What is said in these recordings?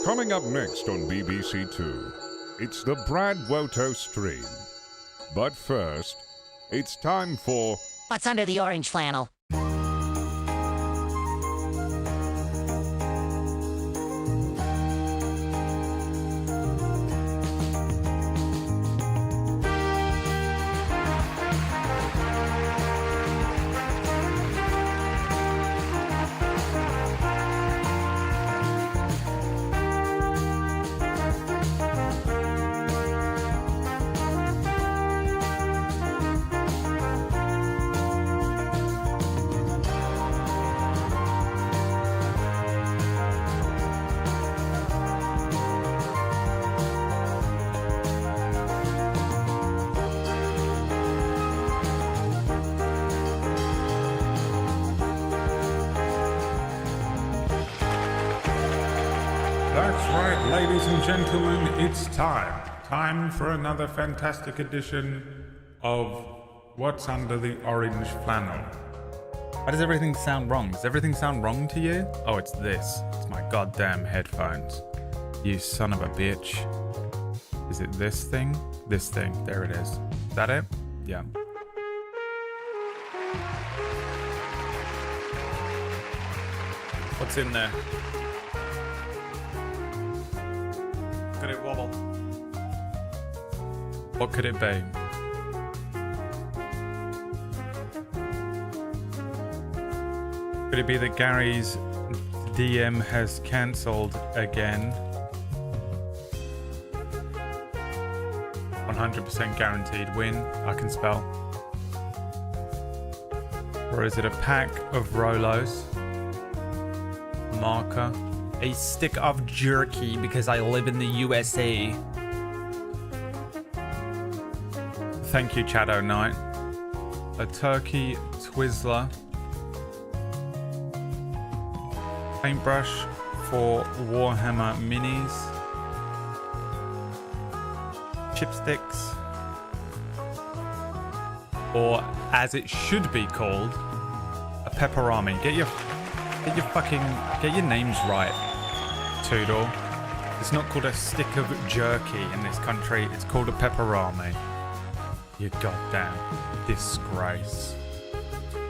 Coming up next on BBC Two, it's the BradWOTO stream. But first, it's time for... What's under the orange flannel? That's right, ladies and gentlemen, it's time. Time for another fantastic edition of What's Under the Orange Flannel. Why does everything sound wrong? Does everything sound wrong to you? Oh, it's this. It's my goddamn headphones. You son of a bitch. Is it this thing? This thing. There it is. Is that it? Yeah. What's in there? Could it wobble? What could it be? Could it be that Gary's DM has cancelled again? 100% guaranteed win, I can spell. Or is it a pack of Rolos? Marker? A stick of jerky because I live in the USA. Thank you, Chad O'Knight. A turkey Twizzler. Paintbrush for Warhammer minis. Chipsticks. Or as it should be called, a pepperami. Get your names right, Toodle. It's not called a stick of jerky in this country. It's called a pepperami. You goddamn disgrace.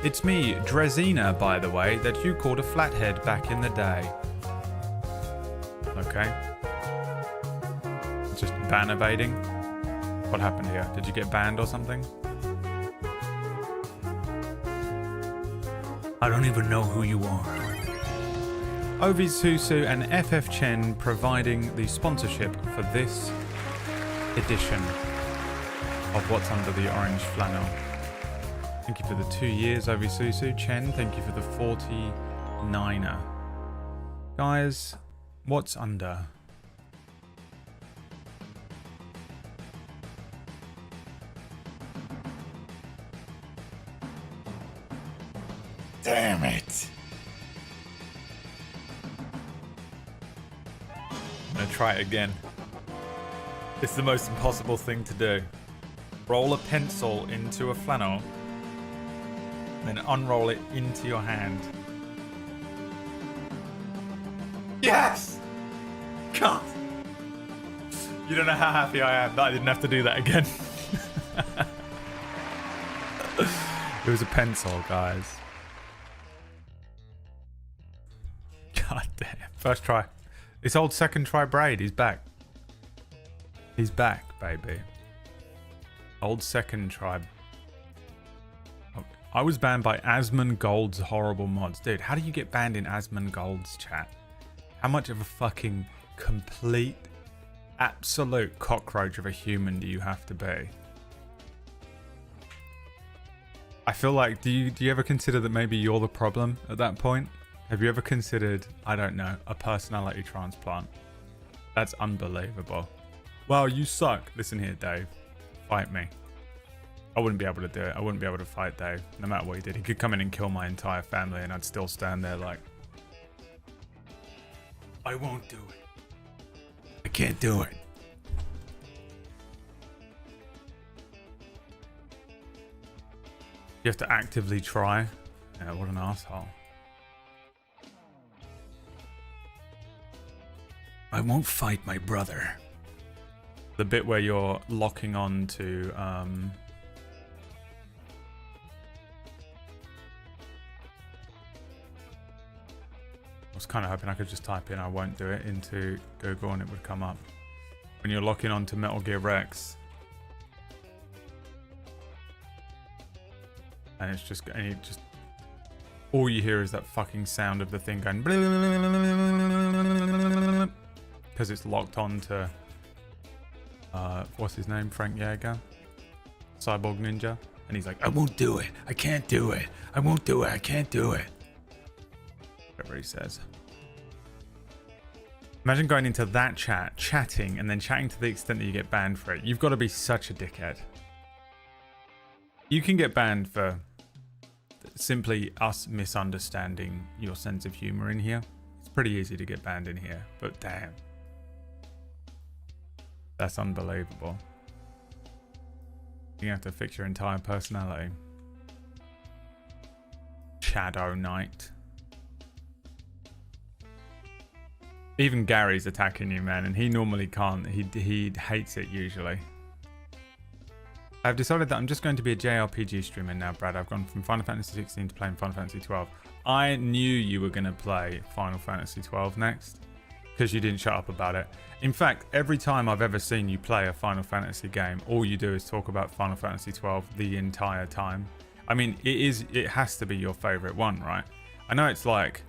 It's me, Drezina, by the way, that you called a flathead back in the day. Okay. Just ban evading. What happened here? Did you get banned or something? I don't even know who you are. Ovi Susu and FF Chen providing the sponsorship for this edition of What's Under the Orange Flannel. Thank you for the 2 years, Ovi Susu. Chen, thank you for the 49er. Guys, what's under? Damn it. I'm gonna try it again. It's the most impossible thing to do. Roll a pencil into a flannel, then unroll it into your hand. Yes! God! You don't know how happy I am that I didn't have to do that again. It was a pencil, guys. God damn. First try. It's old second try Braid. He's back. He's back, baby. Old second try. I was banned by Asmongold's horrible mods. Dude, how do you get banned in Asmongold's chat? How much of a fucking complete, absolute cockroach of a human do you have to be? I feel like, do you ever consider that maybe you're the problem at that point? Have you ever considered, I don't know, a personality transplant? That's unbelievable. Wow, you suck. Listen here, Dave. Fight me. I wouldn't be able to do it. I wouldn't be able to fight Dave, no matter what he did. He could come in and kill my entire family and I'd still stand there like, I won't do it. I can't do it. You have to actively try. Yeah, what an asshole. I won't fight my brother. The bit where you're locking on to I was kind of hoping I could just type in "I won't do it" into Google and it would come up. When you're locking on to Metal Gear Rex, and it's just all you hear is that fucking sound of the thing going because it's locked on to what's his name, Frank Yeager, Cyborg Ninja, and he's like, I won't do it, I can't do it, I won't do it, I can't do it, whatever he says. Imagine going into that chatting and then chatting to the extent that you get banned for it. You've got to be such a dickhead. You can get banned for simply us misunderstanding your sense of humor in here. It's pretty easy to get banned in here, but damn. That's unbelievable. You have to fix your entire personality. Shadow Knight. Even Gary's attacking you, man, and he normally can't. He hates it usually. I've decided that I'm just going to be a JRPG streamer now, Brad. I've gone from Final Fantasy 16 to playing Final Fantasy 12. I knew you were going to play Final Fantasy 12 next because you didn't shut up about it. In fact, every time I've ever seen you play a Final Fantasy game, all you do is talk about Final Fantasy 12 the entire time. I mean, it has to be your favorite one, right? I know it's like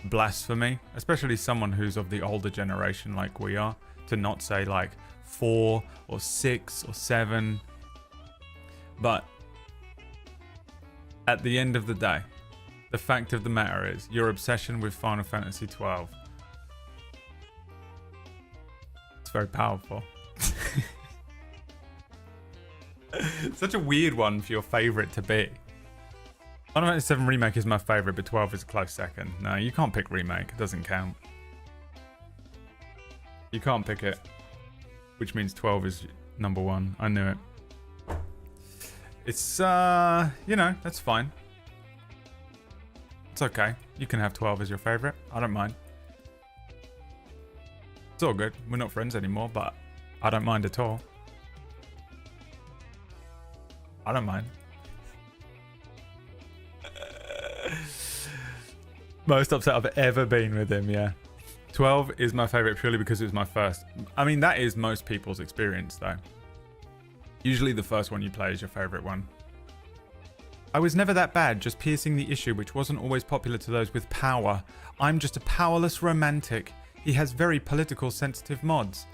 blasphemy, especially someone who's of the older generation like we are, to not say like 4 or 6 or 7. But at the end of the day, the fact of the matter is your obsession with Final Fantasy 12. It's very powerful. Such a weird one for your favorite to be. Final Fantasy 7 Remake is my favorite, but 12 is a close second. No, you can't pick Remake. It doesn't count. You can't pick it. Which means 12 is number 1. I knew it. It's, you know, that's fine. It's okay. You can have 12 as your favorite. I don't mind. It's all good. We're not friends anymore, but I don't mind at all. I don't mind. Most upset I've ever been with him, yeah. 12 is my favorite purely because it was my first. I mean, that is most people's experience, though. Usually the first one you play is your favorite one. I was never that bad, just piercing the issue, which wasn't always popular to those with power. I'm just a powerless romantic. He has very political sensitive mods.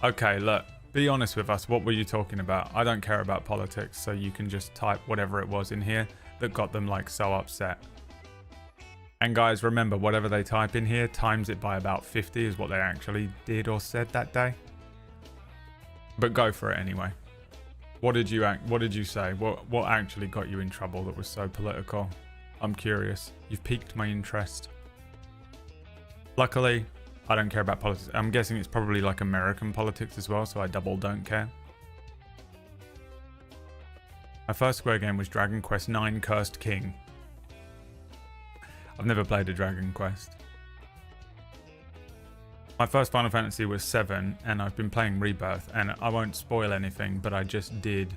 Okay, look, be honest with us. What were you talking about? I don't care about politics, so you can just type whatever it was in here that got them like so upset. And guys, remember, whatever they type in here, times it by about 50 is what they actually did or said that day. But go for it anyway. What did you say? What actually got you in trouble that was so political? I'm curious. You've piqued my interest. Luckily, I don't care about politics. I'm guessing it's probably like American politics as well, so I double don't care. My first Square game was Dragon Quest IX Cursed King. I've never played a Dragon Quest. My first Final Fantasy was 7, and I've been playing Rebirth, and I won't spoil anything, but I just did.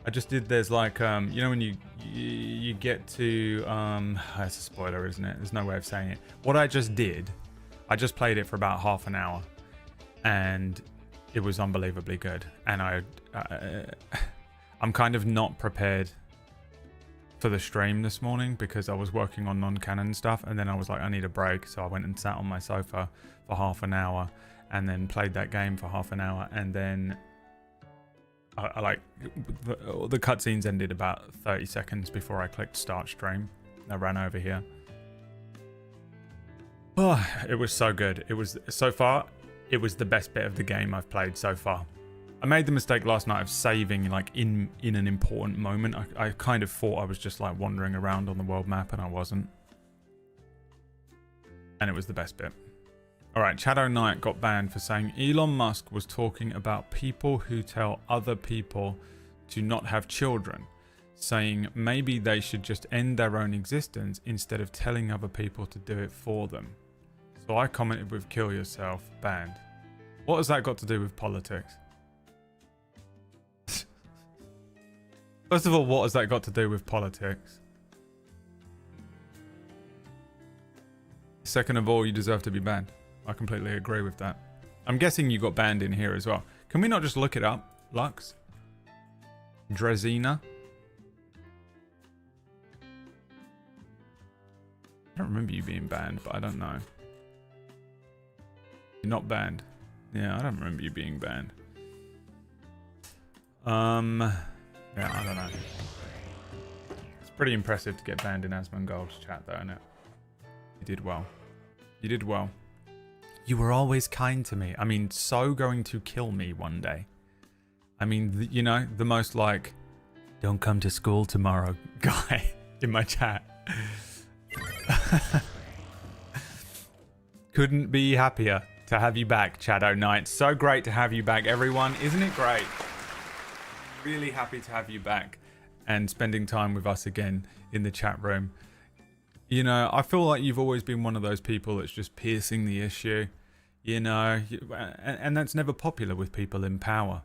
There's like, you know when you get to, that's a spoiler, isn't it? There's no way of saying it. What I just did, I just played it for about half an hour, and it was unbelievably good. And I'm kind of not prepared for the stream this morning because I was working on non-canon stuff, and then I was like, I need a break, so I went and sat on my sofa for half an hour and then played that game for half an hour, and then I like the cutscenes ended about 30 seconds before I clicked start stream. I ran over here. Oh, it was so good. It was so far, it was the best bit of the game I've played so far. I made the mistake last night of saving like in an important moment. I kind of thought I was just like wandering around on the world map, and I wasn't. And it was the best bit. Alright, Shadow Knight got banned for saying Elon Musk was talking about people who tell other people to not have children, saying maybe they should just end their own existence instead of telling other people to do it for them. So I commented with kill yourself, banned. What has that got to do with politics? First of all, what has that got to do with politics? Second of all, you deserve to be banned. I completely agree with that. I'm guessing you got banned in here as well. Can we not just look it up, Lux? Drazina? I don't remember you being banned, but I don't know. You're not banned. Yeah, I don't remember you being banned. Yeah, I don't know. It's pretty impressive to get banned in Asmongold's chat, though, isn't it? You did well. You did well. You were always kind to me. I mean, so going to kill me one day. I mean, you know, the most like, don't come to school tomorrow guy in my chat. Couldn't be happier to have you back, Shadow Knight. So great to have you back, everyone. Isn't it great? Really happy to have you back and spending time with us again in the chat room. You know, I feel like you've always been one of those people that's just piercing the issue, you know, and that's never popular with people in power.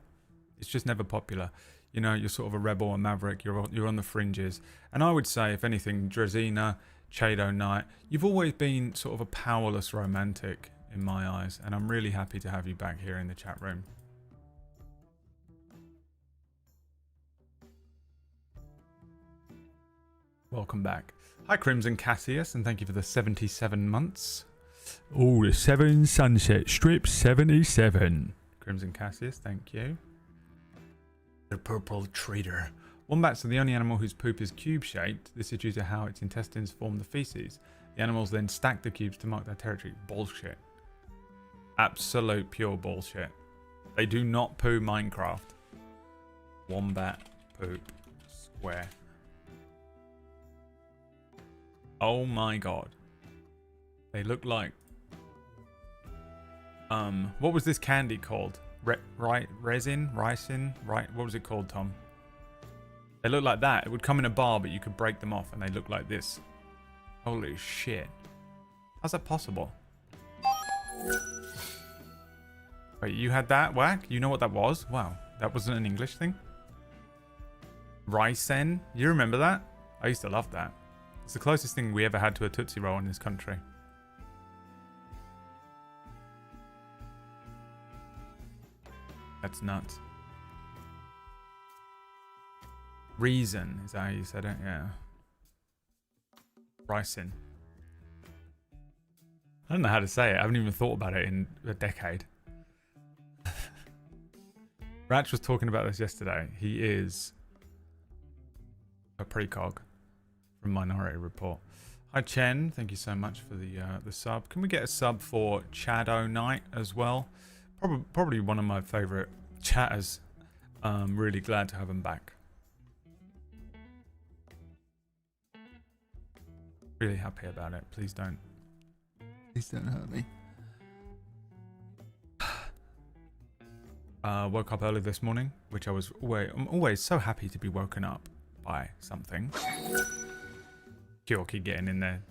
It's just never popular. You know, you're sort of a rebel, a maverick, you're on the fringes. And I would say, if anything, Drazina, Shadow Knight, you've always been sort of a powerless romantic in my eyes, and I'm really happy to have you back here in the chat room. Welcome back. Hi, Crimson Cassius, and thank you for the 77 months. Oh, the 7 Sunset Strip 77. Crimson Cassius, thank you. The purple traitor. Wombats are the only animal whose poop is cube-shaped. This is due to how its intestines form the feces. The animals then stack the cubes to mark their territory. Bullshit. Absolute pure bullshit. They do not poo Minecraft. Wombat poop square. Oh my god. They look like... what was this candy called? Resin? Right? What was it called, Tom? They look like that. It would come in a bar, but you could break them off, and they look like this. Holy shit. How's that possible? Wait, you had that, Whack? You know what that was? Wow. That wasn't an English thing? Ricin? You remember that? I used to love that. It's the closest thing we ever had to a Tootsie Roll in this country. That's nuts. Reason, is that how you said it? Yeah. Ricin. I don't know how to say it. I haven't even thought about it in a decade. Ratch was talking about this yesterday. He is a precog from Minority Report. Hi Chen, thank you so much for the sub. Can we get a sub for Shadow Knight as well? Probably one of my favourite chatters. Really glad to have him back. Really happy about it. Please don't hurt me. Woke up early this morning, which I'm always so happy to be woken up by something. Kyorki getting in there.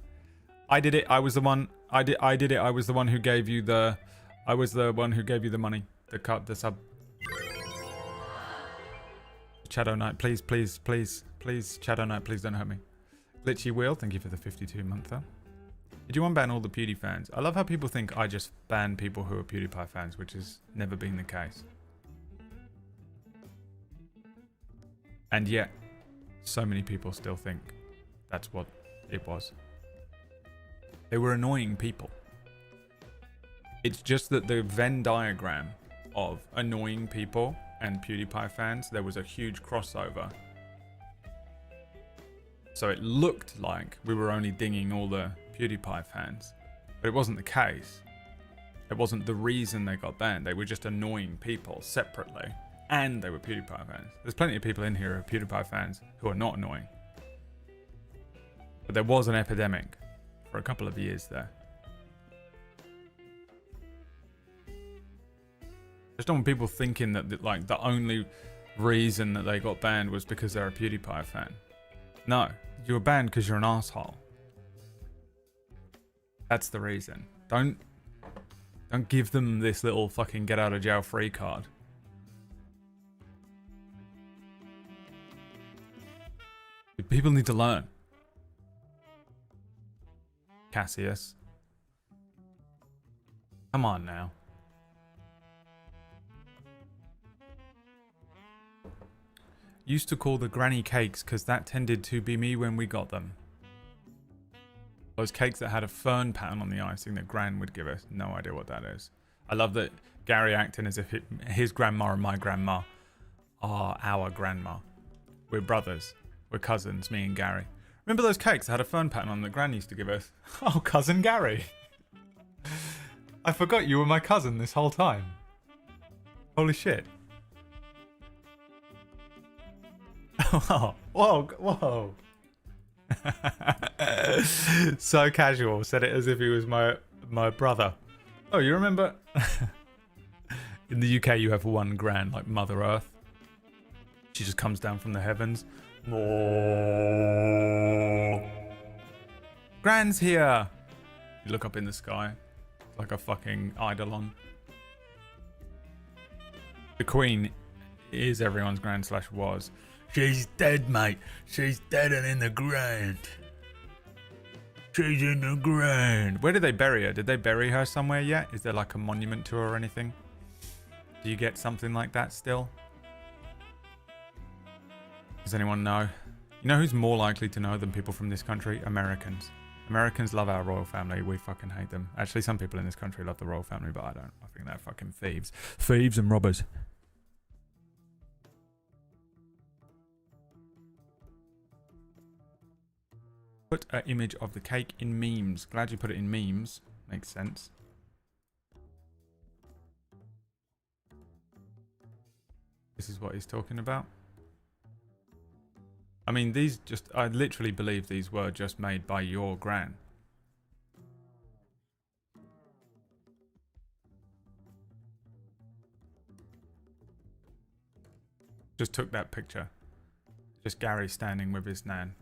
I did it. I was the one. I did it. I was the one who gave you the. I was the one who gave you the money. The sub. Shadow Knight, please, Shadow Knight, please don't hurt me. Glitchy Wheel, thank you for the 52-monther. Did you unban all the PewDie fans? I love how people think I just ban people who are PewDiePie fans, which has never been the case. And yet, so many people still think that's what it was. They were annoying people. It's just that the Venn diagram of annoying people and PewDiePie fans, there was a huge crossover. So it looked like we were only dinging all the PewDiePie fans. But it wasn't the case. It wasn't the reason they got banned. They were just annoying people separately. And they were PewDiePie fans. There's plenty of people in here who are PewDiePie fans who are not annoying. But there was an epidemic for a couple of years there. Just don't want people thinking that like the only reason that they got banned was because they're a PewDiePie fan. No, you were banned because you're an asshole. That's the reason. Don't Don't give them this little fucking get out of jail free card. People need to learn. Cassius. Come on now. Used to call the granny cakes because that tended to be me when we got them. Those cakes that had a fern pattern on the icing that Gran would give us. No idea what that is. I love that Gary acting as if his grandma and my grandma are our grandma. We're brothers. We're cousins, me and Gary. Remember those cakes that had a fern pattern on that Gran used to give us? Oh, cousin Gary. I forgot you were my cousin this whole time. Holy shit. Whoa, whoa. So casual. Said it as if he was my brother. Oh, you remember? In the UK, you have one Gran, like Mother Earth. She just comes down from the heavens. Gran's here. You look up in the sky, like a fucking eidolon. The Queen is everyone's Gran / was. She's dead, mate. She's dead and in the ground. She's in the ground. Where did they bury her? Did they bury her somewhere yet? Is there like a monument to her or anything? Do you get something like that still? Does anyone know? You know who's more likely to know than people from this country? Americans. Americans love our royal family. We fucking hate them. Actually, some people in this country love the royal family, but I don't. I think they're fucking thieves. Thieves and robbers. Put an image of the cake in memes. Glad you put it in memes. Makes sense. This is what he's talking about. I mean, these just... I literally believe these were just made by your Gran. Just took that picture. Just Gary standing with his nan.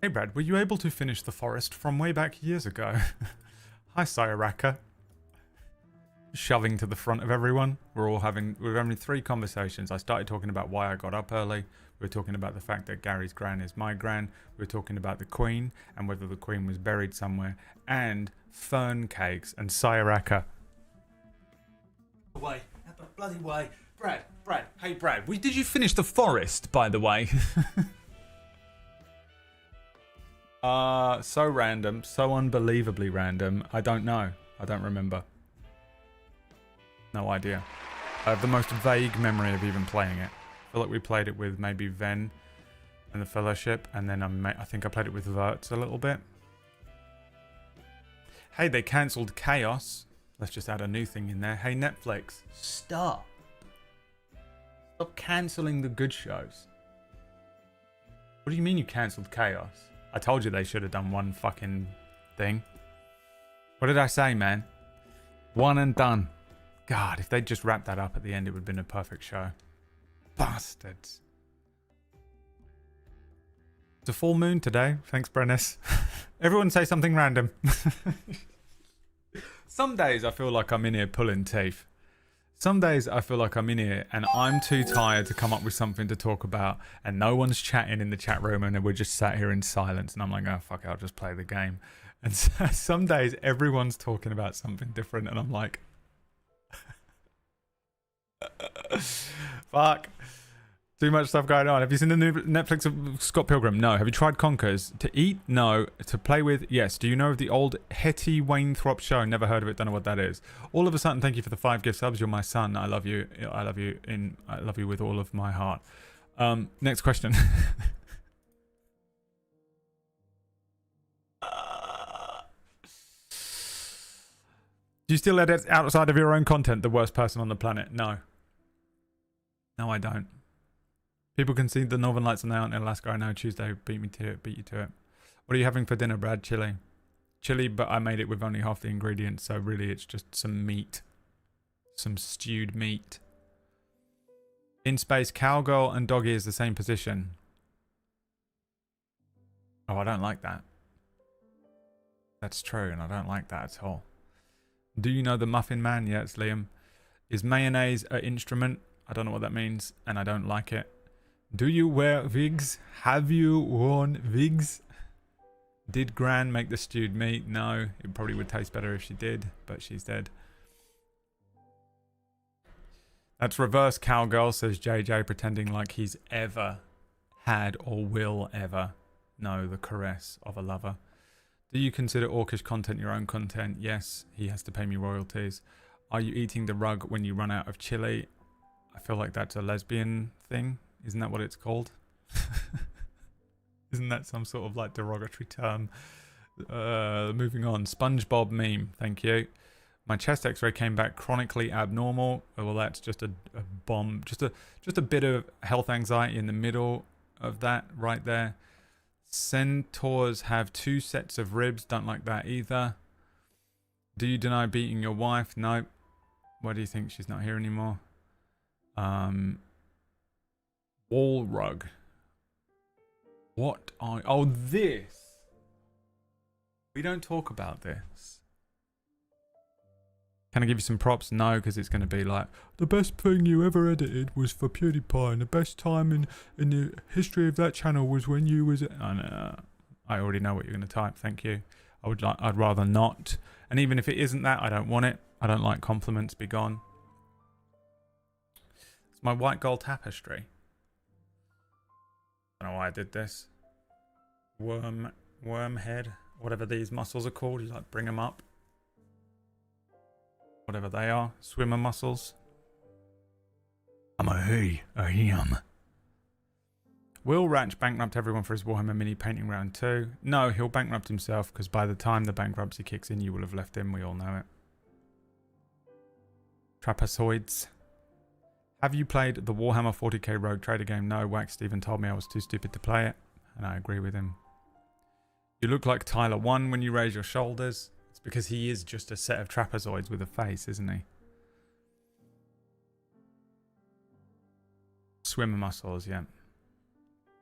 Hey Brad, were you able to finish the forest from way back years ago? Hi Sayaraka. Shoving to the front of everyone. We're having 3 conversations. I started talking about why I got up early. We were talking about the fact that Gary's Gran is my Gran. We were talking about the Queen and whether the Queen was buried somewhere. And fern cakes and Sayaraka. Way, out the bloody way. Brad, hey Brad, did you finish the forest, by the way? So random, so unbelievably random. I don't know. I don't remember. No idea. I have the most vague memory of even playing it. I feel like we played it with maybe Ven and the Fellowship, and then I think I played it with Verts a little bit. Hey, they cancelled Chaos. Let's just add a new thing in there. Hey, Netflix, stop. Stop cancelling the good shows. What do you mean you cancelled Chaos? I told you they should have done one fucking thing. What did I say, man? One and done. God, if they'd just wrapped that up at the end, it would have been a perfect show. Bastards. It's a full moon today. Thanks, Brennis. Everyone say something random. Some days I feel like I'm in here pulling teeth. Some days I feel like I'm in here and I'm too tired to come up with something to talk about, and no one's chatting in the chat room and we're just sat here in silence, and I'm like, oh fuck it, I'll just play the game. And so, some days everyone's talking about something different and I'm like, fuck. Too much stuff going on. Have you seen the new Netflix of Scott Pilgrim? No. Have you tried Conkers? To eat? No. To play with? Yes. Do you know of the old Hetty Wainthropp show? Never heard of it. Don't know what that is. All of a sudden, thank you for the 5 gift subs. You're my son. I love you. I love you. I love you with all of my heart. Next question. Do you still edit outside of your own content? The worst person on the planet? No. No, I don't. People can see the Northern Lights and they aren't in Alaska. I know. Tuesday beat you to it. What are you having for dinner, Brad? Chili. Chili, but I made it with only half the ingredients, so really it's just some meat. Some stewed meat. In space, cowgirl and doggy is the same position. Oh, I don't like that. That's true, and I don't like that at all. Do you know the Muffin Man? Yeah, it's Liam. Is mayonnaise an instrument? I don't know what that means, and I don't like it. Do you wear wigs? Have you worn wigs? Did Gran make the stewed meat? No, it probably would taste better if she did, but she's dead. That's reverse cowgirl, says JJ, pretending like he's ever had or will ever know the caress of a lover. Do you consider Orcish content your own content? Yes, he has to pay me royalties. Are you eating the rug when you run out of chili? I feel like that's a lesbian thing. Isn't that what it's called? Isn't that some sort of like derogatory term? Moving on. SpongeBob meme. Thank you. My chest x-ray came back chronically abnormal. Oh, well, that's just a bomb. Just a bit of health anxiety in the middle of that right there. Centaurs have 2 sets of ribs. Don't like that either. Do you deny beating your wife? No. Why do you think she's not here anymore? Wall rug. What are... Oh, this. We don't talk about this. Can I give you some props? No, because it's going to be like, the best thing you ever edited was for PewDiePie, and the best time in the history of that channel was when you was... Oh, no, I already know what you're going to type. Thank you. I'd rather not. And even if it isn't that, I don't want it. I don't like compliments. Be gone. It's my white gold tapestry. I don't know why I did this. Worm head. Whatever these muscles are called. You like bring them up. Whatever they are. Swimmer muscles. I'm a he. A him. Will Ratch bankrupt everyone for his Warhammer Mini painting round 2? No, he'll bankrupt himself because by the time the bankruptcy kicks in, you will have left him. We all know it. Trapezoids. Have you played the Warhammer 40k Rogue Trader game? No, Wax Steven told me I was too stupid to play it, and I agree with him. You look like Tyler 1 when you raise your shoulders. It's because he is just a set of trapezoids with a face, isn't he? Swimmer muscles, yeah.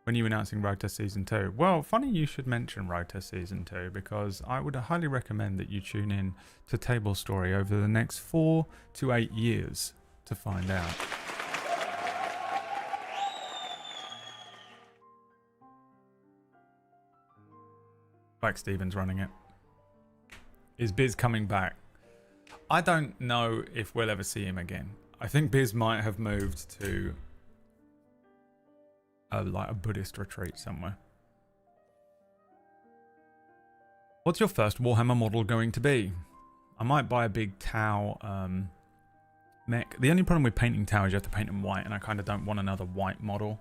When are you announcing Rota Season 2? Well, funny you should mention Rota Season 2 because I would highly recommend that you tune in to Table Story over the next 4 to 8 years to find out. Like Steven's running it. Is Biz coming back? I don't know if we'll ever see him again. I think Biz might have moved to like a Buddhist retreat somewhere. What's your first Warhammer model going to be? I might buy a big Tau mech. The only problem with painting Tau is you have to paint them white, and I kind of don't want another white model.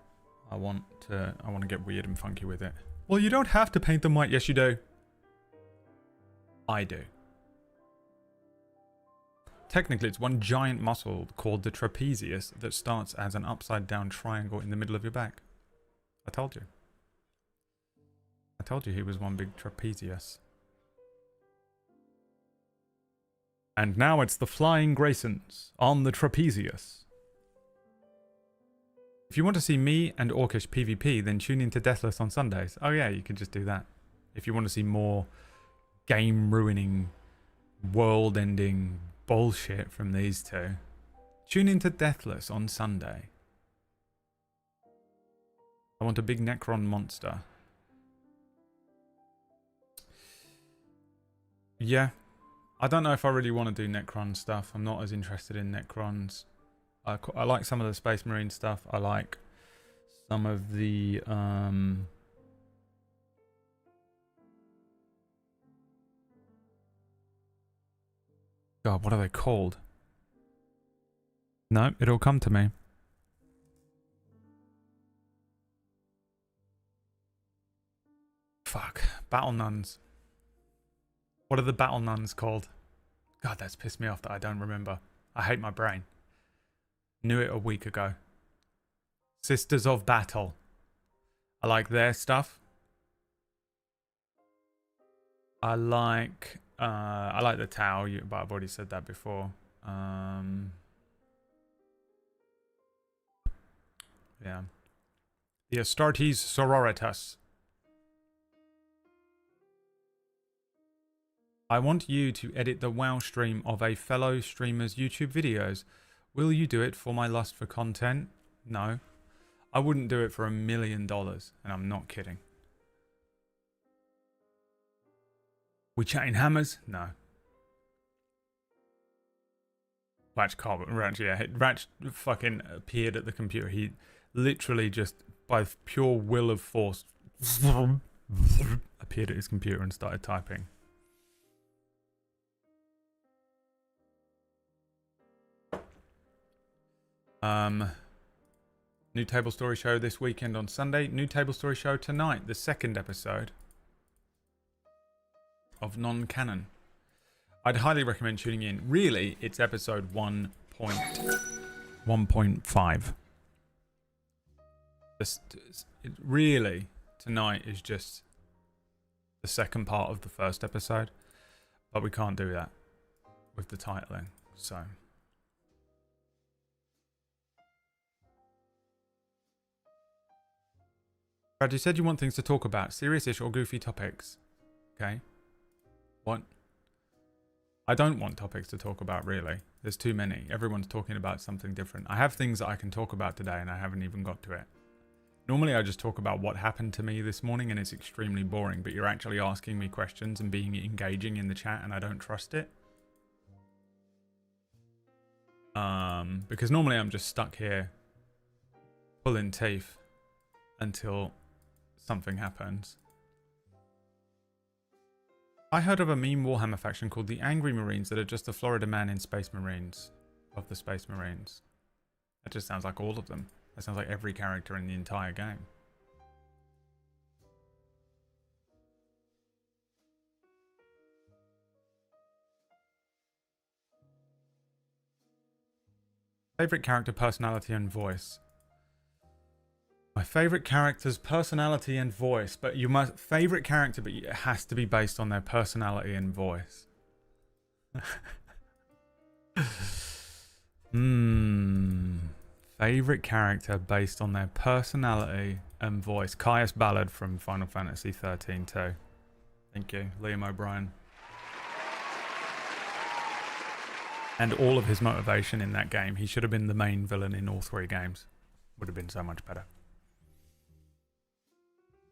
I want to get weird and funky with it. Well, you don't have to paint them white. Yes, you do. I do. Technically, it's one giant muscle called the trapezius that starts as an upside down triangle in the middle of your back. I told you. I told you he was one big trapezius. And now it's the Flying Graysons on the trapezius. If you want to see me and Orcish PvP, then tune in to Deathless on Sundays. Oh yeah, you can just do that. If you want to see more game-ruining, world-ending bullshit from these two, tune in to Deathless on Sunday. I want a big Necron monster. Yeah. I don't know if I really want to do Necron stuff. I'm not as interested in Necrons. I like some of the Space Marine stuff. I like some of the... God, what are they called? No, it'll come to me. Fuck. Battle Nuns. What are the Battle Nuns called? God, that's pissed me off that I don't remember. I hate my brain. Knew it a week ago. Sisters of Battle. I like their stuff. I like the Tau, but I've already said that before. Yeah. The Astartes Sororitas. I want you to edit the WoW stream of a fellow streamer's YouTube videos. Will you do it for my lust for content? No. I wouldn't do it for $1 million, and I'm not kidding. We chatting hammers? No. Ratch fucking appeared at the computer. He literally just, by pure will of force, appeared at his computer and started typing. New Table Story show this weekend on Sunday. New Table Story show tonight, the second episode of Non-Canon. I'd highly recommend tuning in. Really, it's episode 1.5. Really, tonight is just the second part of the first episode. But we can't do that with the titling, so... Brad, you said you want things to talk about. Serious-ish or goofy topics. Okay. What? I don't want topics to talk about, really. There's too many. Everyone's talking about something different. I have things that I can talk about today, and I haven't even got to it. Normally, I just talk about what happened to me this morning, and it's extremely boring, but you're actually asking me questions and being engaging in the chat, and I don't trust it. Because normally I'm just stuck here pulling teeth until something happens. I heard of a meme Warhammer faction called the Angry Marines that are just the Florida man in Space Marines of the Space Marines. That just sounds like all of them. That sounds like every character in the entire game. Favorite character, personality, and voice. My favorite character's personality and voice, but you must favorite character, but it has to be based on their personality and voice. Favorite character based on their personality and voice. Caius Ballard from Final Fantasy 13 too. Thank you, Liam O'Brien. And all of his motivation in that game. He should have been the main villain in all 3 games. Would have been so much better.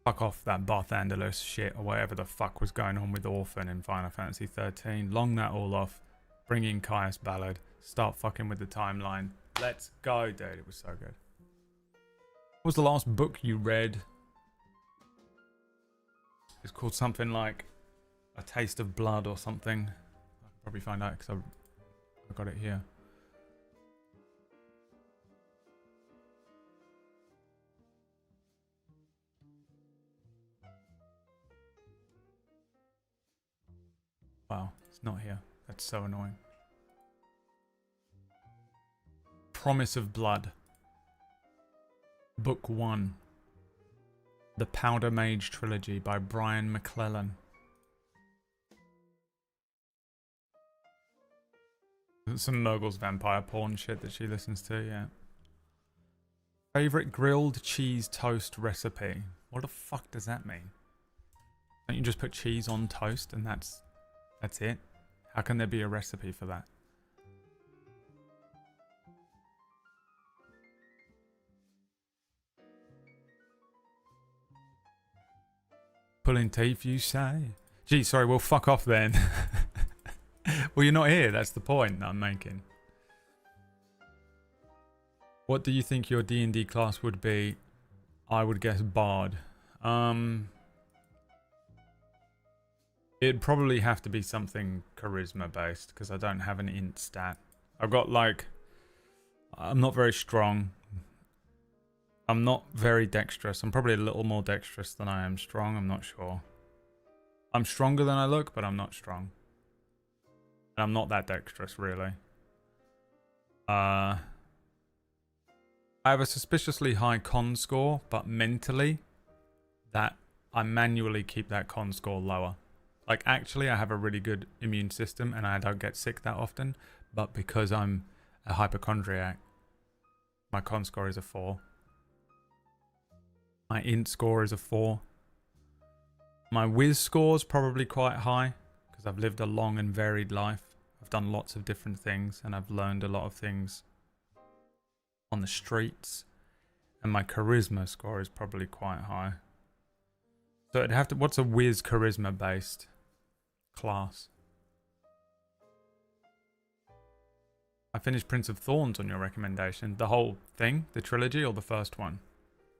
Fuck off that Barthandelus shit or whatever the fuck was going on with Orphan in Final Fantasy 13. Long that all off. Bring in Caius Ballard. Start fucking with the timeline. Let's go, dude. It was so good. What was the last book you read? It's called something like A Taste of Blood or something. I'll probably find out because I got it here. Wow, it's not here. That's so annoying. Promise of Blood. Book 1. The Powder Mage Trilogy by Brian McClellan. Some Murgle's vampire porn shit that she listens to, yeah. Favorite grilled cheese toast recipe. What the fuck does that mean? Don't you just put cheese on toast and that's it? How can there be a recipe for that? Pulling teeth, you say? Gee, sorry, well, fuck off then. Well, you're not here. That's the point that I'm making. What do you think your D&D class would be? I would guess Bard. It'd probably have to be something charisma based because I don't have an int stat. I've got like... I'm not very strong. I'm not very dexterous. I'm probably a little more dexterous than I am strong. I'm not sure. I'm stronger than I look, but I'm not strong. And I'm not that dexterous, really. I have a suspiciously high con score, but mentally, that I manually keep that con score lower. Like, actually, I have a really good immune system, and I don't get sick that often. But because I'm a hypochondriac, my con score is a 4. My int score is a 4. My whiz score is probably quite high, because I've lived a long and varied life. I've done lots of different things, and I've learned a lot of things on the streets. And my charisma score is probably quite high. So it'd have to... What's a whiz charisma based class? I finished Prince of Thorns on your recommendation. The whole thing? The trilogy or the first one?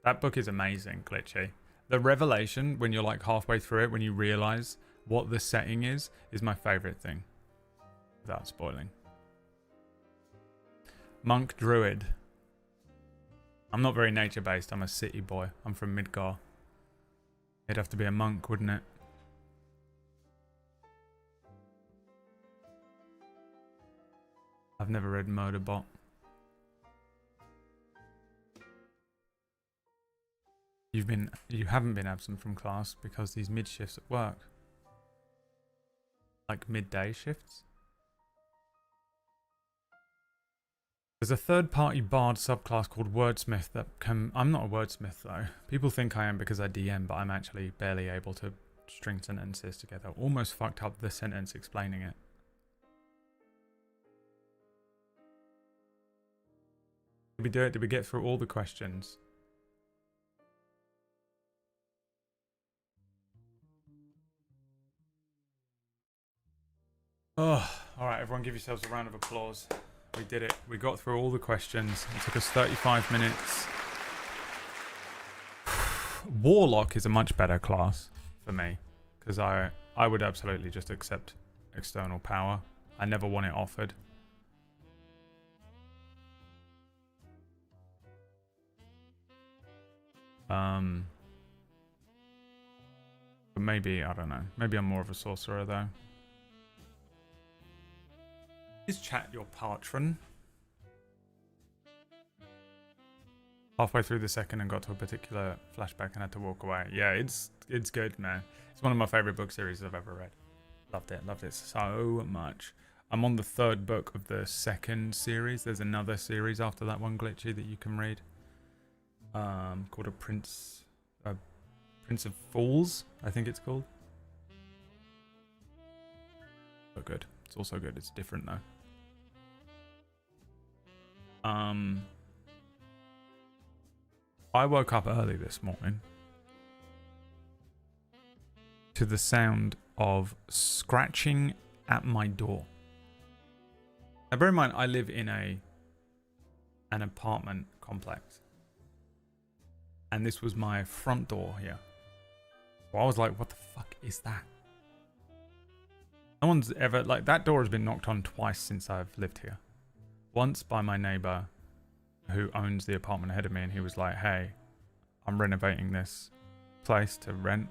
That book is amazing, Glitchy. The revelation, when you're like halfway through it, when you realise what the setting is my favourite thing. Without spoiling. Monk Druid. I'm not very nature-based. I'm a city boy. I'm from Midgar. It'd have to be a monk, wouldn't it? I've never read Murderbot. You haven't been absent from class because these mid shifts at work. Like midday shifts. There's a third-party bard subclass called Wordsmith that can... I'm not a wordsmith though. People think I am because I DM, but I'm actually barely able to string sentences together. Almost fucked up the sentence explaining it. Did we do it? Did we get through all the questions? Oh, alright, everyone give yourselves a round of applause. We did it. We got through all the questions. It took us 35 minutes. Warlock is a much better class for me. Because I would absolutely just accept external power. I never want it offered. But maybe, I don't know. Maybe I'm more of a sorcerer though. Is chat your patron? Halfway through the second and got to a particular flashback and had to walk away. Yeah, it's good, man. It's one of my favorite book series I've ever read. Loved it so much. I'm on the third book of the second series. There's another series after that one, Glitchy, that you can read. Called a Prince of Fools, I think it's called. So good. It's also good. It's different though. I woke up early this morning to the sound of scratching at my door. Now bear in mind, I live in an apartment complex. And this was my front door here. So I was like, what the fuck is that? No one's ever... Like, that door has been knocked on twice since I've lived here. Once by my neighbour who owns the apartment ahead of me, and he was like, hey, I'm renovating this place to rent.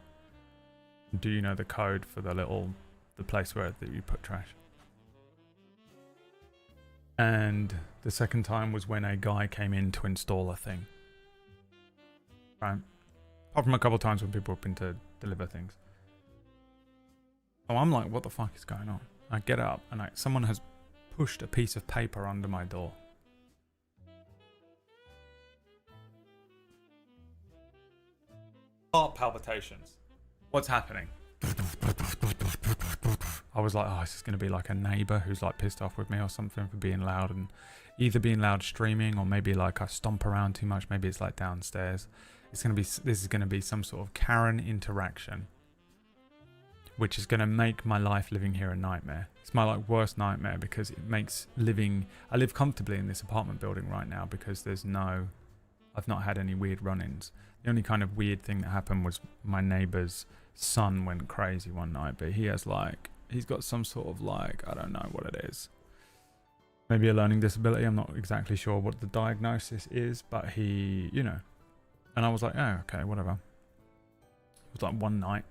Do you know the code for the place where that you put trash? And the second time was when a guy came in to install a thing. Right? Apart from a couple of times when people have been to deliver things. So I'm like, what the fuck is going on? I get up and someone has pushed a piece of paper under my door. Heart palpitations. What's happening? I was like, oh, this is going to be like a neighbour who's like pissed off with me or something for being loud, and either being loud streaming or maybe like I stomp around too much. Maybe it's like downstairs. This is going to be some sort of Karen interaction, which is going to make my life living here a nightmare. It's my like worst nightmare because it makes I live comfortably in this apartment building right now because I've not had any weird run-ins. The only kind of weird thing that happened was my neighbour's son went crazy one night, but he's got some sort of like, I don't know what it is. Maybe a learning disability. I'm not exactly sure what the diagnosis is, but he, and I was like, oh, okay, whatever. It was like one night.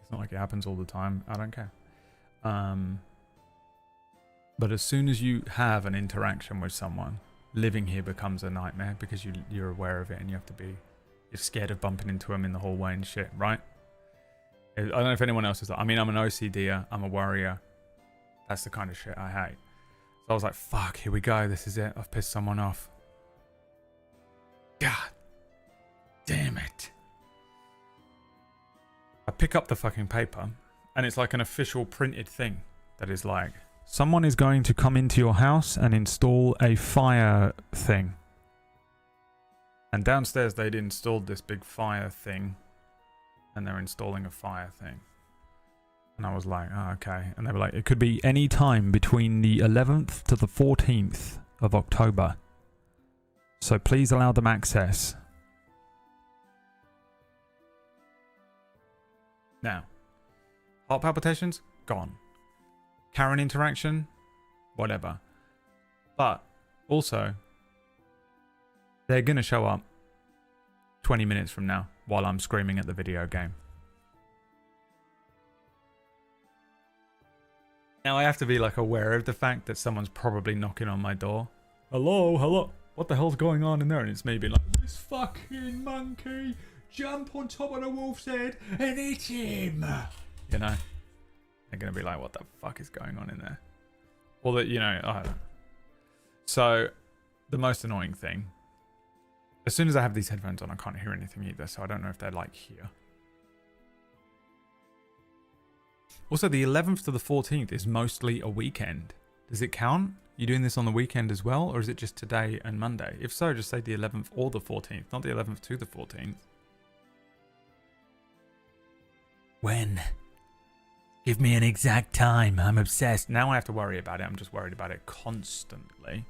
It's not like it happens all the time. I don't care. But as soon as you have an interaction with someone, living here becomes a nightmare because you're aware of it and you're scared of bumping into them in the hallway and shit, right? I don't know if anyone else is like, I mean, I'm an OCDer, I'm a worrier. That's the kind of shit I hate. So I was like, fuck, here we go. This is it. I've pissed someone off. God damn it. I pick up the fucking paper And it's like an official printed thing that is like, someone is going to come into your house and install a fire thing. And downstairs they'd installed this big fire thing. And they're installing a fire thing. And I was like, oh, okay. And they were like, it could be any time between the 11th to the 14th of October. So please allow them access. Now, heart palpitations? Gone. Karen interaction? Whatever. But, also, they're going to show up 20 minutes from now while I'm screaming at the video game. Now I have to be like aware of the fact that someone's probably knocking on my door. Hello, hello. What the hell's going on in there? And it's me being like, this fucking monkey, jump on top of the wolf's head and eat him. You know? They're going to be like, what the fuck is going on in there? Or that, you know, I don't know. So, the most annoying thing, as soon as I have these headphones on, I can't hear anything either, so I don't know if they're like here. Also, the 11th to the 14th is mostly a weekend. Does it count? You doing this on the weekend as well, or is it just today and Monday? If so, just say the 11th or the 14th, not the 11th to the 14th. When? Give me an exact time. I'm obsessed. Now I have to worry about it. I'm just worried about it constantly.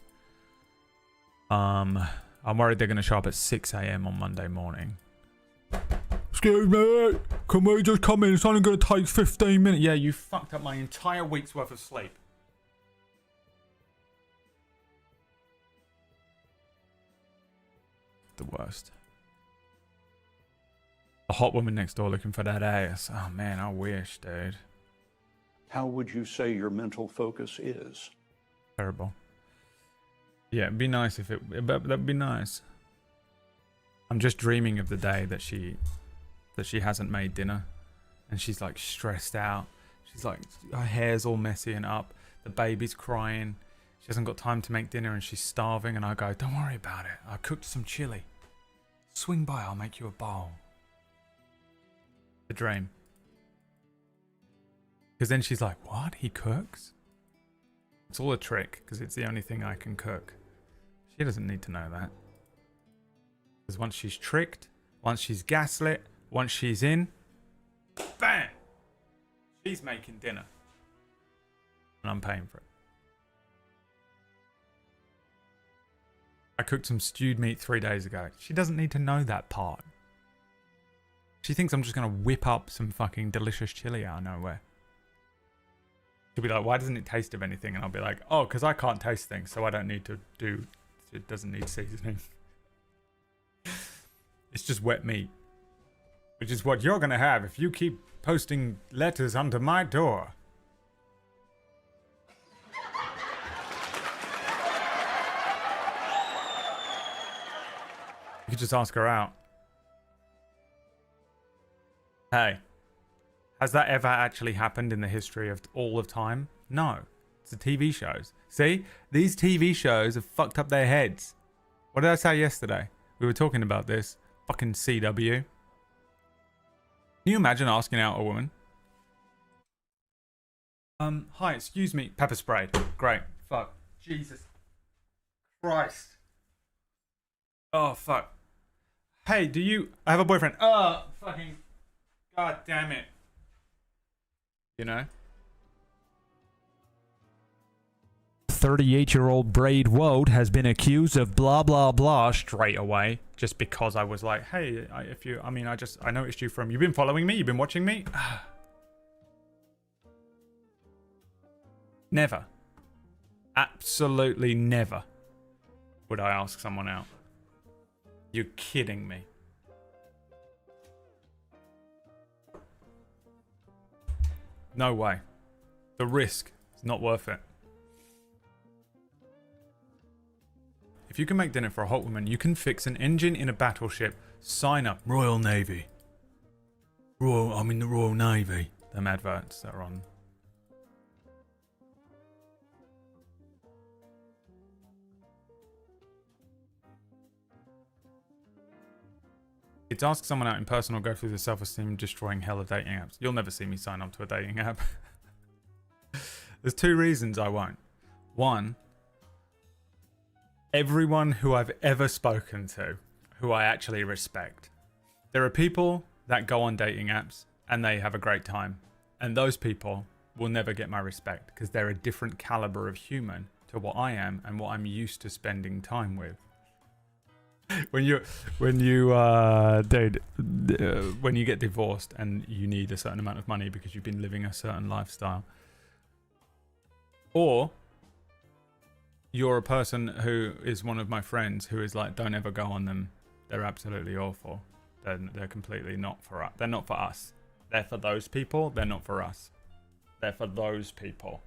I'm worried they're going to show up at 6 a.m. on Monday morning. Excuse me, can we just come in? It's only going to take 15 minutes. Yeah, you fucked up my entire week's worth of sleep. The worst. The hot woman next door looking for that ass. Oh man, I wish, dude. How would you say your mental focus is? Terrible. Yeah, it'd be nice if it... That'd be nice. I'm just dreaming of the day that she hasn't made dinner. And she's like stressed out. She's like... Her hair's all messy and up. The baby's crying. She hasn't got time to make dinner and she's starving. And I go, don't worry about it. I cooked some chili. Swing by, I'll make you a bowl. The dream. Because then she's like, what? He cooks? It's all a trick, because it's the only thing I can cook. She doesn't need to know that. Because once she's tricked, once she's gaslit, once she's in, bam! She's making dinner. And I'm paying for it. I cooked some stewed meat 3 days ago. She doesn't need to know that part. She thinks I'm just going to whip up some fucking delicious chili out of nowhere. She'll be like, why doesn't it taste of anything? And I'll be like, oh, because I can't taste things, so I don't need to do... It doesn't need seasoning. It's just wet meat. Which is what you're going to have if you keep posting letters under my door. You could just ask her out. Hey. Has that ever actually happened in the history of all of time? No. It's the TV shows. See? These TV shows have fucked up their heads. What did I say yesterday? We were talking about this. Fucking CW. Can you imagine asking out a woman? Hi, excuse me. Pepper sprayed. Great. Fuck. Jesus Christ. Oh, fuck. Hey, do you... I have a boyfriend. Oh, fucking... God damn it. You know? 38-year-old BradWOTO has been accused of blah blah blah straight away, just because I was like, hey, I noticed you from, you've been following me, you've been watching me. Never, absolutely never would I ask someone out. You're kidding me. No way. The risk is not worth it. If you can make dinner for a hot woman, you can fix an engine in a battleship. Sign up. Royal Navy. I'm in the Royal Navy. Them adverts that are on. It's ask someone out in person or go through the self-esteem destroying hell of dating apps. You'll never see me sign up to a dating app. There's 2 reasons I won't. 1, everyone who I've ever spoken to, who I actually respect. There are people that go on dating apps and they have a great time. And those people will never get my respect because they're a different caliber of human to what I am and what I'm used to spending time with. When you get divorced and you need a certain amount of money because you've been living a certain lifestyle, or you're a person who is one of my friends who is like, don't ever go on them. They're absolutely awful. They're completely not for us. They're not for us. They're for those people. They're not for us. They're for those people.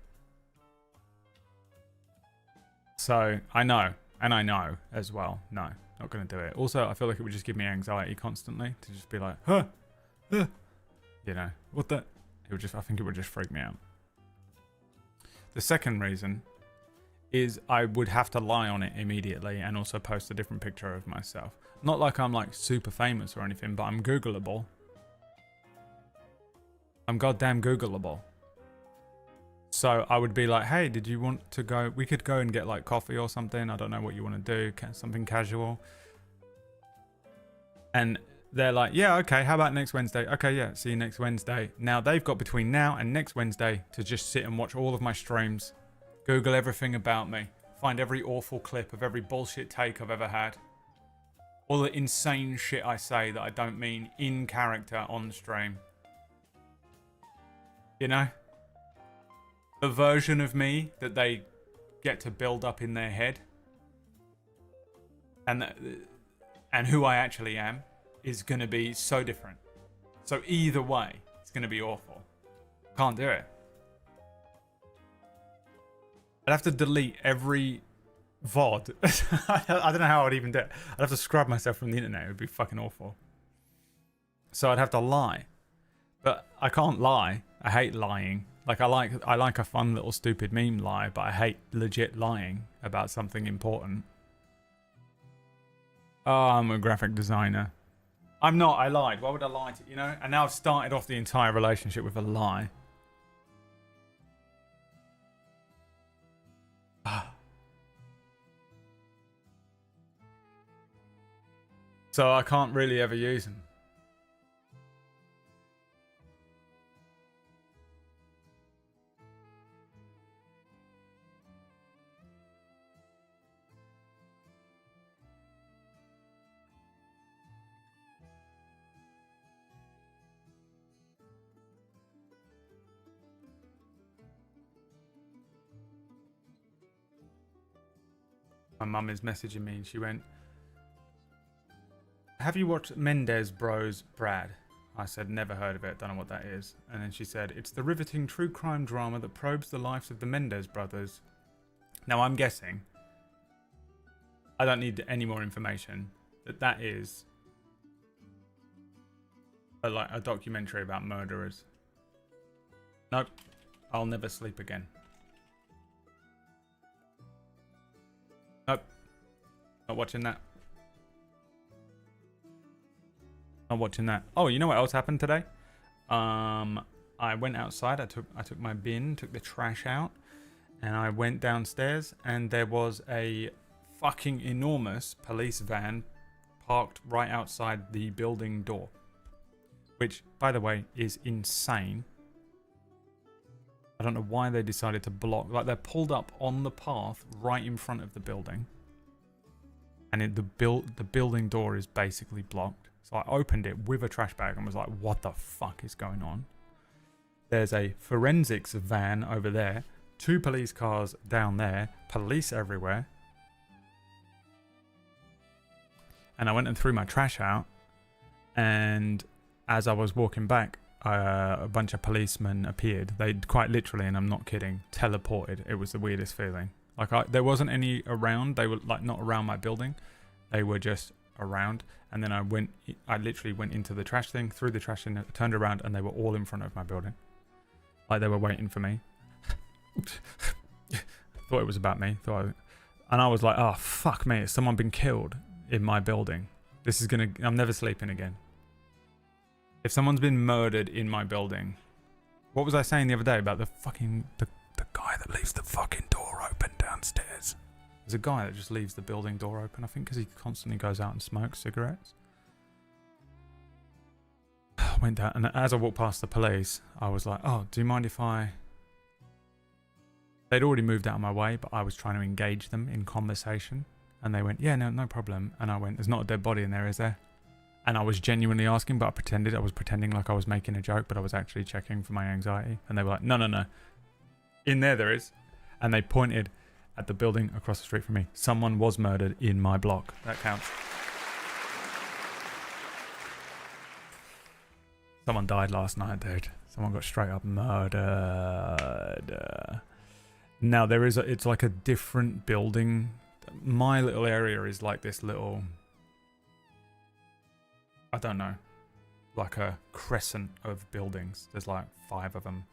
So I know, and I know as well. No, not going to do it. Also, I feel like it would just give me anxiety constantly to just be like, you know, what the? It would just. I think it would just freak me out. The second reason is I would have to lie on it immediately and also post a different picture of myself. Not like I'm like super famous or anything, but I'm Googleable. I'm goddamn Googleable. So I would be like, hey, did you want to go? We could go and get like coffee or something. I don't know what you want to do. Something casual. And they're like, yeah, okay. How about next Wednesday? Okay, yeah. See you next Wednesday. Now they've got between now and next Wednesday to just sit and watch all of my streams. Google everything about me. Find every awful clip of every bullshit take I've ever had. All the insane shit I say that I don't mean in character on stream. You know? The version of me that they get to build up in their head and who I actually am is going to be so different. So either way, it's going to be awful. Can't do it. I'd have to delete every VOD. I don't know how I'd even do it. I'd have to scrub myself from the internet. It would be fucking awful. So I'd have to lie. But I can't lie. I hate lying. Like I like a fun little stupid meme lie, but I hate legit lying about something important. Oh, I'm a graphic designer. I'm not. I lied. Why would I lie to you know? And now I've started off the entire relationship with a lie. So I can't really ever use them. My mum is messaging me and she went, have you watched Mendes Bros Brad? I said, never heard of it, don't know what that is. And then she said, it's the riveting true crime drama that probes the lives of the Mendes brothers. Now I'm guessing, I don't need any more information, that is like a documentary about murderers. Nope, I'll never sleep again. Nope, not watching that. Not watching that. Oh, you know what else happened today? I went outside. I took my bin, took the trash out, and I went downstairs, and there was a fucking enormous police van parked right outside the building door, which, by the way, is insane. I don't know why they decided to block. Like they're pulled up on the path right in front of the building, and the building door is basically blocked. So I opened it with a trash bag and was like, what the fuck is going on? There's a forensics van over there, 2 police cars down there, police everywhere. And I went and threw my trash out. And as I was walking back, a bunch of policemen appeared. They quite literally, and I'm not kidding, teleported. It was the weirdest feeling. Like there wasn't any around. They were like not around my building. They were just around. And then I literally went into the trash thing, threw the trash in, turned around, and they were all in front of my building. Like they were waiting for me. Thought it was about me. And I was like, oh, fuck me. Has someone been killed in my building? This is gonna... I'm never sleeping again. If someone's been murdered in my building... What was I saying the other day about the fucking... The guy that leaves the fucking door open downstairs? There's a guy that just leaves the building door open, I think, because he constantly goes out and smokes cigarettes. I went down, and as I walked past the police, I was like, oh, do you mind if I... They'd already moved out of my way, but I was trying to engage them in conversation. And they went, yeah, no problem. And I went, there's not a dead body in there, is there? And I was genuinely asking, but I was pretending like I was making a joke, but I was actually checking for my anxiety. And they were like, no. In there is. And they pointed at the building across the street from me. Someone was murdered in my block. That counts. Someone died last night, dude. Someone got straight up murdered. Now there is it's like a different building. My little area is like this little, I don't know, like a crescent of buildings. There's like 5 of them.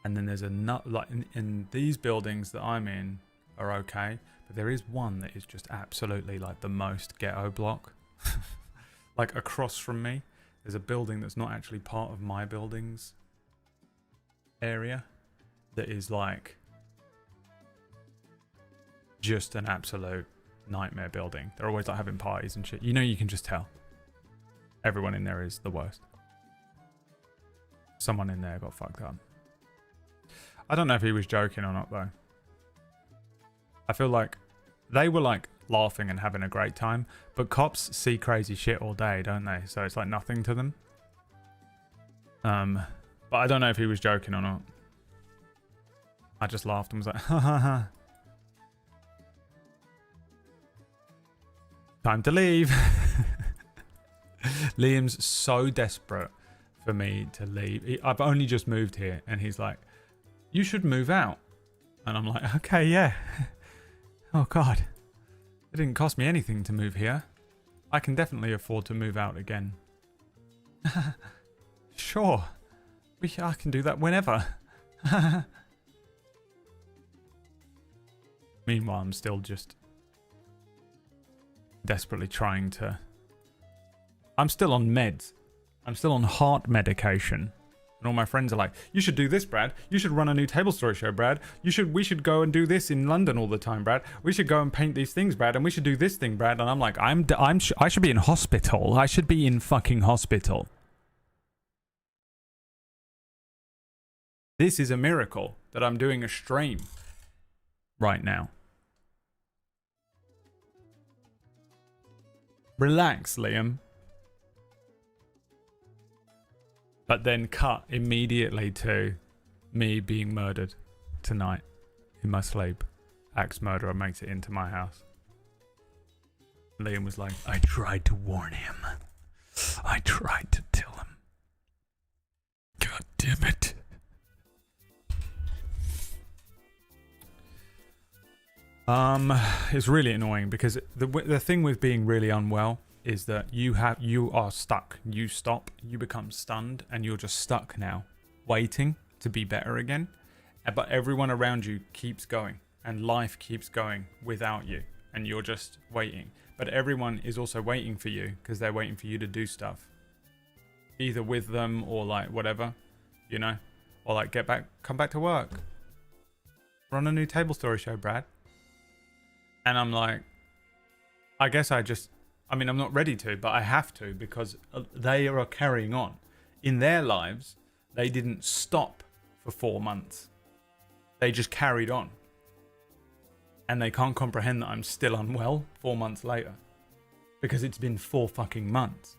And then there's like in these buildings that I'm in are okay, but there is one that is just absolutely like the most ghetto block. Like across from me, there's a building that's not actually part of my building's area that is like just an absolute nightmare building. They're always like having parties and shit. You know, you can just tell. Everyone in there is the worst. Someone in there got fucked up. I don't know if he was joking or not though. I feel like they were like laughing and having a great time, but cops see crazy shit all day, don't they? So it's like nothing to them. But I don't know if he was joking or not. I just laughed and was like, ha ha ha. Time to leave. Liam's so desperate for me to leave. I've only just moved here and he's like, you should move out. And I'm like, okay, yeah. Oh God. It didn't cost me anything to move here. I can definitely afford to move out again. Sure. I can do that whenever. Meanwhile, I'm still just desperately trying to... I'm still on meds. I'm still on heart medication. And all my friends are like, you should do this, Brad. You should run a new table story show, Brad. We should go and do this in London all the time, Brad. We should go and paint these things, Brad. And we should do this thing, Brad. And I'm like, I should be in hospital. I should be in fucking hospital. This is a miracle that I'm doing a stream right now. Relax, Liam. But then cut immediately to me being murdered tonight in my sleep. Axe murderer makes it into my house. Liam was like, I tried to warn him. I tried to tell him. God damn it. It's really annoying because the thing with being really unwell is that you are stuck. You stop, you become stunned, and you're just stuck now, waiting to be better again. But everyone around you keeps going, and life keeps going without you, and you're just waiting. But everyone is also waiting for you because they're waiting for you to do stuff, either with them or like whatever, you know, or like come back to work, run a new table story show, Brad. And I'm like, I guess I'm not ready to, but I have to because they are carrying on. In their lives, they didn't stop for 4 months. They just carried on. And they can't comprehend that I'm still unwell 4 months later. Because it's been 4 fucking months.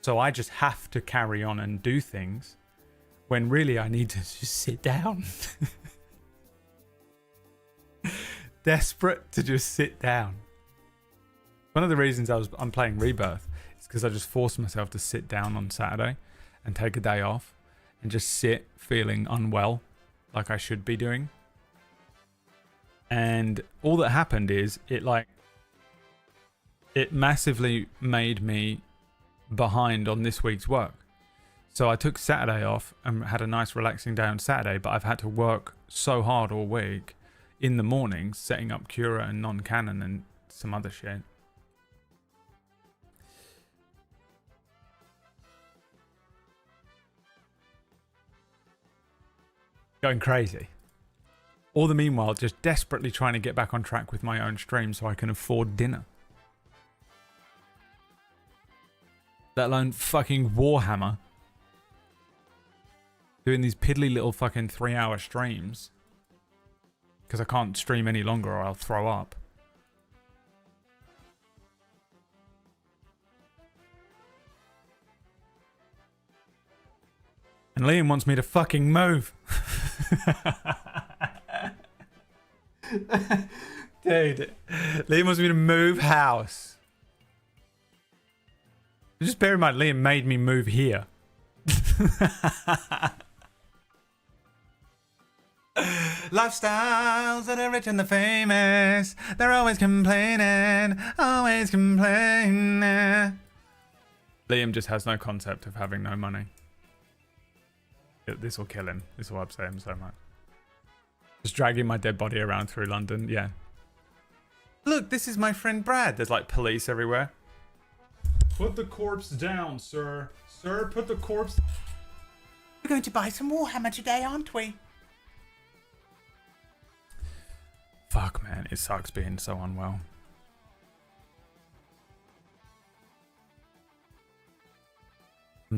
So I just have to carry on and do things when really I need to just sit down. Desperate to just sit down. One of the reasons I'm playing Rebirth is because I just forced myself to sit down on Saturday and take a day off and just sit feeling unwell like I should be doing. And all that happened is it massively made me behind on this week's work. So I took Saturday off and had a nice relaxing day on Saturday, but I've had to work so hard all week in the mornings setting up Cura and non-canon and some other shit. Going crazy. All the meanwhile, just desperately trying to get back on track with my own stream so I can afford dinner. Let alone fucking Warhammer. Doing these piddly little fucking 3-hour streams. Because I can't stream any longer or I'll throw up. And Liam wants me to fucking move. Dude, Liam wants me to move house. Just bear in mind, Liam made me move here. Lifestyles that are rich and the famous, they're always complaining, always complaining. Liam just has no concept of having no money. This will kill him. This will upset him so much. Just dragging my dead body around through London, yeah. Look, this is my friend Brad. There's like police everywhere. Put the corpse down, sir. Sir, put the corpse... We're going to buy some Warhammer today, aren't we? Fuck, man. It sucks being so unwell.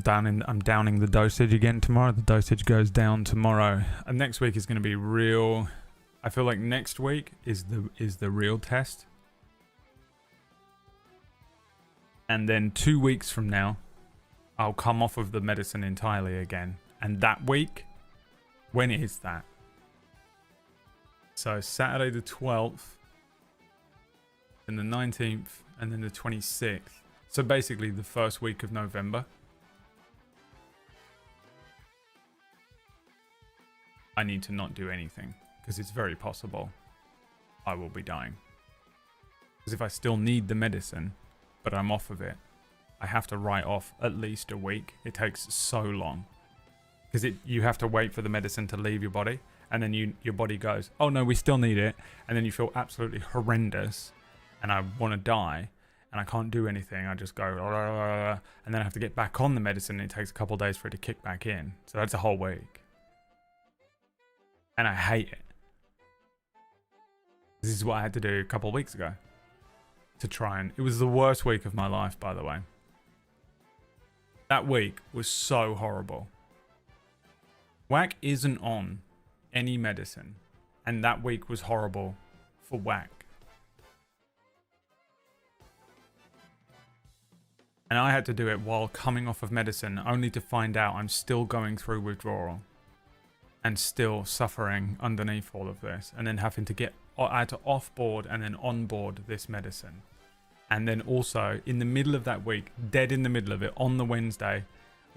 I'm downing the dosage again tomorrow. The dosage goes down tomorrow. And next week is going to be real. I feel like next week is the real test. And then 2 weeks from now, I'll come off of the medicine entirely again. And that week, when is that? So Saturday the 12th, then the 19th, and then the 26th. So basically the first week of November. I need to not do anything because it's very possible I will be dying. Because if I still need the medicine, but I'm off of it, I have to write off at least a week. It takes so long because you have to wait for the medicine to leave your body, and then your body goes, oh no, we still need it, and then you feel absolutely horrendous, and I want to die, and I can't do anything. I just go, and then I have to get back on the medicine, and it takes a couple of days for it to kick back in. So that's a whole week. And I hate it. This is what I had to do a couple of weeks ago. To try and... It was the worst week of my life, by the way. That week was so horrible. Whack isn't on any medicine. And that week was horrible for Whack. And I had to do it while coming off of medicine, only to find out I'm still going through withdrawal. And still suffering underneath all of this, and then having to I had to off-board and then on-board this medicine. And then also, in the middle of that week, dead in the middle of it, on the Wednesday,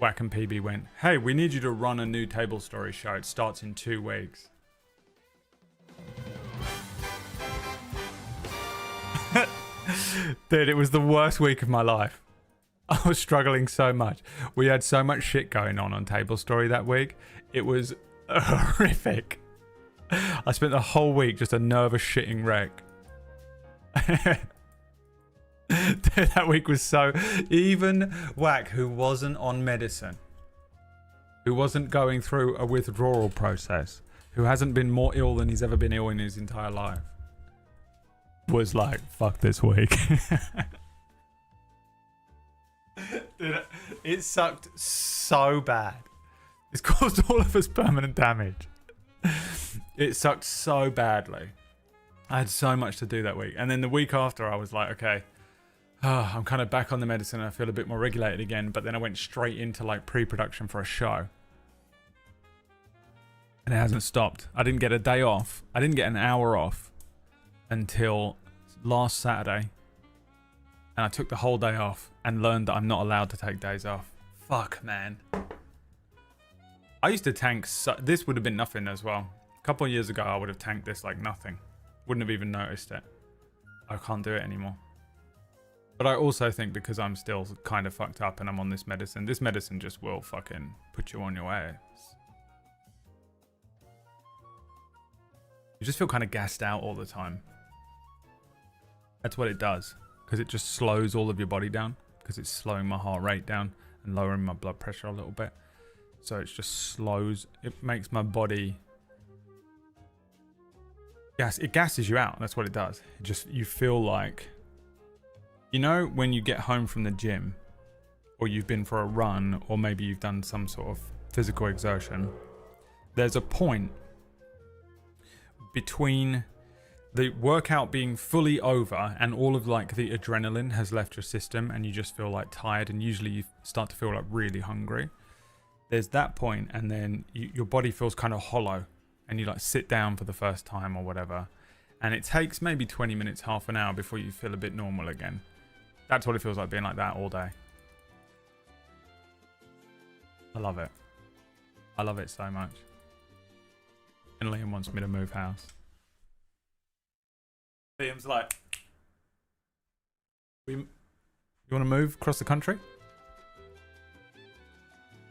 Whack and PB went, hey, we need you to run a new table story show. It starts in 2 weeks. Dude, it was the worst week of my life. I was struggling so much. We had so much shit going on Table Story that week. It was horrific. I spent the whole week just a nervous shitting wreck. That week was so... Even Whack, who wasn't on medicine, who wasn't going through a withdrawal process, who hasn't been more ill than he's ever been ill in his entire life, was like, fuck this week. Dude, it sucked so bad. It's caused all of us permanent damage. It sucked so badly. I had so much to do that week. And then the week after, I was like, okay, I'm kind of back on the medicine and I feel a bit more regulated again. But then I went straight into like pre-production for a show. And it hasn't stopped. I didn't get a day off. I didn't get an hour off until last Saturday. And I took the whole day off and learned that I'm not allowed to take days off. Fuck, man. I used to tank... This would have been nothing as well. A couple of years ago, I would have tanked this like nothing. Wouldn't have even noticed it. I can't do it anymore. But I also think because I'm still kind of fucked up and I'm on this medicine just will fucking put you on your way. You just feel kind of gassed out all the time. That's what it does. Because it just slows all of your body down. Because it's slowing my heart rate down and lowering my blood pressure a little bit. So it just slows. It makes my body It gasses you out. That's what it does. It just, you feel like, you know, when you get home from the gym, or you've been for a run, or maybe you've done some sort of physical exertion, there's a point between the workout being fully over and all of like the adrenaline has left your system and you just feel like tired, and usually you start to feel like really hungry. There's that point, and then your body feels kind of hollow, and you like sit down for the first time or whatever, and it takes maybe 20 minutes, half an hour before you feel a bit normal again. That's what it feels like being like that all day. I love it. I love it so much. And Liam wants me to move house. Liam's like, you want to move across the country?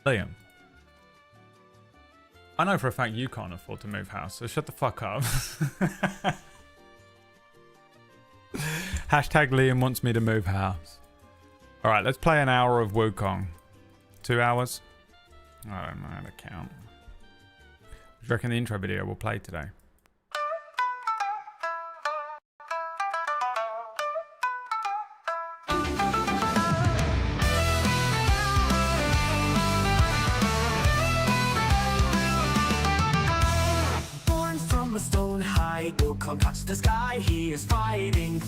Liam, I know for a fact you can't afford to move house, so shut the fuck up. Hashtag Liam wants me to move house. Alright, let's play an hour of Wukong. 2 hours? I don't know how to count. Do you reckon the intro video will play today? Wukong touch the sky, he is fighting,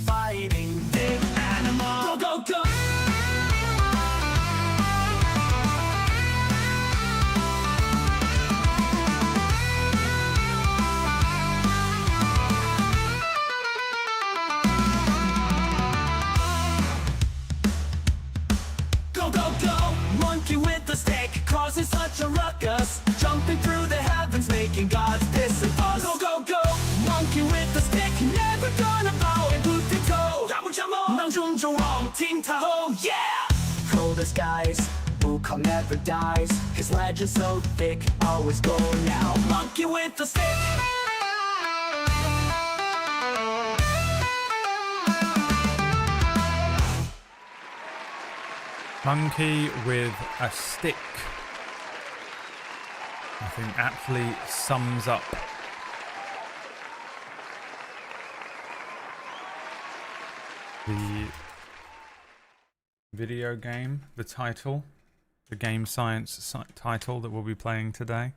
big animal. Go, go, go! Go, go, go! Monkey with the stick, causing such a ruckus, jumping through the heavens, making gods piss and us. Go, go, go! Monkey with the stick, never gonna bow and boot the toe. Yeah! Cold skies, Wukong never dies. His legend's so thick, always go now. Monkey with the stick. Monkey with a stick. I think aptly sums up the video game, the title, the game science title that we'll be playing today.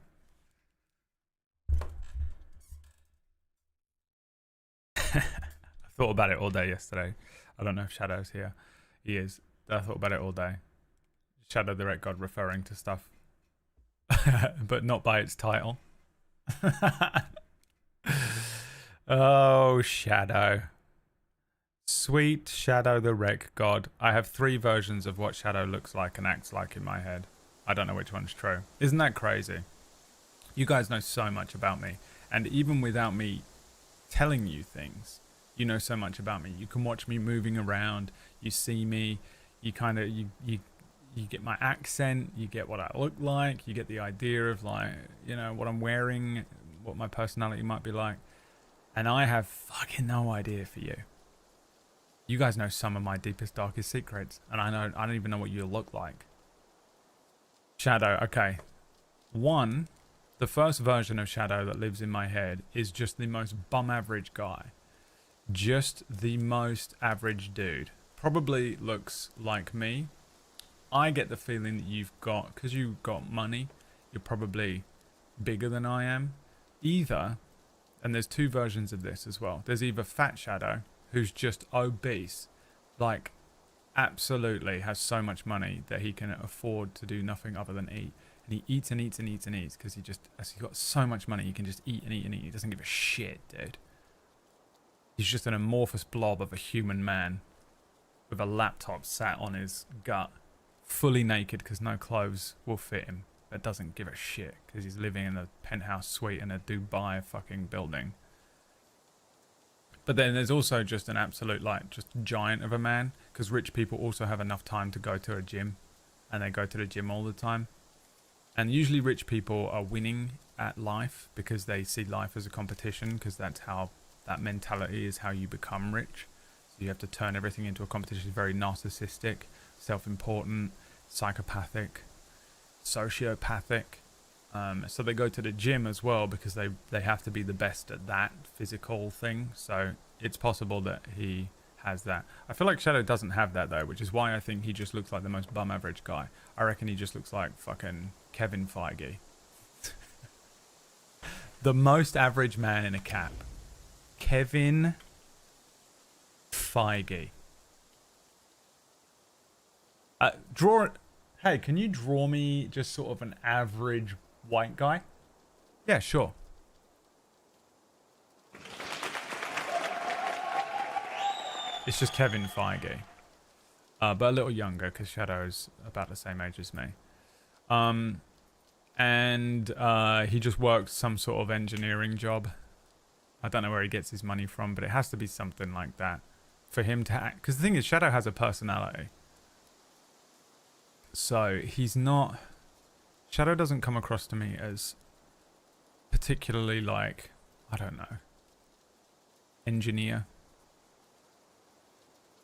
I thought about it all day yesterday. I don't know if Shadow's here. He is. I thought about it all day. Shadow the Red God referring to stuff, but not by its title. Oh, Shadow. Sweet Shadow the Wreck God. I have 3 versions of what Shadow looks like and acts like in my head. I don't know which one's true. Isn't that crazy? You guys know so much about me. And even without me telling you things, you know so much about me. You can watch me moving around. You see me. You kind of, you get my accent. You get what I look like. You get the idea of, like, you know, what I'm wearing, what my personality might be like. And I have fucking no idea for you. You guys know some of my deepest, darkest secrets, and I don't even know what you look like. Shadow, okay. The first version of Shadow that lives in my head is just the most bum average guy. Just the most average dude. Probably looks like me. I get the feeling that you've got, because you've got money, you're probably bigger than I am. Either, and there's 2 versions of this as well. There's either Fat Shadow, who's just obese, like absolutely has so much money that he can afford to do nothing other than eat. And he eats and eats and eats and eats because he's got so much money he can just eat and eat and eat. He doesn't give a shit, dude. He's just an amorphous blob of a human man with a laptop sat on his gut, fully naked because no clothes will fit him. That doesn't give a shit because he's living in a penthouse suite in a Dubai fucking building. But then there's also just an absolute, like, just giant of a man, because rich people also have enough time to go to a gym, and they go to the gym all the time. And usually rich people are winning at life because they see life as a competition, because that's how, that mentality is how you become rich. So you have to turn everything into a competition. It's very narcissistic, self-important, psychopathic, sociopathic. So they go to the gym as well because they have to be the best at that physical thing. So it's possible that he has that. I feel like Shadow doesn't have that though, which is why I think he just looks like the most bum average guy. I reckon he just looks like fucking Kevin Feige. The most average man in a cap. Kevin Feige. Hey, can you draw me just sort of an average white guy? Yeah, sure. It's just Kevin Feige. But a little younger because Shadow's about the same age as me. And he just works some sort of engineering job. I don't know where he gets his money from, but it has to be something like that for him to act. Because the thing is, Shadow has a personality. So he's not... Shadow doesn't come across to me as particularly like, I don't know, engineer.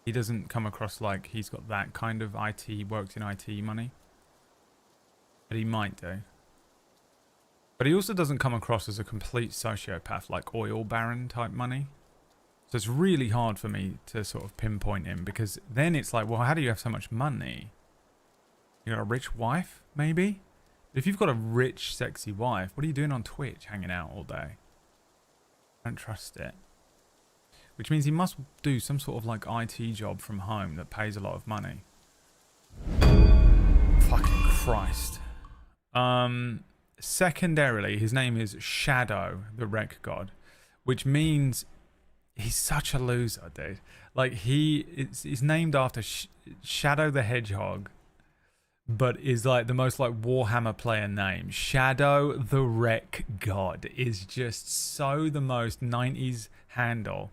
He doesn't come across like he's got that kind of IT, works in IT money. But he might do. But he also doesn't come across as a complete sociopath, like oil baron type money. So it's really hard for me to sort of pinpoint him, because then it's like, well, how do you have so much money? You got a rich wife, maybe? If you've got a rich, sexy wife, what are you doing on Twitch, hanging out all day? I don't trust it. Which means he must do some sort of like IT job from home that pays a lot of money. Fucking Christ. Secondarily, his name is Shadow, the Wreck God, which means he's such a loser, dude. Like, he's named after Shadow the Hedgehog, but is like the most like Warhammer player name. Shadow the Wreck God is just so the most 90s handle.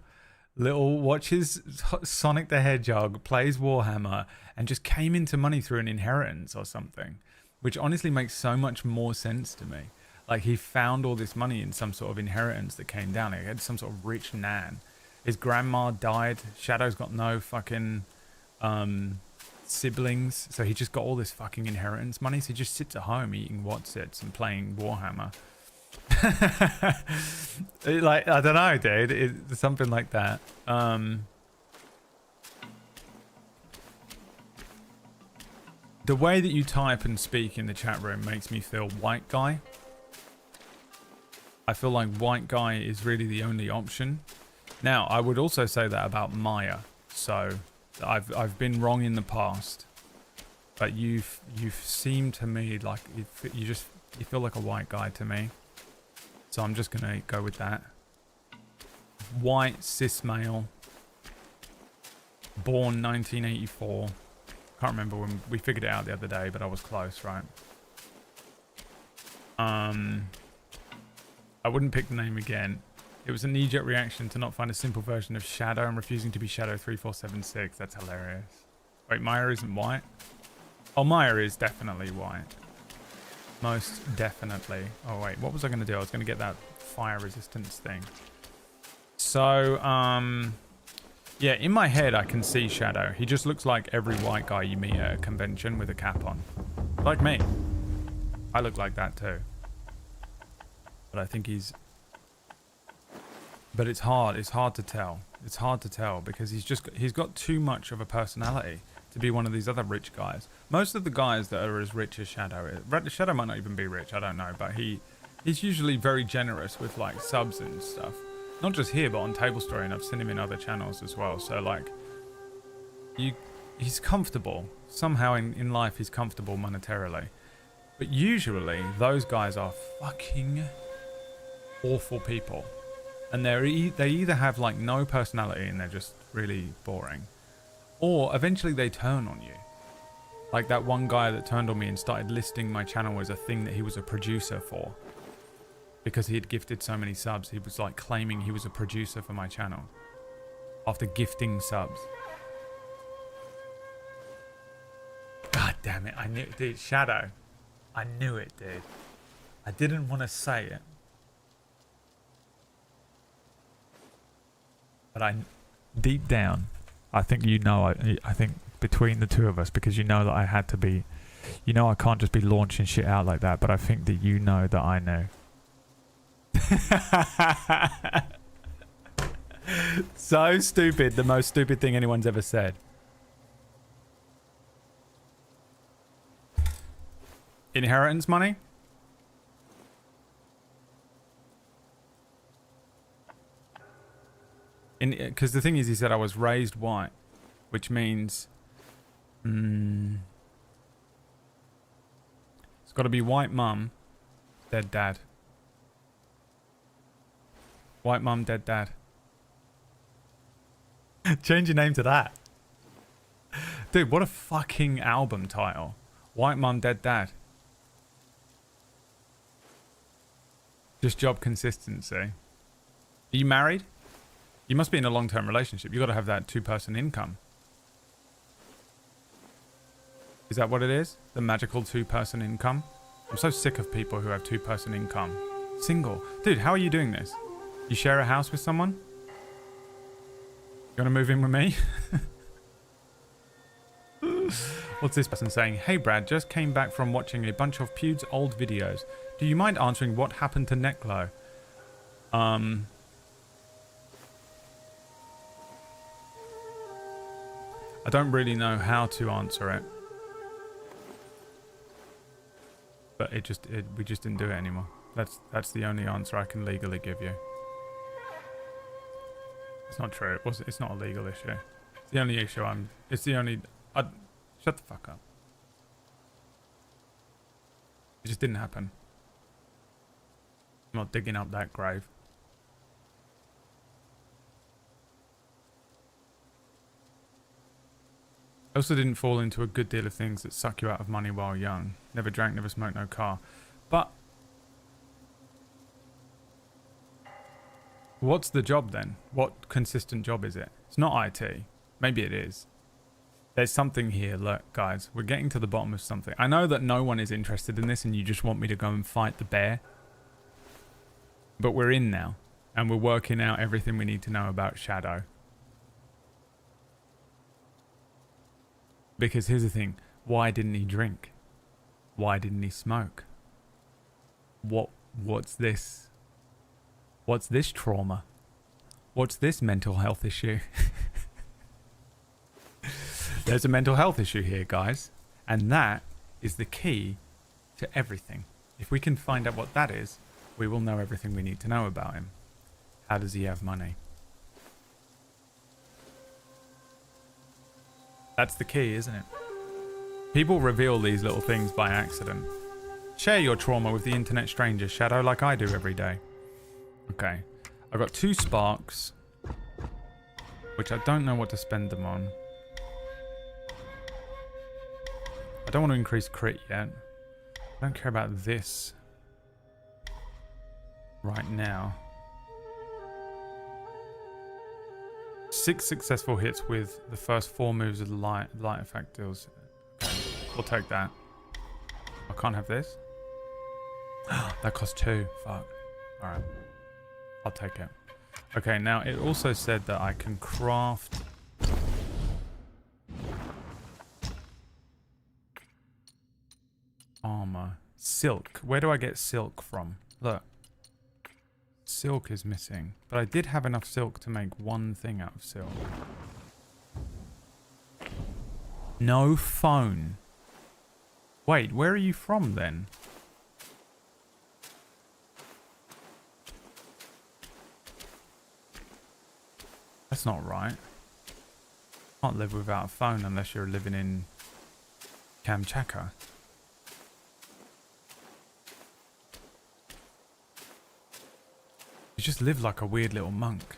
Little watches Sonic the Hedgehog, plays Warhammer, and just came into money through an inheritance or something, which honestly makes so much more sense to me. Like, he found all this money in some sort of inheritance that came down. He had some sort of rich nan. His grandma died. Shadow's got no fucking siblings, so he just got all this fucking inheritance money. So he just sits at home eating Wotsits and playing Warhammer. Like, I don't know, dude. It's something like that. The way that you type and speak in the chat room makes me feel white guy. I feel like white guy is really the only option. Now, I would also say that about Maya. So I've been wrong in the past, but you've seemed to me like you feel like a white guy to me. So I'm just gonna go with that. White cis male, born 1984. Can't remember when we figured it out the other day, but I was close, right? I wouldn't pick the name again. It was a knee-jerk reaction to not find a simple version of Shadow and refusing to be Shadow 3476. That's hilarious. Wait, Maya isn't white? Oh, Maya is definitely white. Most definitely. Oh, wait, what was I going to do? I was going to get that fire resistance thing. So, yeah, in my head, I can see Shadow. He just looks like every white guy you meet at a convention with a cap on. Like me. I look like that too. But I think he's... But it's hard. It's hard to tell. It's hard to tell because he's got too much of a personality to be one of these other rich guys. Most of the guys that are as rich as Shadow... Shadow might not even be rich, I don't know. But he's usually very generous with like subs and stuff. Not just here, but on Table Story, and I've seen him in other channels as well. So, like, he's comfortable. Somehow in life, he's comfortable monetarily. But usually, those guys are fucking awful people. And they either have, like, no personality and they're just really boring. Or, eventually, they turn on you. Like that one guy that turned on me and started listing my channel as a thing that he was a producer for. Because he had gifted so many subs, he was like claiming he was a producer for my channel after gifting subs. God damn it, I knew it, dude. Shadow, I knew it, dude. I didn't want to say it, but deep down, I think you know. I think between the two of us, because you know that I had to be You know I can't just be launching shit out like that, but I think that you know that I know. So stupid. The most stupid thing anyone's ever said. Inheritance money? Because the thing is, he said I was raised white, which means it's got to be white mum, dead dad. White mum, dead dad. Change your name to that. Dude, what a fucking album title. White mum, dead dad. Just job consistency. Are you married? You must be in a long-term relationship. You got to have that two-person income. Is that what it is? The magical two-person income? I'm so sick of people who have two-person income. Single. Dude, how are you doing this? You share a house with someone? You want to move in with me? What's this person saying? Hey Brad, just came back from watching a bunch of Pewd's old videos. Do you mind answering what happened to Neclo? I don't really know how to answer it. But we just didn't do it anymore. That's the only answer I can legally give you. It's not true. It's not a legal issue. It's the only issue shut the fuck up. It just didn't happen. I'm not digging up that grave. I also didn't fall into a good deal of things that suck you out of money while young. Never drank, never smoked, no car. But what's the job then? What consistent job is it? It's not IT. Maybe it is. There's something here. Look, guys, we're getting to the bottom of something. I know that no one is interested in this and you just want me to go and fight the bear. But we're in now. And we're working out everything we need to know about Shadow. Because here's the thing. Why didn't he drink? Why didn't he smoke? What's this? What's this trauma? What's this mental health issue? There's a mental health issue here, guys. And that is the key to everything. If we can find out what that is, we will know everything we need to know about him. How does he have money? That's the key, isn't it? People reveal these little things by accident. Share your trauma with the internet stranger, Shadow, like I do every day. Okay. I've got 2 sparks, which I don't know what to spend them on. I don't want to increase crit yet. I don't care about this right now. 6 successful hits with the first 4 moves of the light effect deals. Okay, we'll take that. I can't have this. That costs 2. Fuck. Alright. I'll take it. Okay, now it also said that I can craft armor. Silk. Where do I get silk from? Look. Silk is missing. But I did have enough silk to make 1 thing out of silk. No phone. Wait, where are you from then? That's not right. Can't live without a phone unless you're living in Kamchatka. You just live like a weird little monk.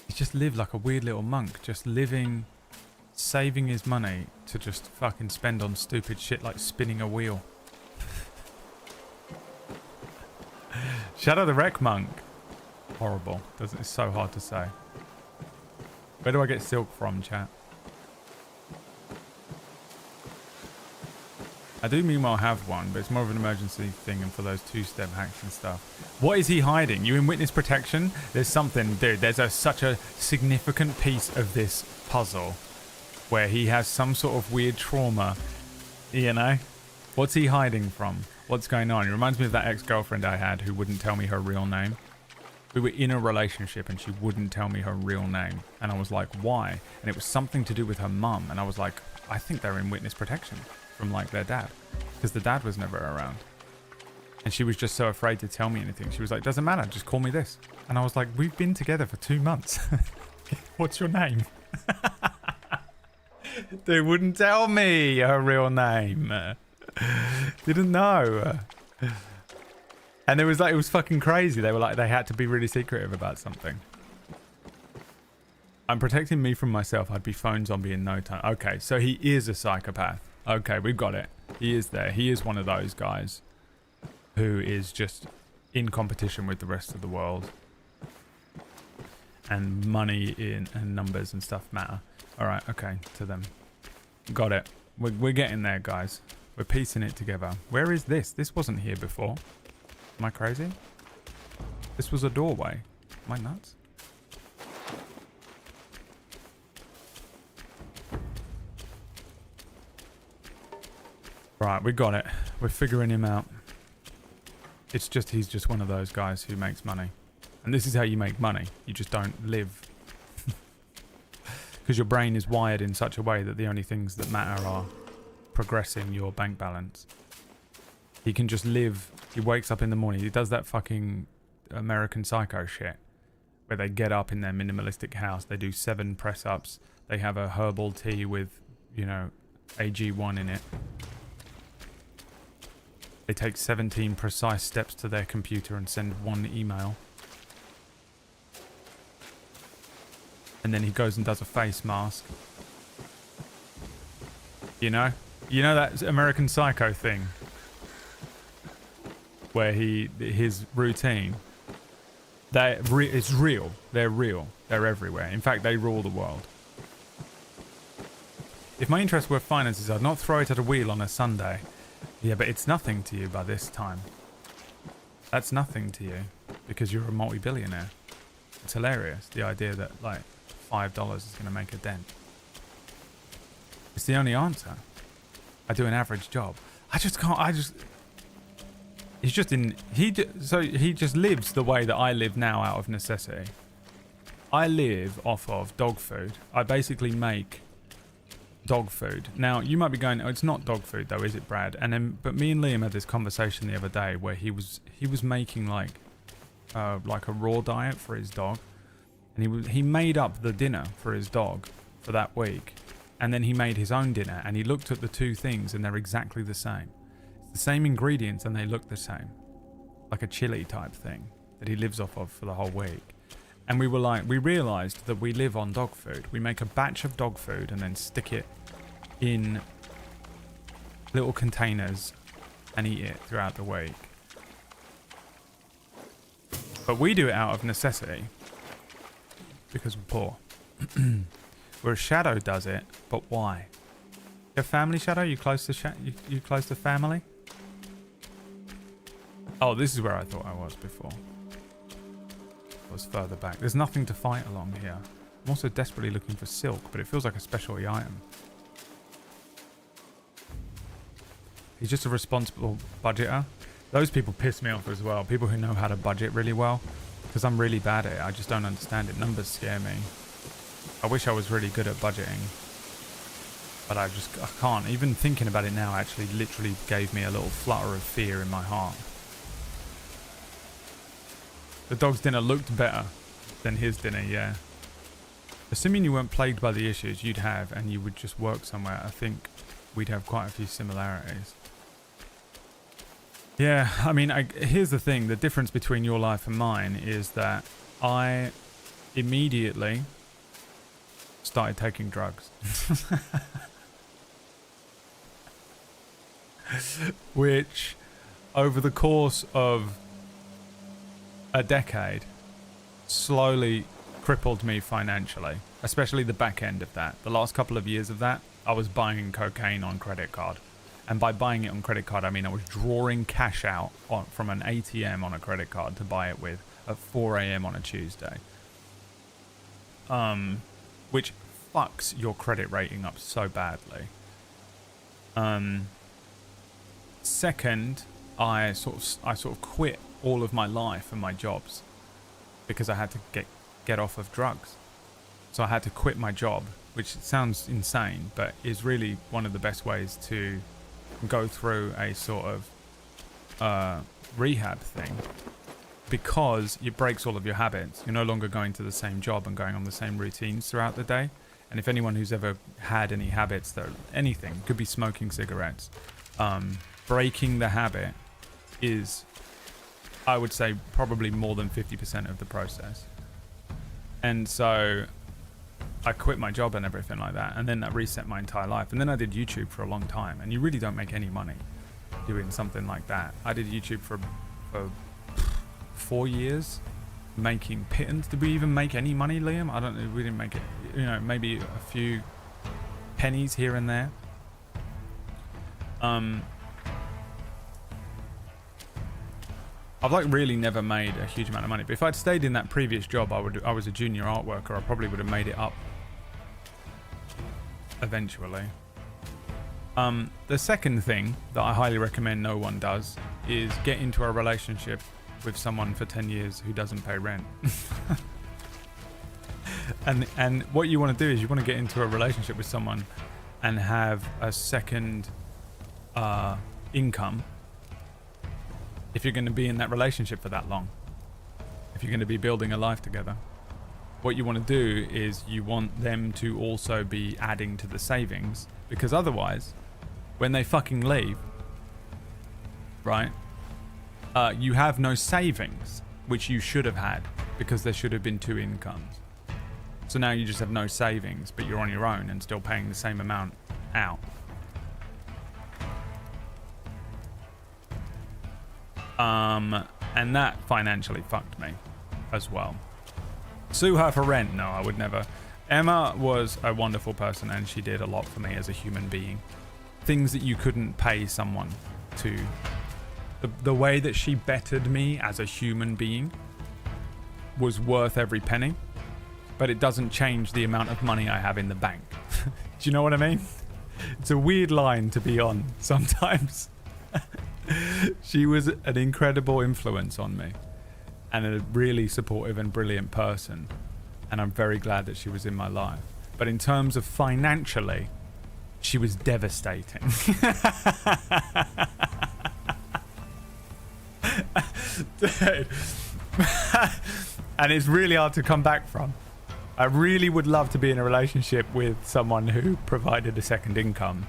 He just lived like a weird little monk, just living, saving his money to just fucking spend on stupid shit like spinning a wheel. Shadow the Wreck Monk. Horrible. It's so hard to say. Where do I get silk from, chat? I do meanwhile have one, but it's more of an emergency thing and for those 2-step hacks and stuff. What is he hiding? You in witness protection? There's something, dude. There's such a significant piece of this puzzle where he has some sort of weird trauma, you know? What's he hiding from? What's going on? It reminds me of that ex-girlfriend I had who wouldn't tell me her real name. We were in a relationship and she wouldn't tell me her real name. And I was like, why? And it was something to do with her mum. And I was like, I think they're in witness protection from like their dad. Because the dad was never around. And she was just so afraid to tell me anything. She was like, doesn't matter, just call me this. And I was like, we've been together for 2 months. What's your name? They wouldn't tell me her real name. Didn't know. And it was like, it was fucking crazy. They were like, they had to be really secretive about something. I'm protecting me from myself. I'd be phone zombie in no time. Okay, so he is a psychopath. Okay, we've got it. He is there. He is one of those guys who is just in competition with the rest of the world. And money and numbers and stuff matter. All right, okay, to them. Got it. We're getting there, guys. We're piecing it together. Where is this? This wasn't here before. Am I crazy? This was a doorway. Am I nuts? Right, we got it. We're figuring him out. It's just, he's just one of those guys who makes money. And this is how you make money. You just don't live. Because your brain is wired in such a way that the only things that matter are progressing your bank balance. He can just live. He wakes up in the morning. He does that fucking American Psycho shit. Where they get up in their minimalistic house. They do 7 press-ups. They have a herbal tea with, you know, AG1 in it. They take 17 precise steps to their computer and send 1 email. And then he goes and does a face mask. You know? You know that American Psycho thing? Where his routine. It's real. They're real. They're everywhere. In fact, they rule the world. If my interests were finances, I'd not throw it at a wheel on a Sunday. Yeah, but it's nothing to you by this time. That's nothing to you because you're a multi-billionaire. It's hilarious, the idea that like $5 is going to make a dent. It's the only answer. I do an average job. I just can't. He's just in. So he just lives the way that I live now out of necessity. I live off of dog food. I basically make dog food. Now you might be going, oh, it's not dog food though, is it, Brad? And then, but me and Liam had this conversation the other day where he was making like a raw diet for his dog, and he made up the dinner for his dog for that week, and then he made his own dinner, and he looked at the 2 things and they're exactly the same. It's the same ingredients and they look the same, like a chili type thing that he lives off of for the whole week. And we were like, we realized that we live on dog food. We make a batch of dog food and then stick it in little containers and eat it throughout the week. But we do it out of necessity because we're poor. Whereas Shadow does it, but why? Your family, Shadow? You close to you close to family? Oh, this is where I thought I was before. Was further back. There's nothing to fight along here. I'm also desperately looking for silk, but it feels like a specialty item. He's just a responsible budgeter. Those people piss me off as well. People who know how to budget really well. Because I'm really bad at it. I just don't understand it. Numbers scare me. I wish I was really good at budgeting. But I can't. Even thinking about it now actually literally gave me a little flutter of fear in my heart. The dog's dinner looked better than his dinner, yeah. Assuming you weren't plagued by the issues you'd have and you would just work somewhere, I think we'd have quite a few similarities. Yeah, I mean, here's the thing. The difference between your life and mine is that I immediately started taking drugs. Which, over the course of a decade, slowly crippled me financially, especially the back end of that. The last couple of years of that, I was buying cocaine on credit card. And by buying it on credit card, I mean I was drawing cash out from an ATM on a credit card to buy it with at 4 a.m. on a Tuesday. Which fucks your credit rating up so badly. Second, I sort of quit all of my life and my jobs because I had to get off of drugs. So I had to quit my job, which sounds insane, but is really one of the best ways to go through a sort of rehab thing, because it breaks all of your habits. You're no longer going to the same job and going on the same routines throughout the day. And if anyone who's ever had any habits, that anything, could be smoking cigarettes, breaking the habit is, I would say, probably more than 50% of the process. And so I quit my job and everything like that, and then that reset my entire life. And then I did YouTube for a long time, and you really don't make any money doing something like that. I did YouTube for 4 years, making pittance. Did we even make any money, Liam? I don't know. We didn't make it, you know, maybe a few pennies here and there. I've like really never made a huge amount of money, but if I'd stayed in that previous job, I was a junior art worker, I probably would have made it up eventually. The second thing that I highly recommend no one does is get into a relationship with someone for 10 years who doesn't pay rent. and what you want to do is you want to get into a relationship with someone and have a second income if you're going to be in that relationship for that long, if you're going to be building a life together. What you want to do is you want them to also be adding to the savings, because otherwise, when they fucking leave, right, you have no savings, which you should have had, because there should have been 2 incomes. So now you just have no savings, but you're on your own and still paying the same amount out. And that financially fucked me as well. Sue her for rent? No, I would never. Emma was a wonderful person, and she did a lot for me as a human being. Things that you couldn't pay someone to. The way that she bettered me as a human being was worth every penny, but it doesn't change the amount of money I have in the bank. Do you know what I mean? It's a weird line to be on sometimes. She was an incredible influence on me and a really supportive and brilliant person, and I'm very glad that she was in my life. But in terms of financially, she was devastating. Dude. And it's really hard to come back from. I really would love to be in a relationship with someone who provided a second income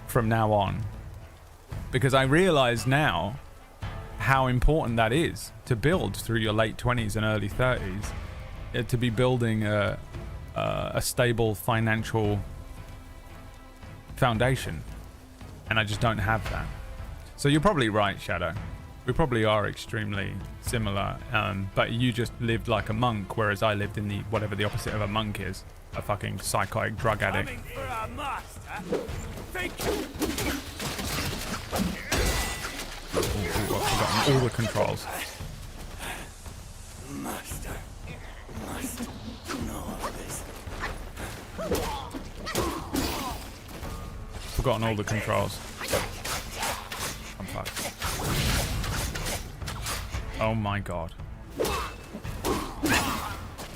from now on, because I realize now how important that is to build through your late 20s and early 30s, to be building a stable financial foundation. And I just don't have that. So you're probably right, Shadow. We probably are extremely similar, but you just lived like a monk, whereas I lived in the whatever the opposite of a monk is, a fucking psychotic drug addict. Coming for our master. Thank you. I've forgotten all the controls. Master must know of this. Forgotten all the controls. I'm fucked. Oh my god.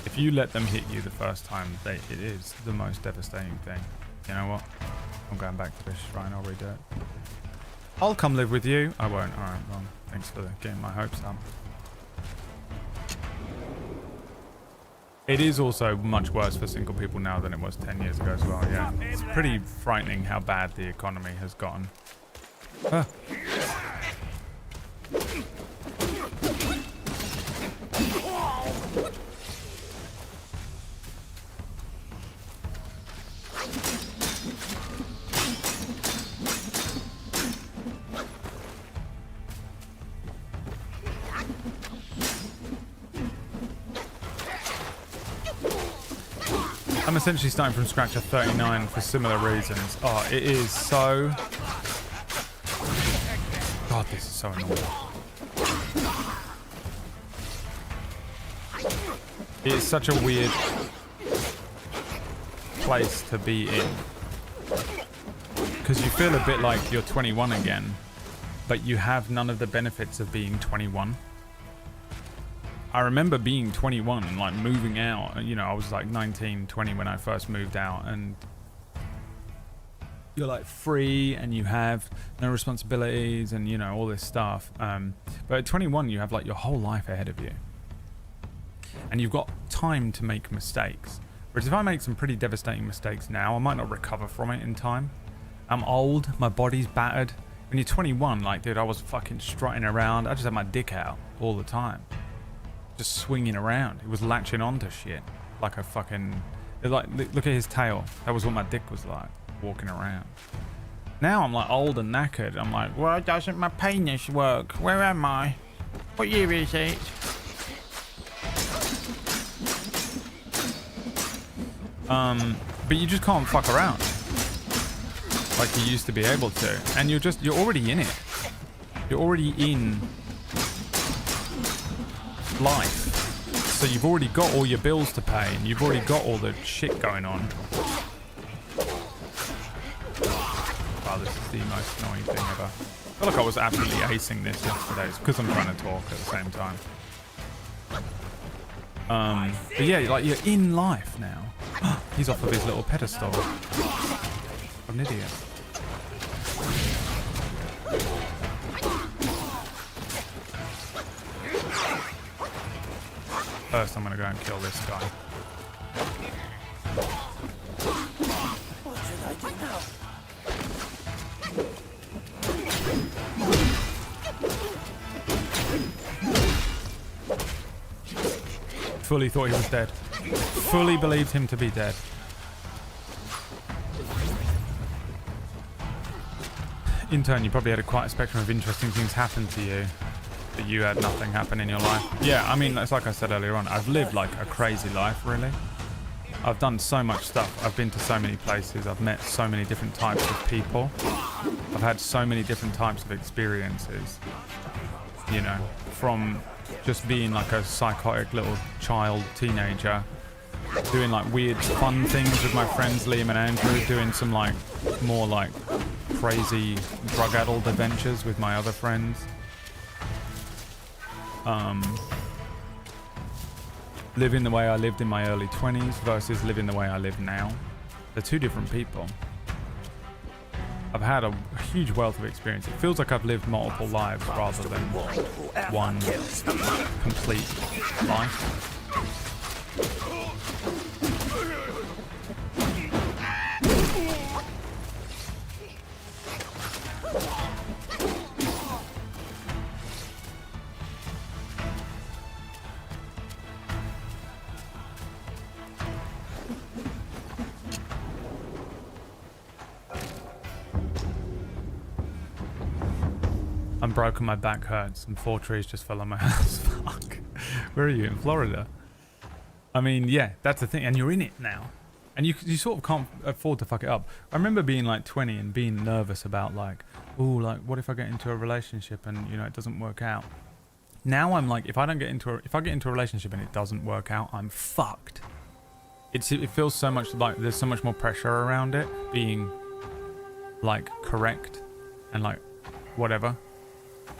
If you let them hit you the first time, it is the most devastating thing. You know what? I'm going back to this shrine, I'll redo it. I'll come live with you. I won't. Alright, well, thanks for getting my hopes up. It is also much worse for single people now than it was 10 years ago as well, yeah. It's pretty frightening how bad the economy has gotten. Ah. I'm essentially starting from scratch at 39 for similar reasons. Oh, it is so... God, this is so annoying. It is such a weird... place to be in. Because you feel a bit like you're 21 again, but you have none of the benefits of being 21. I remember being 21 and like moving out. You know, I was like 19, 20 when I first moved out, and you're like free and you have no responsibilities and, you know, all this stuff. But at 21, you have like your whole life ahead of you. And you've got time to make mistakes. Whereas if I make some pretty devastating mistakes now, I might not recover from it in time. I'm old, my body's battered. When you're 21, like, dude, I was fucking strutting around. I just had my dick out all the time. Just swinging around. It was latching onto shit. Like a fucking... Like, look at his tail. That was what my dick was like, walking around. Now I'm like old and knackered. I'm like, why doesn't my penis work? Where am I? What year is it? But you just can't fuck around like you used to be able to, and you're already in it. You're already in life, so you've already got all your bills to pay, and you've already got all the shit going on. Wow, this is the most annoying thing ever. I feel like I was absolutely acing this yesterday. It's because I'm trying to talk at the same time. But yeah, like, you're in life now. He's off of his little pedestal. I'm an idiot. First, I'm gonna go and kill this guy. What should I do now? Fully thought he was dead. Fully believed him to be dead. In turn, you probably had quite a spectrum of interesting things happen to you, but you had nothing happen in your life. Yeah, I mean, it's like I said earlier on, I've lived like a crazy life, really. I've done so much stuff. I've been to so many places. I've met so many different types of people. I've had so many different types of experiences. You know, from just being like a psychotic little child, teenager, doing like weird fun things with my friends Liam and Andrew, doing some like more like crazy drug-addled adventures with my other friends. Living the way I lived in my early 20s versus living the way I live now. They're two different people. I've had a huge wealth of experience. It feels like I've lived multiple lives rather than one complete life. I'm broken, my back hurts, and 4 trees just fell on my house. Fuck. Where are you? In Florida? I mean, yeah, that's the thing. And you're in it now. And you sort of can't afford to fuck it up. I remember being like 20 and being nervous about like, ooh, like, what if I get into a relationship and, you know, it doesn't work out? Now I'm like, if I get into a relationship and it doesn't work out, I'm fucked. It feels so much like there's so much more pressure around it being like correct and like whatever.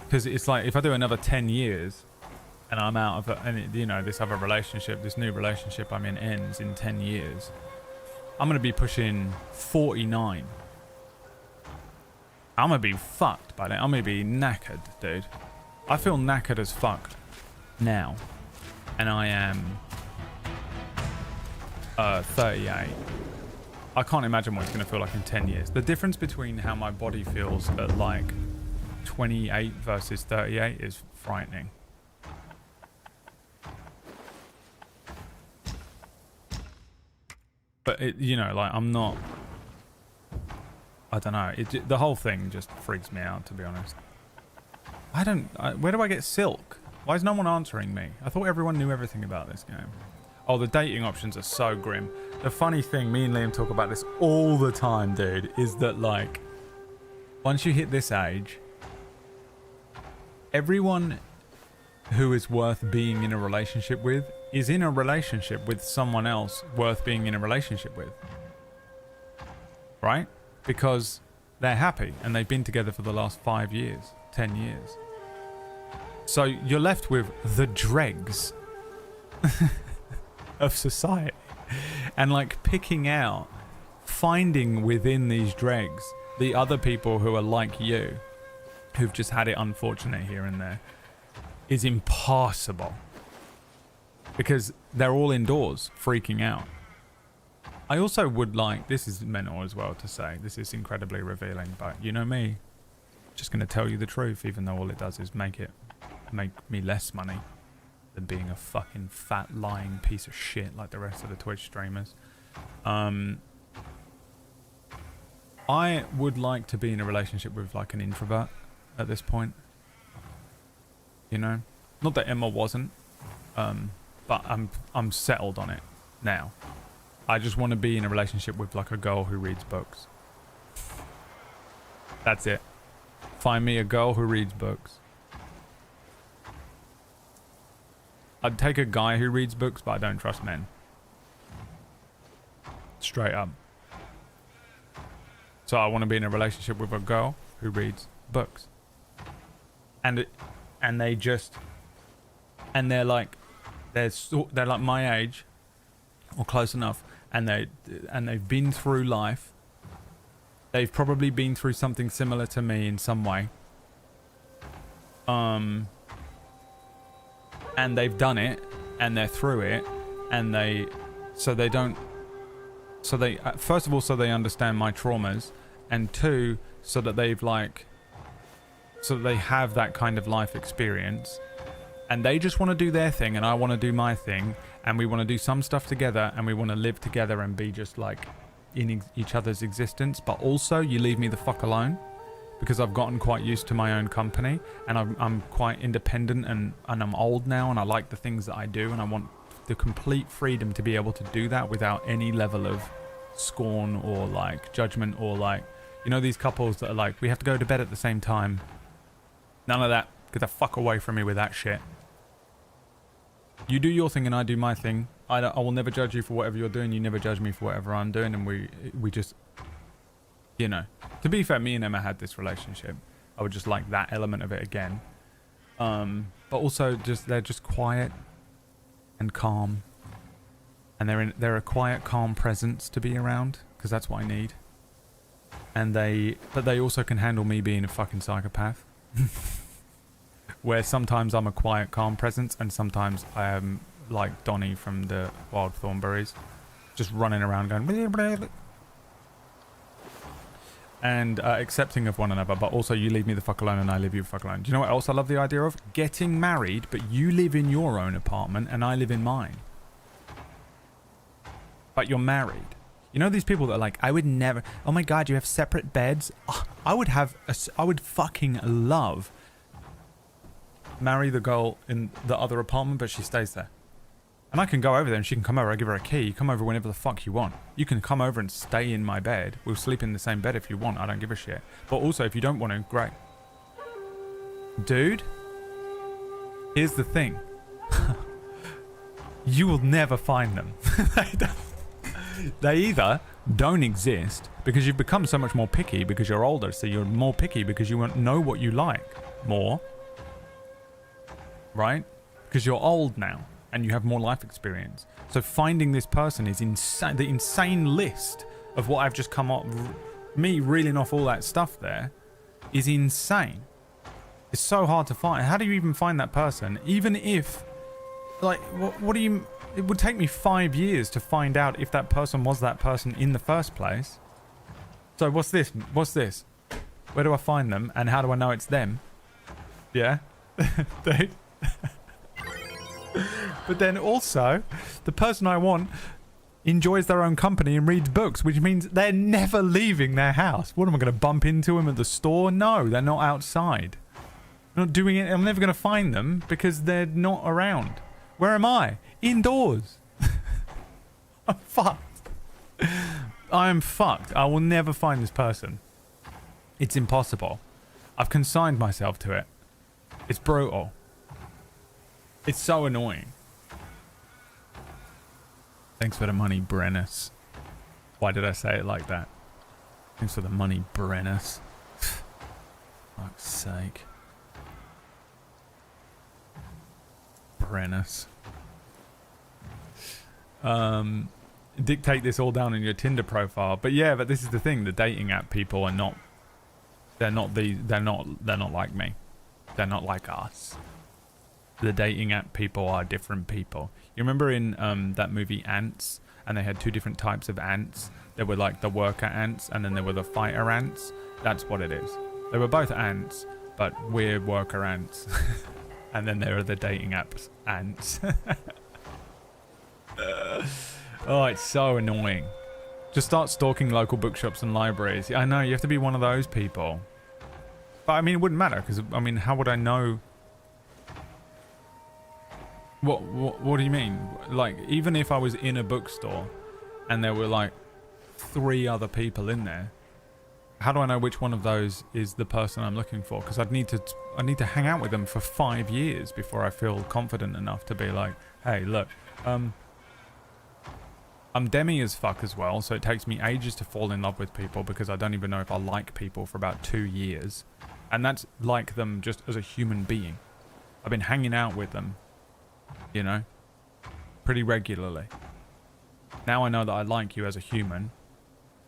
Because it's like, if I do another 10 years and I'm out of it, and it, you know, this other relationship, this new relationship I'm in ends in 10 years, I'm going to be pushing 49. I'm going to be fucked by that. I'm going to be knackered, dude. I feel knackered as fuck now. And I am 38. I can't imagine what it's going to feel like in 10 years. The difference between how my body feels at like 28 versus 38 is frightening. But it, you know, like, I'm not, I don't know, the whole thing just freaks me out, to be honest. Where do I get silk? Why is no one answering me? I thought everyone knew everything about this game. Oh, the dating options are so grim. The funny thing, me and Liam talk about this all the time, dude, is that like, once you hit this age, everyone who is worth being in a relationship with is in a relationship with someone else worth being in a relationship with. right? Because they're happy and they've been together for the last 5 years, 10 years. So you're left with the dregs of society, and like picking out, finding within these dregs the other people who are like you, who've just had it unfortunate here and there, is impossible. Because they're all indoors, freaking out. I also would like, this is mental as well to say, this is incredibly revealing, but you know me, just going to tell you the truth, even though all it does is make me less money than being a fucking fat lying piece of shit like the rest of the Twitch streamers. I would like to be in a relationship with like an introvert at this point. You know, not that Emma wasn't, but I'm settled on it now. I just want to be in a relationship with like a girl who reads books. That's it. Find me a girl who reads books. I'd take a guy who reads books, but I don't trust men. Straight up. So I want to be in a relationship with a girl who reads books. And they're like my age or close enough, and they've been through life. They've probably been through something similar to me in some way. And they've done it, and they're through it, and first of all, so they understand my traumas, and two, so that they have that kind of life experience, and they just want to do their thing, and I want to do my thing, and we want to do some stuff together, and we want to live together and be just like in each other's existence. But also, you leave me the fuck alone, because I've gotten quite used to my own company, and I'm quite independent, and I'm old now, and I like the things that I do, and I want the complete freedom to be able to do that without any level of scorn or like judgment, or like, you know, these couples that are like, we have to go to bed at the same time. None of that. Get the fuck away from me with that shit. You do your thing and I do my thing. I will never judge you for whatever you're doing. You never judge me for whatever I'm doing, and we just, you know. To be fair, me and Emma had this relationship. I would just like that element of it again. But also they're just quiet and calm, and they're a quiet, calm presence to be around, because that's what I need. But they also can handle me being a fucking psychopath. Where sometimes I'm a quiet, calm presence, and sometimes I am like Donnie from the Wild Thornberries, just running around going blah, blah, blah. And accepting of one another, but also you leave me the fuck alone and I leave you the fuck alone. Do you know what else I love the idea of? Getting married, but you live in your own apartment and I live in mine. But you're married. You know these people that are like, I would never, oh my god, you have separate beds? Oh, I would fucking love marry the girl in the other apartment, but she stays there. And I can go over there and she can come over. I give her a key. You come over whenever the fuck you want. You can come over and stay in my bed. We'll sleep in the same bed if you want. I don't give a shit. But also, if you don't want to, great. Dude, here's the thing. You will never find them. They either don't exist because you've become so much more picky because you're older, so you're more picky because you won't know what you like more. Right? Because you're old now and you have more life experience. So finding this person is insane. The insane list of what I've just come up, me reeling off all that stuff there, is insane. It's so hard to find. How do you even find that person? Even if, like, what do you... It would take me 5 years to find out if that person was that person in the first place. So what's this? What's this? Where do I find them? And how do I know it's them? Yeah? Dude. But then also, the person I want enjoys their own company and reads books, which means they're never leaving their house. What, am I going to bump into them at the store? No, they're not outside. I'm not doing it. I'm never going to find them because they're not around. Where am I? Indoors. I'm fucked. I am fucked. I will never find this person. It's impossible. I've consigned myself to it. It's brutal. It's so annoying. Thanks for the money, Brennus. Why did I say it like that? Thanks for the money, Brennus. Fuck's sake. Brennus. Dictate this all down in your Tinder profile. But yeah, but this is the thing. The dating app people are not... They're not like me. They're not like us. The dating app people are different people. You remember in that movie Ants? And they had two different types of ants. There were like the worker ants and then there were the fighter ants. That's what it is. They were both ants, but we're worker ants. And then there are the dating apps ants. Oh, it's so annoying. Just start stalking local bookshops and libraries. I know, you have to be one of those people. But I mean, it wouldn't matter because, I mean, how would I know? What do you mean? Like, even if I was in a bookstore and there were like 3 other people in there, how do I know which one of those is the person I'm looking for? Because I'd need to hang out with them for 5 years before I feel confident enough to be like, hey, look, I'm demi as fuck as well, so it takes me ages to fall in love with people because I don't even know if I like people for about 2 years. And that's like them just as a human being. I've been hanging out with them, you know, pretty regularly. Now I know that I like you as a human.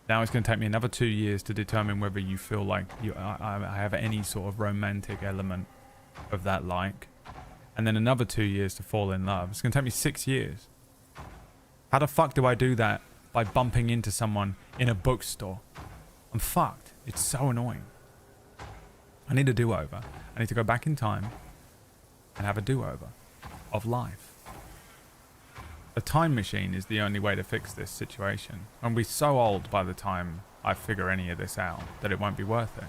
Now it's going to take me another 2 years to determine whether you feel like I have any sort of romantic element of that like. And then another 2 years to fall in love. It's going to take me 6 years. How the fuck do I do that by bumping into someone in a bookstore? I'm fucked. It's so annoying. I need a do-over. I need to go back in time and have a do-over of life. A time machine is the only way to fix this situation. I'll be so old by the time I figure any of this out that it won't be worth it.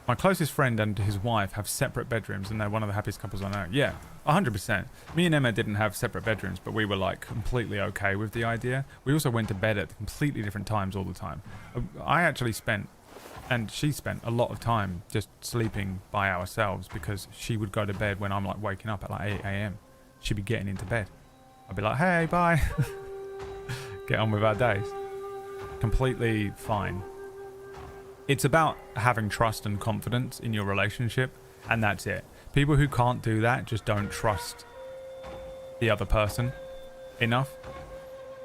My closest friend and his wife have separate bedrooms and they're one of the happiest couples on earth. Yeah, 100%. Me and Emma didn't have separate bedrooms, but we were like completely okay with the idea. We also went to bed at completely different times all the time. I actually spent, and she spent a lot of time just sleeping by ourselves because she would go to bed when I'm like waking up at like 8 AM. She'd be getting into bed. I'd be like, hey, bye. Get on with our days. Completely fine. It's about having trust and confidence in your relationship, and that's it. People who can't do that just don't trust the other person enough.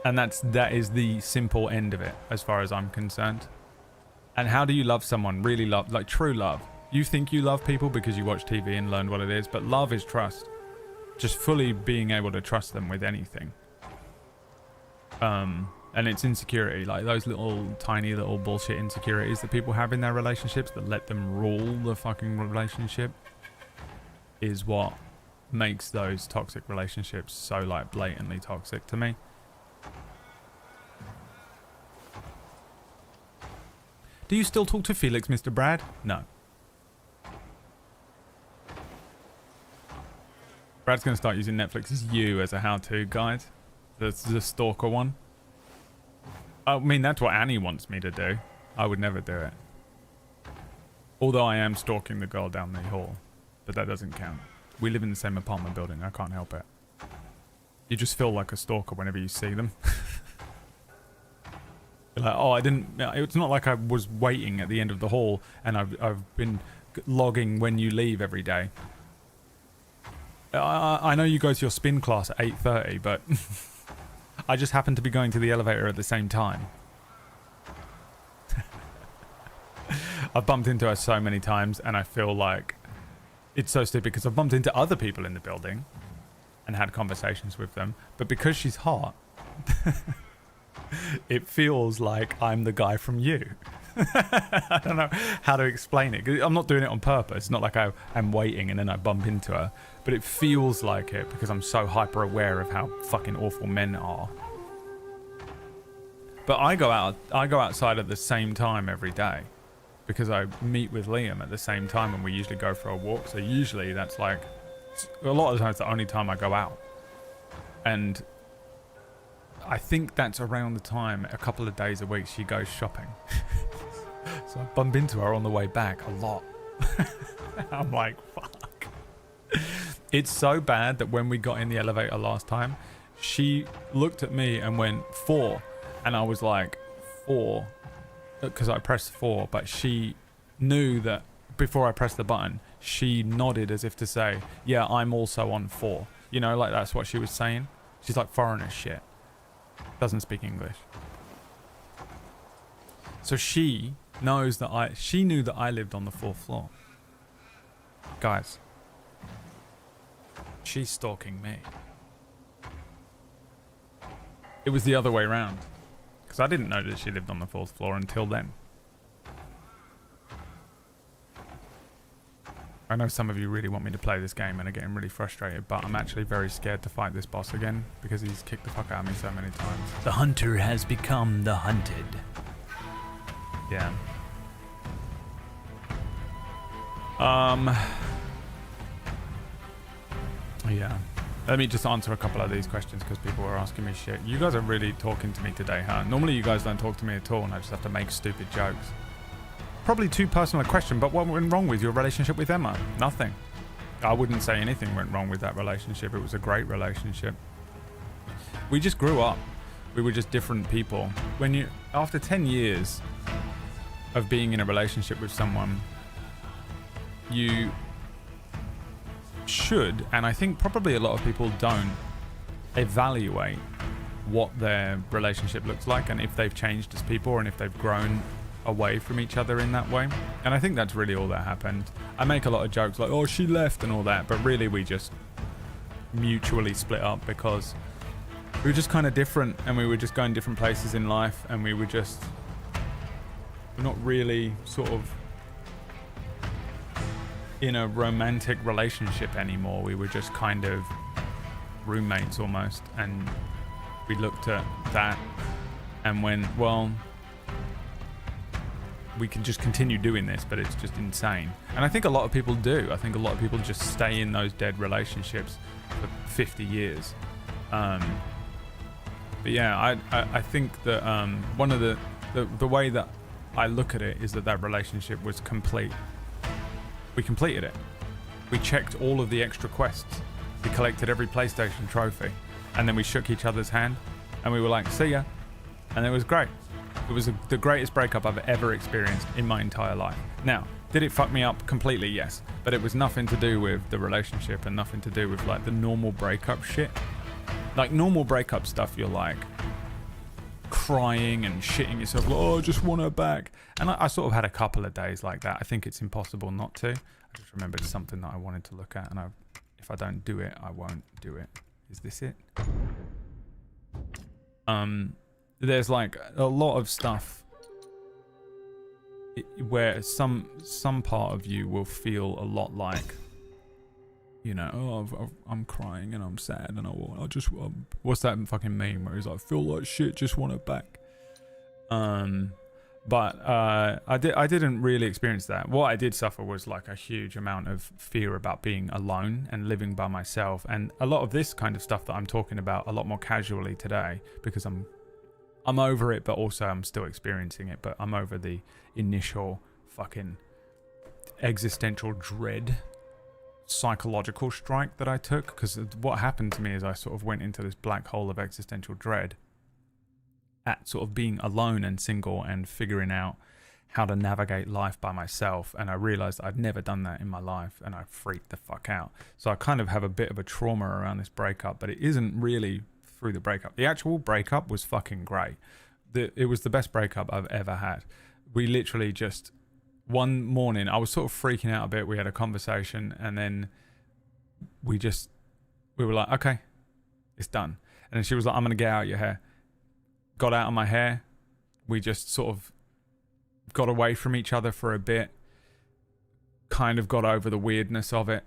And that is the simple end of it, as far as I'm concerned. And how do you love someone? Really love, like true love. You think you love people because you watch TV and learned what it is, but love is trust. Just fully being able to trust them with anything. And it's insecurity, like those little tiny little bullshit insecurities that people have in their relationships that let them rule the fucking relationship is what makes those toxic relationships so like blatantly toxic to me. Do you still talk to Felix, Mr. Brad? No. Brad's going to start using Netflix's You as a how-to guide. That's the stalker one. I mean, that's what Annie wants me to do. I would never do it. Although I am stalking the girl down the hall. But that doesn't count. We live in the same apartment building. I can't help it. You just feel like a stalker whenever you see them. You're like, oh, I didn't... It's not like I was waiting at the end of the hall and I've been logging when you leave every day. I know you go to your spin class at 8:30, but... I just happen to be going to the elevator at the same time. I've bumped into her so many times and I feel like it's so stupid because I've bumped into other people in the building and had conversations with them. But because she's hot, it feels like I'm the guy from You. I don't know how to explain it. I'm not doing it on purpose. It's not like I'm waiting and then I bump into her. But it feels like it because I'm so hyper aware of how fucking awful men are. But I go outside at the same time every day because I meet with Liam at the same time and we usually go for a walk. So usually that's like a lot of the times the only time I go out. And I think that's around the time a couple of days a week she goes shopping. So I bump into her on the way back a lot. I'm like, fuck. It's so bad that when we got in the elevator last time, she looked at me and went, 4. And I was like, 4? because I pressed 4, but she knew that before I pressed the button, she nodded as if to say, yeah, I'm also on 4. You know, like that's what she was saying. She's like foreign as shit. Doesn't speak English. So she knows that she knew that I lived on the 4th floor. Guys, she's stalking me. It was the other way around. Because I didn't know that she lived on the 4th floor until then. I know some of you really want me to play this game and are getting really frustrated, but I'm actually very scared to fight this boss again because he's kicked the fuck out of me so many times. The hunter has become the hunted. Yeah. Yeah. Let me just answer a couple of these questions because people were asking me shit. You guys are really talking to me today, huh? Normally you guys don't talk to me at all and I just have to make stupid jokes. Probably too personal a question, but what went wrong with your relationship with Emma? Nothing. I wouldn't say anything went wrong with that relationship. It was a great relationship. We just grew up. We were just different people. After 10 years of being in a relationship with someone, you should, and I think probably a lot of people don't, evaluate what their relationship looks like and if they've changed as people and if they've grown away from each other in that way. And I think that's really all that happened. I make a lot of jokes like, oh, she left and all that, but really we just mutually split up because we were just kind of different and we were just going different places in life and we're not really sort of in a romantic relationship anymore. We were just kind of roommates almost, and we looked at that and went, well, we can just continue doing this, but it's just insane. And I think a lot of people do. I think a lot of people just stay in those dead relationships for 50 years. But yeah, I think that one of the way that I look at it is that relationship was complete. We completed it. We checked all of the extra quests. We collected every PlayStation trophy. And then we shook each other's hand. And we were like, see ya. And it was great. It was the greatest breakup I've ever experienced in my entire life. Now, did it fuck me up completely? Yes. But it was nothing to do with the relationship and nothing to do with like the normal breakup shit. Like normal breakup stuff, you're like crying and shitting yourself, like, oh, I just want her back. And I sort of had a couple of days like that. I think it's impossible not to. I just remembered something that I wanted to look at, and if I don't do it, I won't do it. Is this it? There's like a lot of stuff where some part of you will feel a lot like, you know, oh, I'm crying and I'm sad and I just what's that fucking meme where he's like, feel like shit, just want it back. But I didn't really experience that. What I did suffer was like a huge amount of fear about being alone and living by myself, and a lot of this kind of stuff that I'm talking about a lot more casually today because I'm over it, but also I'm still experiencing it. But I'm over the initial fucking existential dread psychological strike that I took, because what happened to me is I sort of went into this black hole of existential dread at sort of being alone and single and figuring out how to navigate life by myself, and I realized I'd never done that in my life and I freaked the fuck out. So I kind of have a bit of a trauma around this breakup, but it isn't really through the breakup. The actual breakup was fucking great. It was the best breakup I've ever had. We literally just, one morning, I was sort of freaking out a bit. We had a conversation and then we were like, okay, it's done. And then she was like, I'm going to get out your hair. Got out of my hair. We just sort of got away from each other for a bit. Kind of got over the weirdness of it.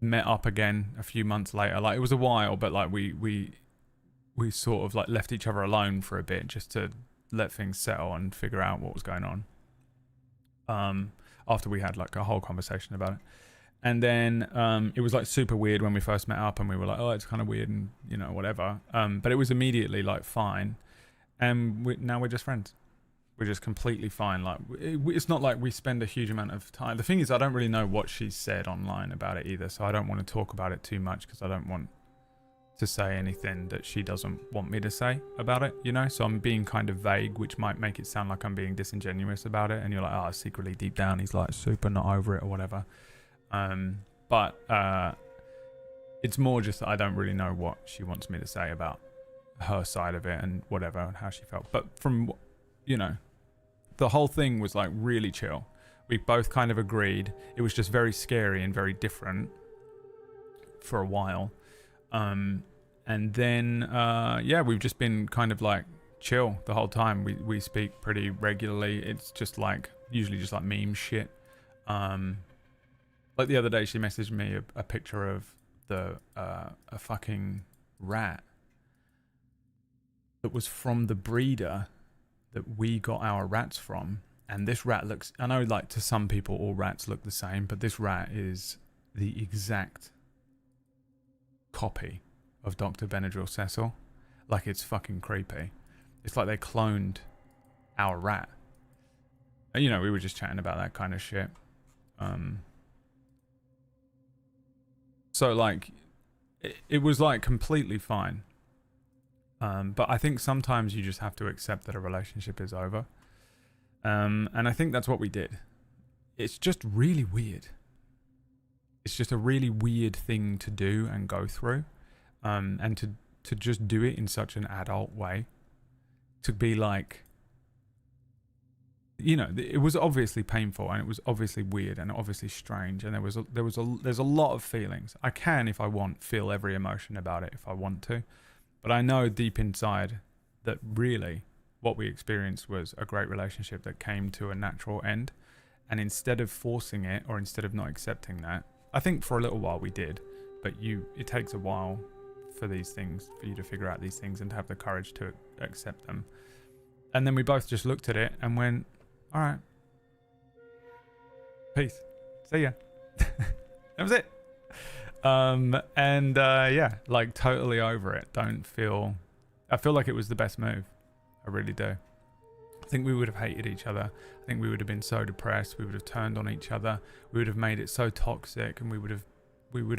Met up again a few months later. Like, it was a while, but like we sort of like left each other alone for a bit just to let things settle and figure out what was going on. After we had like a whole conversation about it. And then it was like super weird when we first met up and we were like, oh, it's kind of weird and, you know, whatever. But it was immediately like fine. And now we're just friends. We're just completely fine. Like, it's not like we spend a huge amount of time. The thing is, I don't really know what she said online about it either. So I don't want to talk about it too much because I don't want to say anything that she doesn't want me to say about it, you know? So I'm being kind of vague, which might make it sound like I'm being disingenuous about it. And you're like, oh, secretly deep down, he's like super not over it or whatever. But it's more just that I don't really know what she wants me to say about her side of it and whatever and how she felt. But from, you know, the whole thing was like really chill. We both kind of agreed. It was just very scary and very different for a while. And then, yeah, we've just been kind of like chill the whole time. We speak pretty regularly. It's just like, usually just like meme shit. Like the other day, she messaged me a picture of a fucking rat that was from the breeder that we got our rats from. And this rat looks, I know like to some people all rats look the same, but this rat is the exact copy of Dr. Benadryl Cecil. Like, it's fucking creepy. It's like they cloned our rat. And, you know, we were just chatting about that kind of shit. So like it was like completely fine. But I think sometimes you just have to accept that a relationship is over. And I think that's what we did. It's just really weird. It's just a really weird thing to do and go through. And to just do it in such an adult way. To be like, you know, it was obviously painful and it was obviously weird and obviously strange. And there's a lot of feelings. I can, if I want, feel every emotion about it if I want to. But I know deep inside that really what we experienced was a great relationship that came to a natural end. And instead of forcing it, or instead of not accepting that, I think for a little while we did, but it takes a while for these things, for you to figure out these things and to have the courage to accept them. And then we both just looked at it and went, all right, peace, see ya. That was it. Yeah, like totally over it. I feel like it was the best move. I really do. I think we would have hated each other. I think we would have been so depressed. We would have turned on each other. We would have made it so toxic, and we would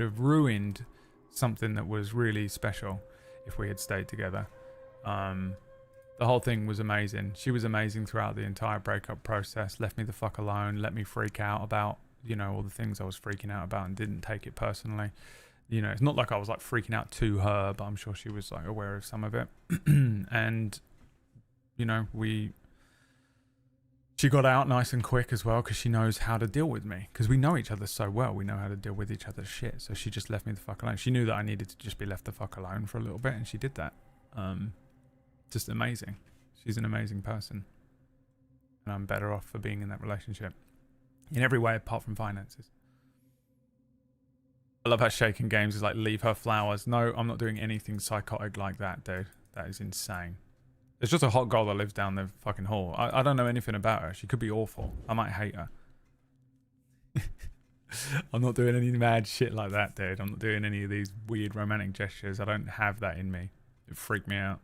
have ruined something that was really special if we had stayed together. The whole thing was amazing. She was amazing throughout the entire breakup process. Left me the fuck alone. Let me freak out about, you know, all the things I was freaking out about, and didn't take it personally. You know, it's not like I was like freaking out to her, but I'm sure she was like aware of some of it. And, you know, she got out nice and quick as well, because she knows how to deal with me, because we know each other so well. We know how to deal with each other's shit. So she just left me the fuck alone. She knew that I needed to just be left the fuck alone for a little bit, and she did that. Just amazing. She's an amazing person, and I'm better off for being in that relationship in every way apart from finances. I love how Shaking Games is like, leave her flowers. No, I'm not doing anything psychotic like that, dude. That is insane. There's just a hot girl that lives down the fucking hall. I don't know anything about her. She could be awful. I might hate her. I'm not doing any mad shit like that, dude. I'm not doing any of these weird romantic gestures. I don't have that in me. It freaked me out.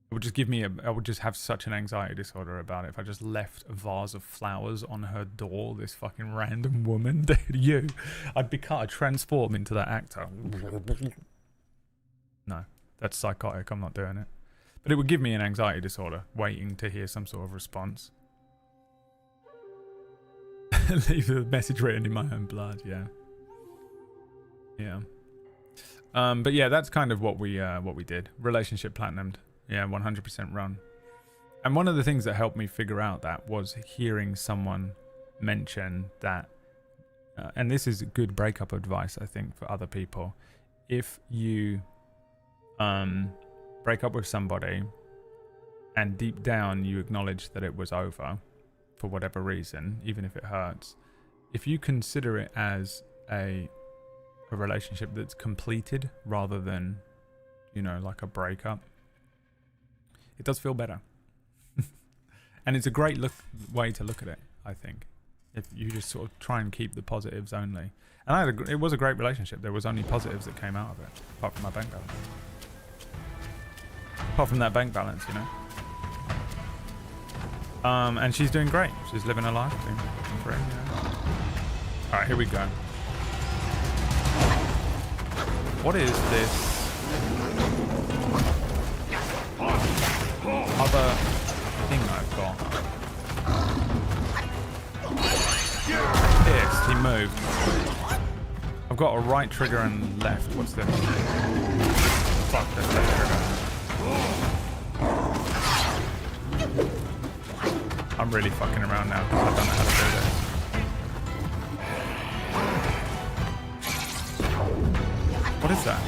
It would just give me I would just have such an anxiety disorder about it if I just left a vase of flowers on her door, this fucking random woman. Dude, I'd transform into that actor. No, that's psychotic. I'm not doing it. But it would give me an anxiety disorder, waiting to hear some sort of response. Leave a message written in my own blood, yeah. Yeah. But yeah, that's kind of what we did. Relationship platinumed. Yeah, 100% run. And one of the things that helped me figure out that was hearing someone mention that, and this is good breakup advice, I think, for other people. If you break up with somebody and deep down you acknowledge that it was over for whatever reason, even if it hurts, if you consider it as a relationship that's completed rather than, you know, like a breakup, it does feel better. And it's a great way to look at it, I think, if you just sort of try and keep the positives only. And it was a great relationship. There was only positives that came out of it, apart from my bank balance. Apart from that bank balance, you know. And she's doing great. She's living her life, doing great, you know. Alright, here we go. What is this? Other thing I've got. Pissed, he moved. I've got a right trigger and left. What's this? Fuck, that's left trigger. I'm really fucking around now because I don't know how to do this. What is that?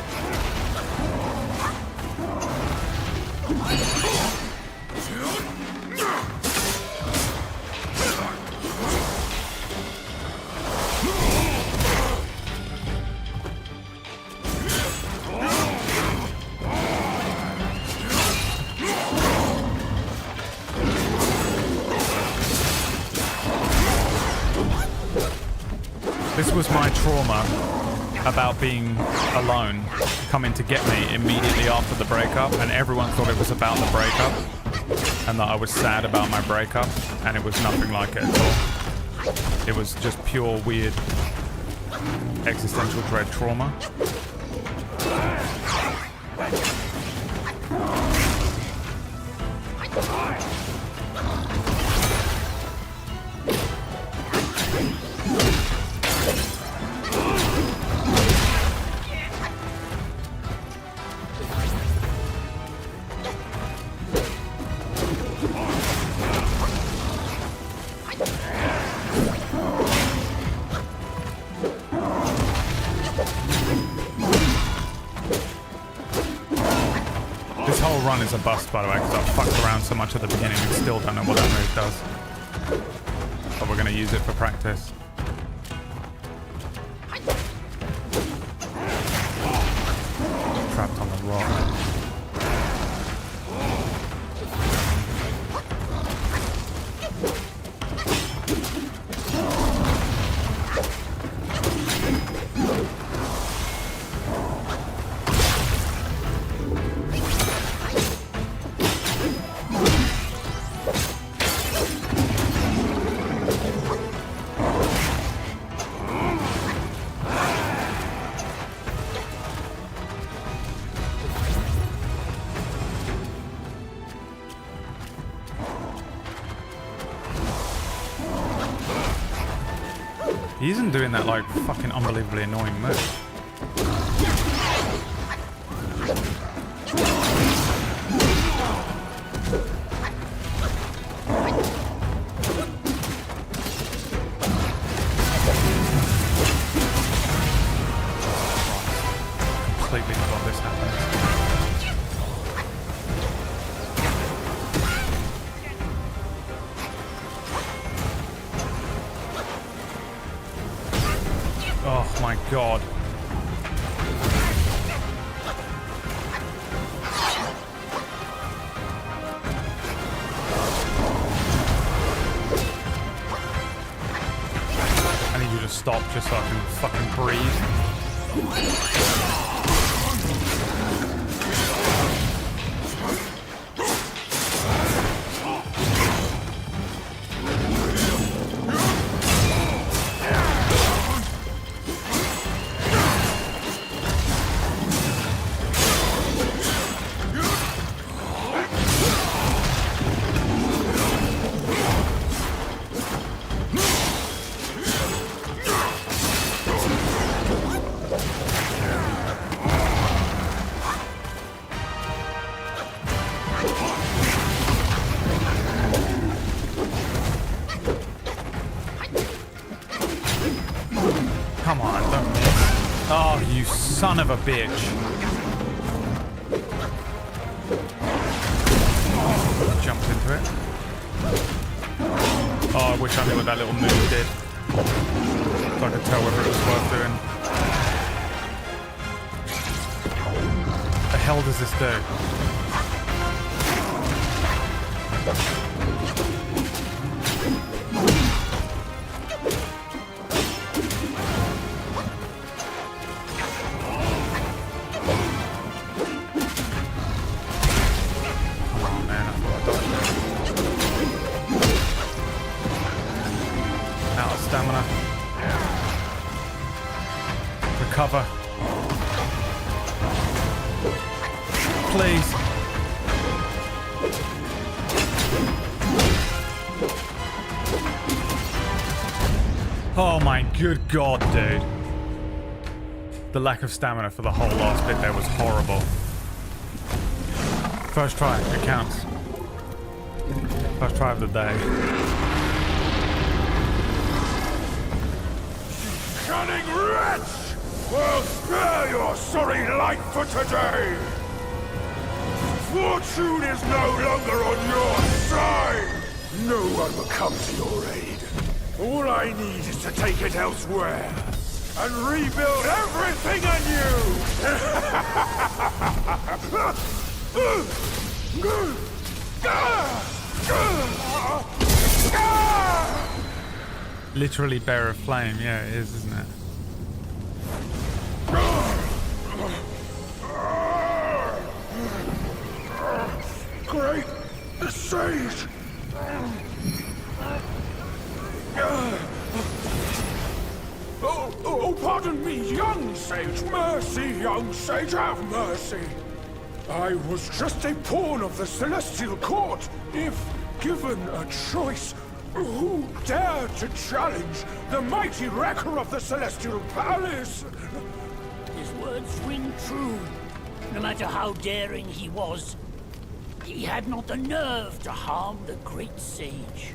This was my trauma about being alone coming to get me immediately after the breakup, and everyone thought it was about the breakup and that I was sad about my breakup, and it was nothing like it at all. It was just pure weird existential dread trauma. This whole run is a bust, by the way, because I fucked around so much at the beginning and still don't know what that move does. But we're going to use it for practice. Trapped on the rock. He isn't doing that like fucking unbelievably annoying move. Completely forgot this happened. Oh my god. I need you to stop just so I can fucking breathe. Come on, don't miss. Oh, you son of a bitch. Jumped into it. Oh, I wish I knew what that little move did. So I could tell whether it was worth doing. The hell does this do? Stamina. Recover. Please. Oh my good god, dude. The lack of stamina for the whole last bit there was horrible. First try, it counts. First try of the day. Cunning wretch! Well, spare your sorry life for today! Fortune is no longer on your side! No one will come to your aid. All I need is to take it elsewhere and rebuild everything anew! Literally bearer of flame, yeah, it is, isn't it? Great sage! Oh, pardon me, young sage. Mercy, young sage, have mercy. I was just a pawn of the Celestial Court. If given a choice, who dared to challenge the mighty wrecker of the Celestial Palace? His words ring true. No matter how daring he was, he had not the nerve to harm the great sage.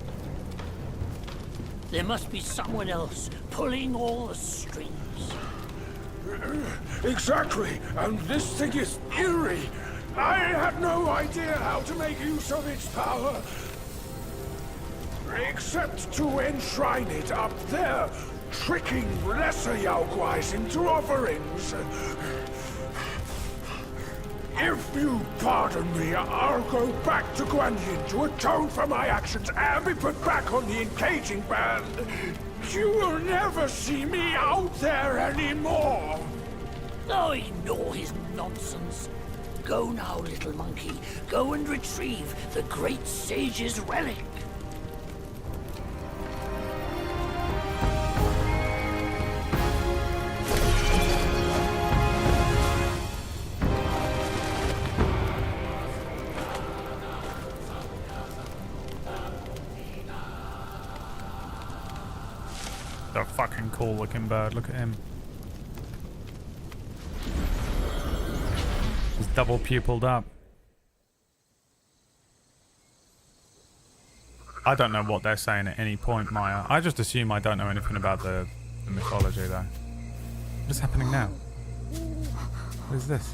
There must be someone else pulling all the strings. Exactly, and this thing is eerie. I had no idea how to make use of its power. Except to enshrine it up there, tricking lesser Yaoguais into offerings. If you pardon me, I'll go back to Guanyin to atone for my actions and be put back on the encaging band. You will never see me out there anymore. Oh, ignore his nonsense. Go now, little monkey. Go and retrieve the great sage's relic. A fucking cool looking bird, look at him. He's double pupiled up. I don't know what they're saying at any point, Maya. I just assume I don't know anything about the mythology though. What is happening now? What is this?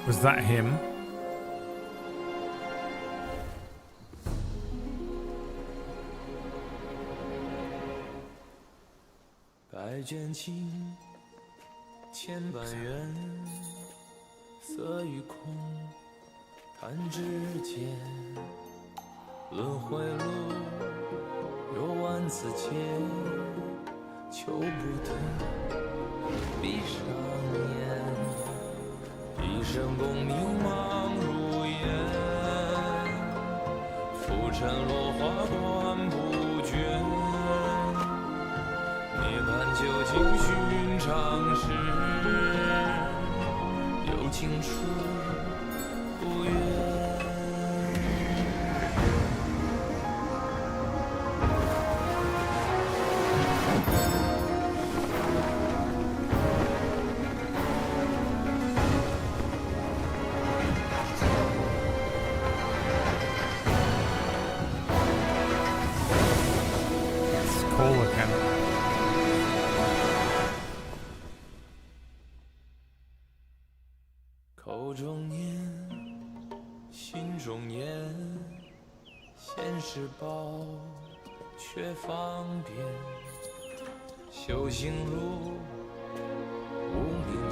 Was that him?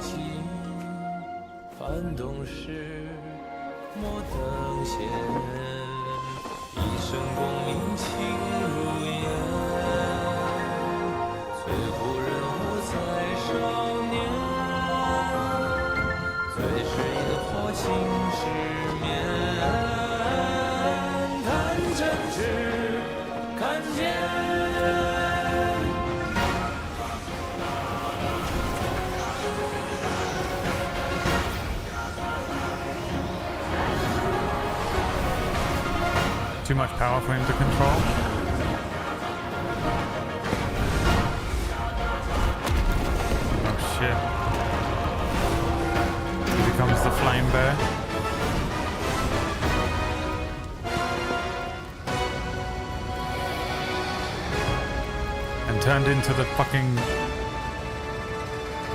起，翻动时莫等闲，一生功名情如烟，最后人物在少年，最是萤火情失眠，谈真挚看见。Too much power for him to control. Oh shit. He becomes the flame bear. And turned into the fucking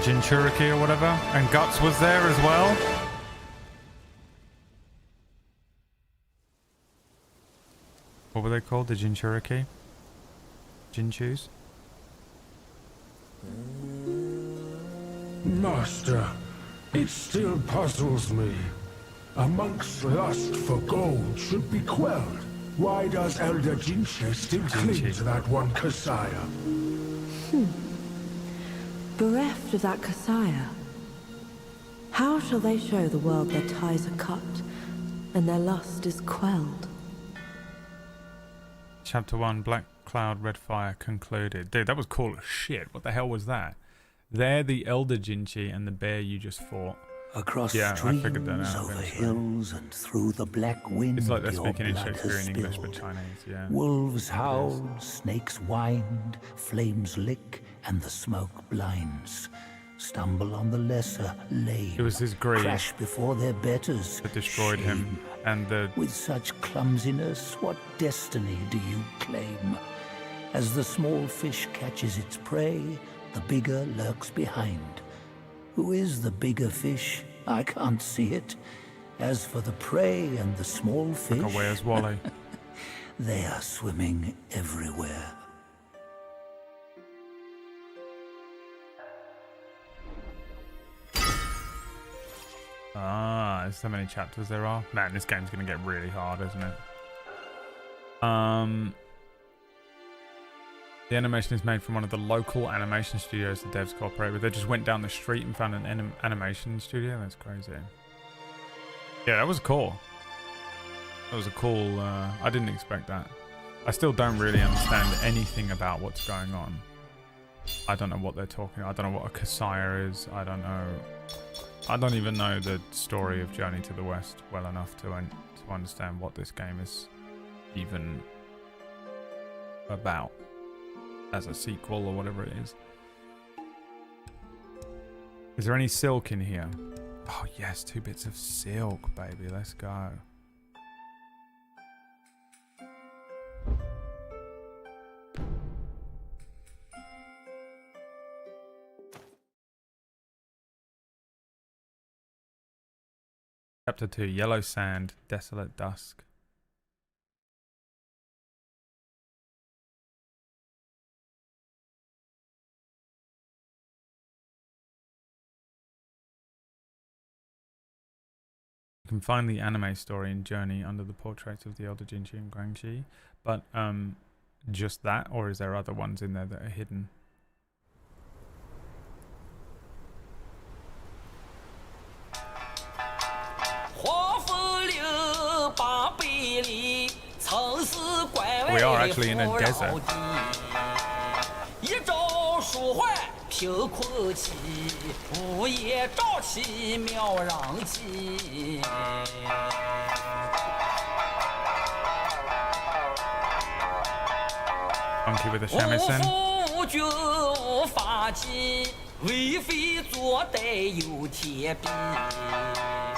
Jinchuriki or whatever. And Guts was there as well. What were they called? The Jinchuriki? Jinchus? Master, it still puzzles me. A monk's lust for gold should be quelled. Why does Elder Jinchi still cling to that one Kasaya? Bereft of that Kasaya, how shall they show the world their ties are cut and their lust is quelled? Chapter 1, Black Cloud, Red Fire, concluded. Dude, that was cool as shit. What the hell was that? They're the Elder Jinchi and the bear you just fought. Across I figured that streams, out over eventually. hills, and through the black wind, It's like they're your speaking in blood has Shakespearean English but spilled. Chinese, yeah. Wolves howl, snakes wind, flames lick, and the smoke blinds. Stumble on the lesser, lame. It was his greed crash before their betters. that destroyed him, and the With such clumsiness, what destiny do you claim? As the small fish catches its prey, the bigger lurks behind. Who is the bigger fish? I can't see it. As for the prey and the small fish, oh, where's Wally? they are swimming everywhere. Ah, there's so many chapters there are. Man, this game's gonna get really hard, isn't it? The animation is made from one of the local animation studios the devs cooperate with. They just went down the street and found an animation studio. That's crazy. Yeah, that was cool. That was a cool... I didn't expect that. I still don't really understand anything about what's going on. I don't know what they're talking about. I don't know what a Kasaya is. I don't know... I don't even know the story of Journey to the West well enough to understand what this game is even about as a sequel or whatever it is. Is there any silk in here? Oh yes, 2 bits of silk, baby. Let's go. Chapter 2, Yellow Sand, Desolate Dusk. You can find the anime story in Journey under the portraits of the Elder Jinchi and Guangxi, but just that, or is there other ones in there that are hidden? We are actually in a desert. 一朝舒缓平困期，午夜朝气妙让气。Monkey with a shamisen. 夫君发髻，为非作歹有天比。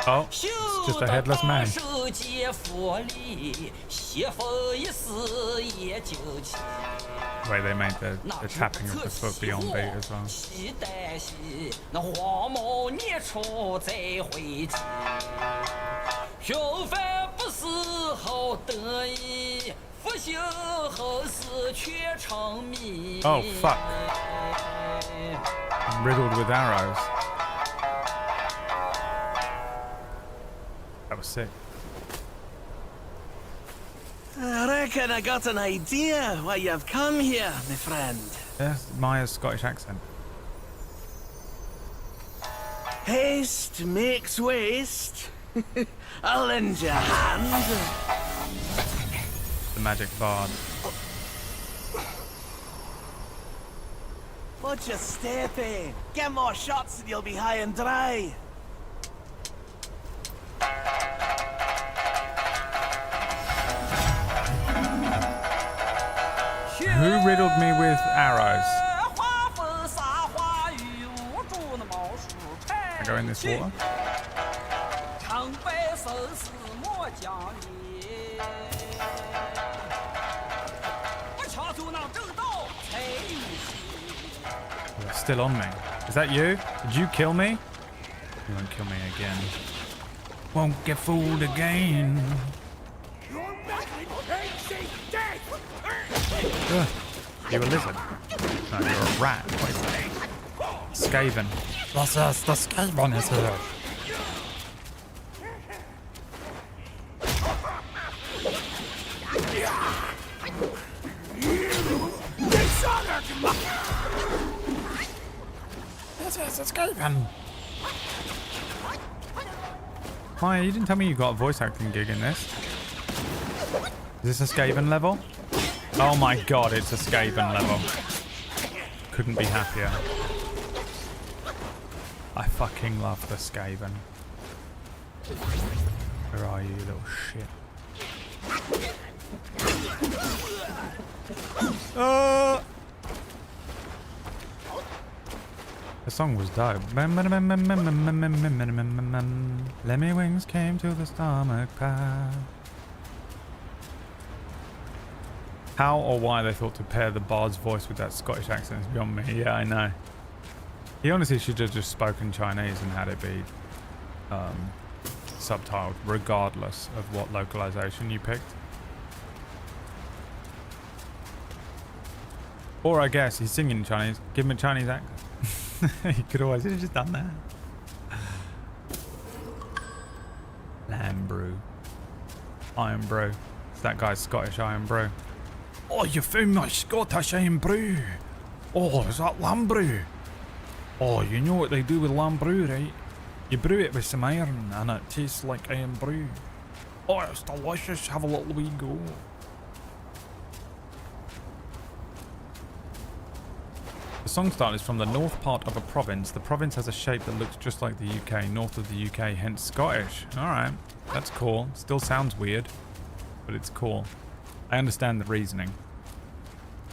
Oh, it's just a headless man. 手接福利，西风一丝也惊奇。 The way they made the tapping of the foot beyond beat as well. 期待兮，那黄毛年初再会期。平凡不是好得意，复兴后事却成谜。 Oh fuck! I'm riddled with arrows. was sick. I reckon I got an idea why you've come here, my friend. That's Maya's Scottish accent. Haste makes waste. I'll lend you a hand. The magic bard. Watch your step, eh? Get more shots and you'll be high and dry. Who riddled me with arrows? I go in this water? They're still on me. Is that you? Did you kill me? You won't kill me again. Won't get fooled again. Ugh. You're a lizard. No, you're a rat. What is that? Skaven. That's us, the Skaven is here. This is a Skaven. Maya, you didn't tell me you got a voice acting gig in this. Is this a Skaven level? Oh my god, it's a Skaven level. Couldn't be happier. I fucking love the Skaven. Where are you, you little shit? The song was dope. Lemmy wings came to the stomach pad. How or why they thought to pair the bard's voice with that Scottish accent is beyond me. Yeah, I know. He honestly should have just spoken Chinese and had it be subtitled, regardless of what localization you picked. Or I guess he's singing in Chinese. Give him a Chinese accent. He could always have just done that. Lamb brew. Iron brew. It's that guy's Scottish iron brew. Oh, you found my Scottish iron brew. Oh, is that lamb brew? Oh, you know what they do with lamb brew, right? You brew it with some iron and it tastes like iron brew. Oh, it's delicious. Have a little wee go. The song style is from the north part of a province. The province has a shape that looks just like the UK, north of the UK, hence Scottish. Alright, that's cool. Still sounds weird, but it's cool. I understand the reasoning.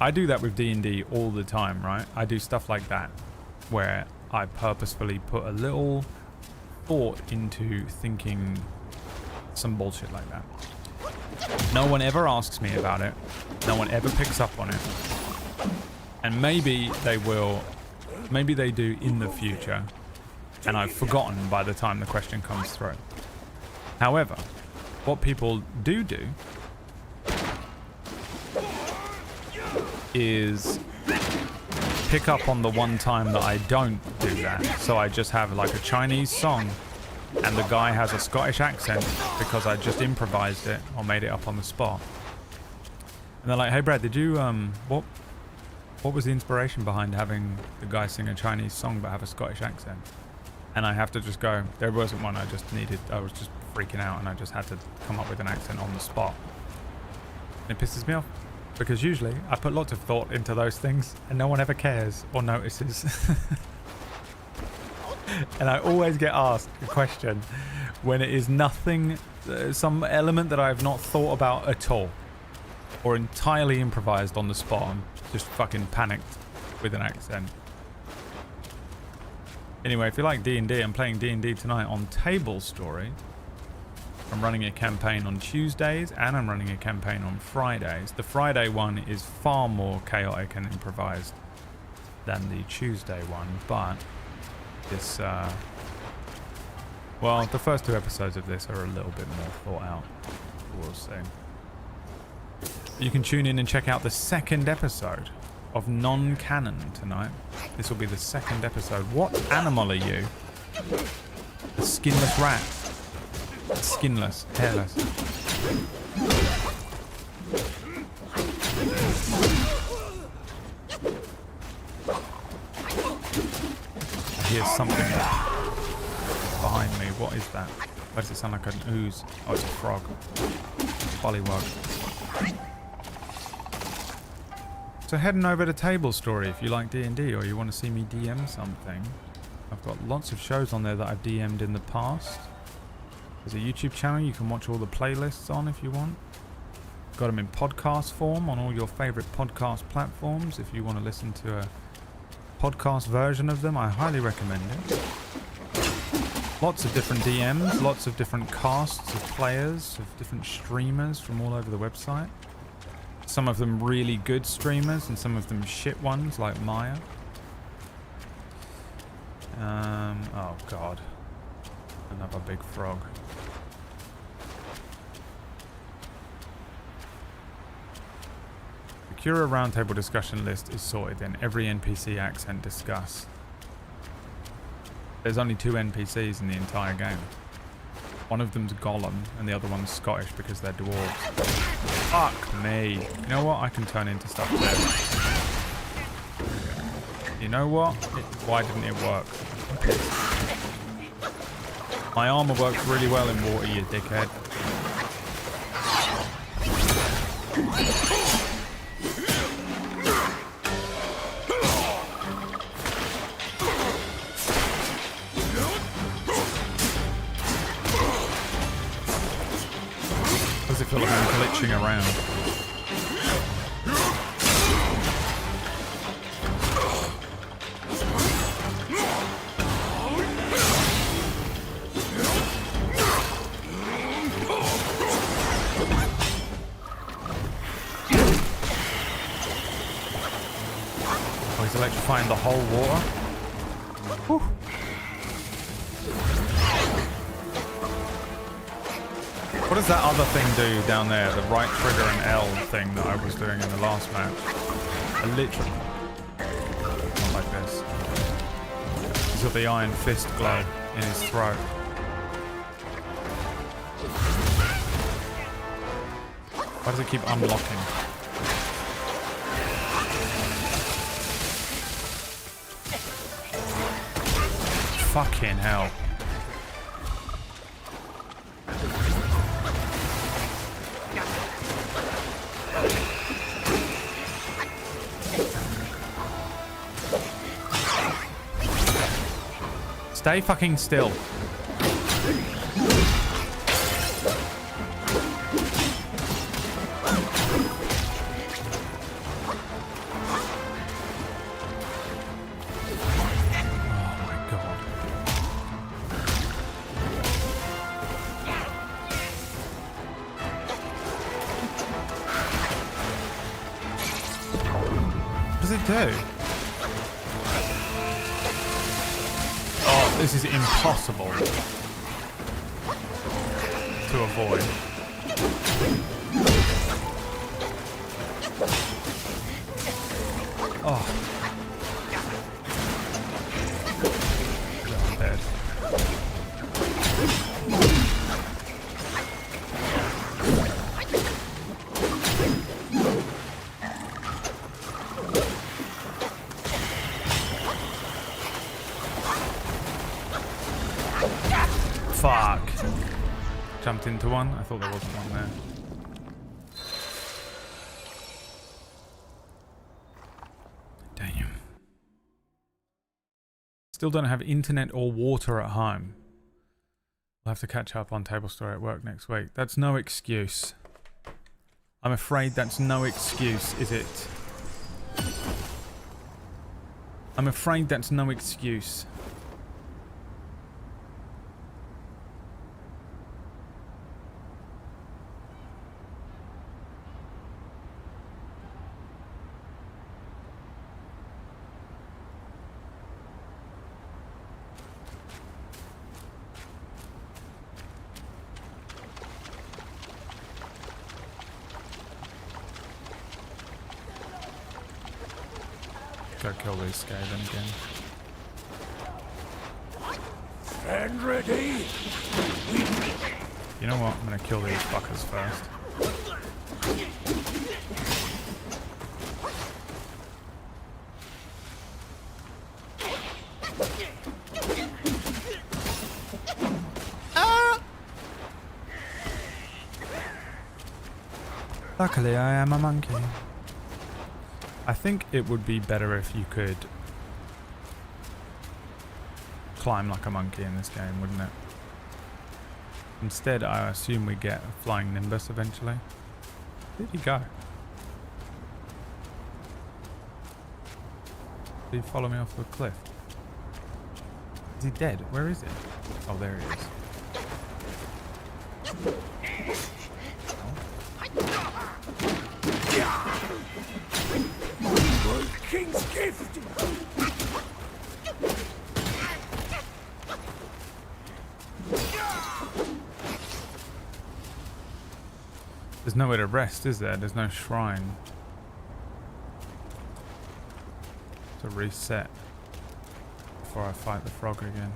I do that with D&D all the time, right? I do stuff like that, where I purposefully put a little thought into thinking some bullshit like that. No one ever asks me about it. No one ever picks up on it. And maybe they will, maybe they do in the future, and I've forgotten by the time the question comes through. However, what people do is pick up on the one time that I don't do that. So I just have like a Chinese song and the guy has a Scottish accent because I just improvised it or made it up on the spot. And they're like, hey Brad, did you, what was the inspiration behind having the guy sing a Chinese song but have a Scottish accent? And I have to just go, there wasn't one, I was just freaking out and I just had to come up with an accent on the spot. And it pisses me off because usually I put lots of thought into those things and no one ever cares or notices. And I always get asked a question when it is nothing, some element that I have not thought about at all or entirely improvised on the spot. I'm just fucking panicked with an accent. Anyway, if you like D&D, I'm playing D&D tonight on Table Story. I'm running a campaign on Tuesdays and I'm running a campaign on Fridays. The Friday one is far more chaotic and improvised than the Tuesday one, but this, well, the first two episodes of this are a little bit more thought out. We'll see. You can tune in and check out the second episode of Non-Canon tonight. This will be the second episode. What animal are you? A skinless rat. Skinless, hairless. I hear something behind me. What is that? Why does it sound like an ooze? Oh, it's a frog. Bullywug. So heading over to Table Story if you like D&D or you want to see me DM something. I've got lots of shows on there that I've DM'd in the past. There's a YouTube channel you can watch all the playlists on if you want. Got them in podcast form on all your favorite podcast platforms. If you want to listen to a podcast version of them, I highly recommend it. Lots of different DMs, lots of different casts of players, of different streamers from all over the website. Some of them really good streamers and some of them shit ones like Maya. Oh god. Another big frog. The Cura Roundtable discussion list is sorted in every NPC accent discuss. There's only 2 NPCs in the entire game. One of them's Gollum and the other one's Scottish because they're dwarves. Fuck me. You know what? I can turn into stuff too. You know what? Why didn't it work? My armor works really well in water, you dickhead. Does it feel like I'm glitching around? Oh, he's electrifying the whole water? Whew. What does that other thing do down there? The right trigger and L thing that I was doing in the last match. I literally... Not like this. He's got the iron fist glow in his throat. Why does it keep unlocking? Fucking hell. Stay fucking still. What does it do? Oh, this is impossible to avoid. Oh. I'm dead. Fuck. Jumped into one. I thought there wasn't one there. Damn. Still don't have internet or water at home. I'll have to catch up on Table Story at work next week. That's no excuse. I'm afraid that's no excuse, is it? I'm afraid that's no excuse. Go kill these Skaven again. And ready? You know what? I'm gonna kill these fuckers first. Luckily, I am a monkey. I think it would be better if you could climb like a monkey in this game, wouldn't it? Instead, I assume we get a flying nimbus eventually. Where did he go? Did he follow me off the cliff? Is he dead? Where is he? Oh, there he is. King's gift! There's nowhere to rest, is there? There's no shrine to reset before I fight the frog again.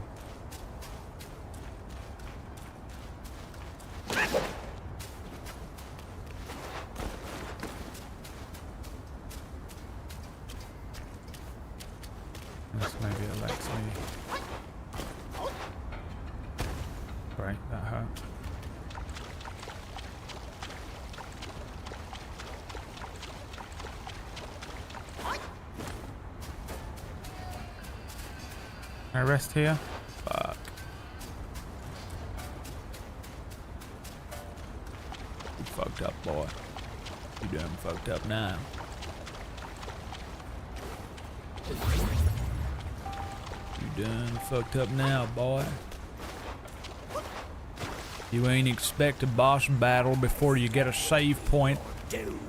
Unless maybe it lets me. Great, that hurt. Can I rest here? Fuck. You fucked up, boy. You done fucked up now. You done fucked up now, boy. You ain't expect a boss battle before you get a save point. Do.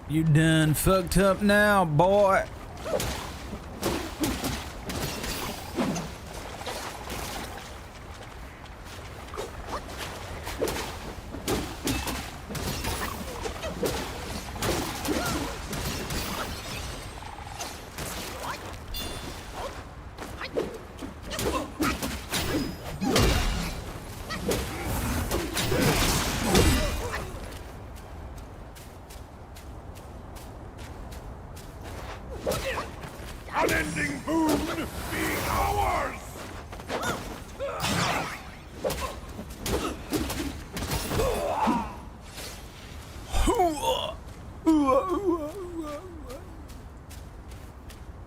You done fucked up now, boy. Unending boon be ours!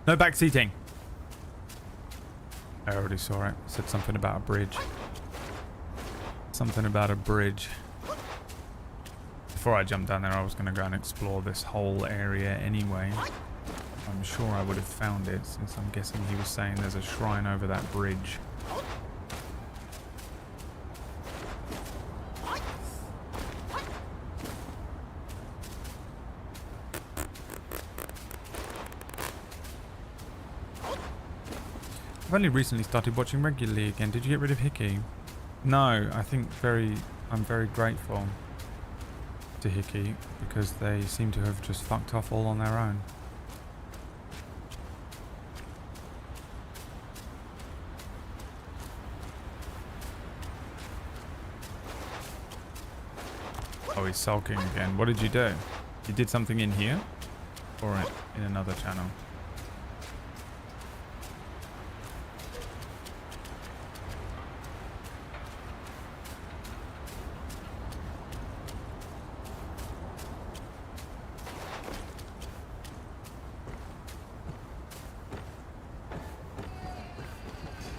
No backseating. I already saw it. It said something about a bridge. Something about a bridge. Before I jumped down there, I was going to go and explore this whole area anyway. I'm sure I would have found it, since I'm guessing he was saying there's a shrine over that bridge. I've only recently started watching regularly again. Did you get rid of Hickey? No, I think I'm very grateful to Hickey, because they seem to have just fucked off all on their own. Oh, he's sulking again. What did you do? You did something in here? Or in another channel?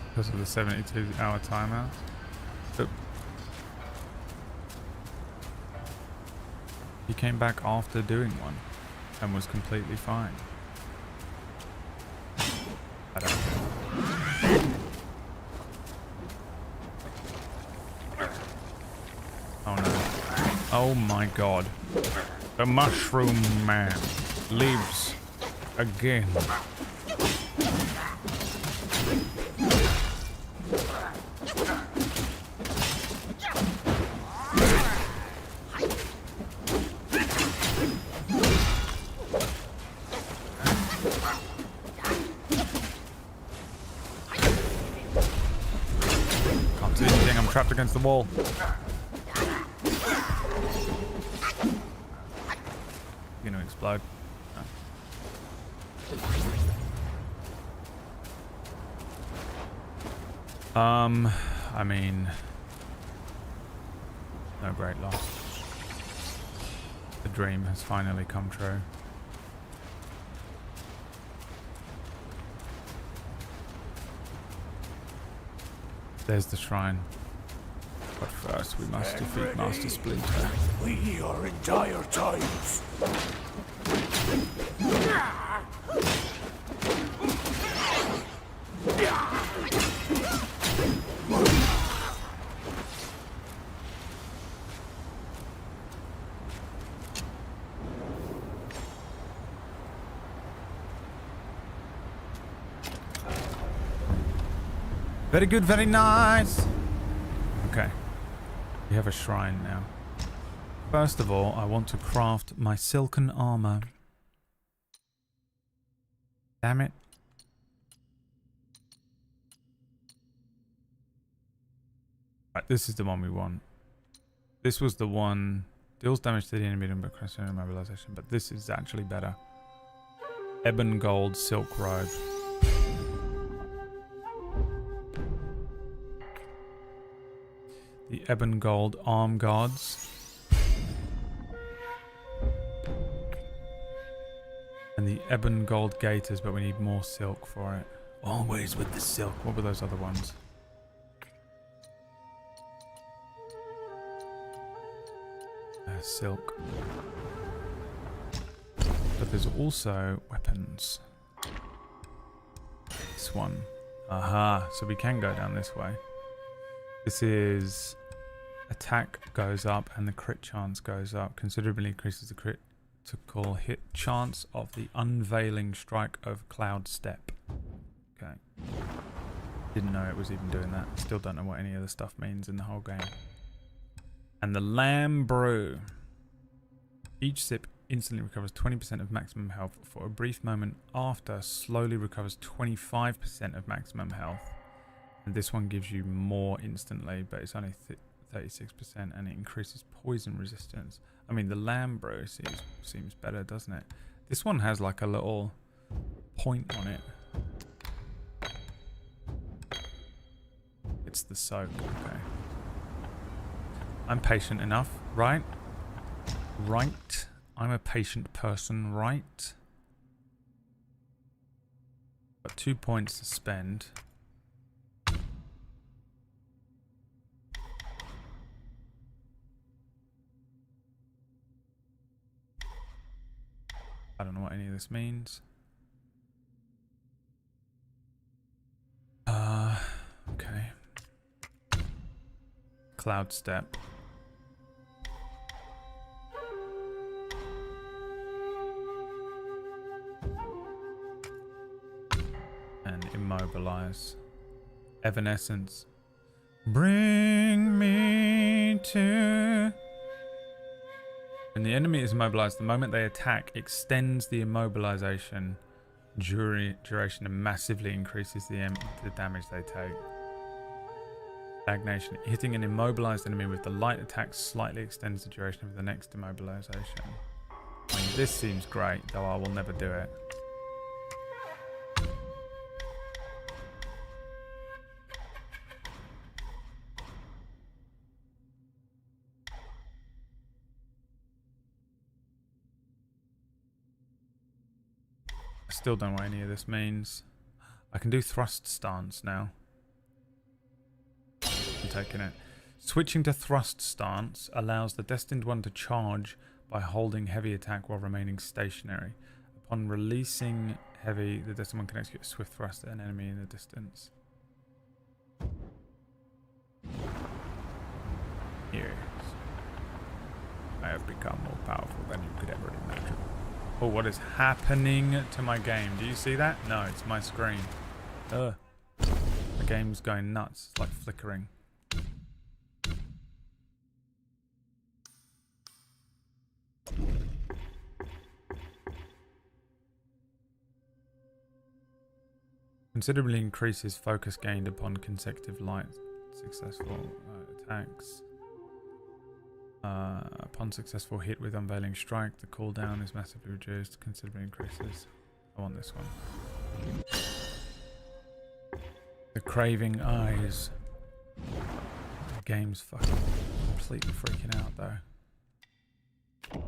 Because of the 72-hour timeout? But he came back after doing one and was completely fine. I don't know. Oh my god. The Mushroom Man lives again. Can't see anything, I'm trapped against the wall. Gonna explode. No. I mean, no great loss. The dream has finally come true. There's the shrine. But first we must defeat Master Splinter. We are in dire times. Very good, very nice. Okay. We have a shrine now. First of all, I want to craft my silken armor. Damn it. Right, this is the one we want. This was the one. Deals damage to the enemy and crashing immobilization, but this is actually better. Ebon gold silk robe. The ebon gold arm guards. And the ebon gold gaiters, but we need more silk for it. Always with the silk. What were those other ones? Silk. But there's also weapons. This one. Aha. So we can go down this way. This is attack goes up and the crit chance goes up. Considerably increases the critical hit chance of the unveiling strike of Cloud Step. Okay. Didn't know it was even doing that. Still don't know what any of the stuff means in the whole game. And the Lamb Brew. Each sip instantly recovers 20% of maximum health. For a brief moment after, slowly recovers 25% of maximum health. And this one gives you more instantly, but it's only 36% and it increases poison resistance. I mean, the Lamb Brew seems better, doesn't it? This one has like a little point on it. It's the soak, okay. I'm patient enough, right? Right. I'm a patient person, right? Got 2 points to spend. I don't know what any of this means. Okay. Cloud Step. And immobilize. Evanescence. Bring me to... When the enemy is immobilized, the moment they attack extends the immobilization duration and massively increases the damage they take. Stagnation. Hitting an immobilized enemy with the light attack slightly extends the duration of the next immobilization. I mean, this seems great, though I will never do it. I still don't know what any of this means. I can do thrust stance now. I'm taking it. Switching to thrust stance allows the destined one to charge by holding heavy attack while remaining stationary. Upon releasing heavy, the destined one can execute a swift thrust at an enemy in the distance. Here. I have become more powerful than you could ever imagine. Oh, what is happening to my game? Do you see that? No, it's my screen. Ugh. The game's going nuts. It's like flickering. Considerably increases focus gained upon consecutive light successful attacks. Upon successful hit with unveiling strike, the cooldown is massively reduced, considerably increases. I want this one. The craving eyes. The game's fucking completely freaking out though. I'm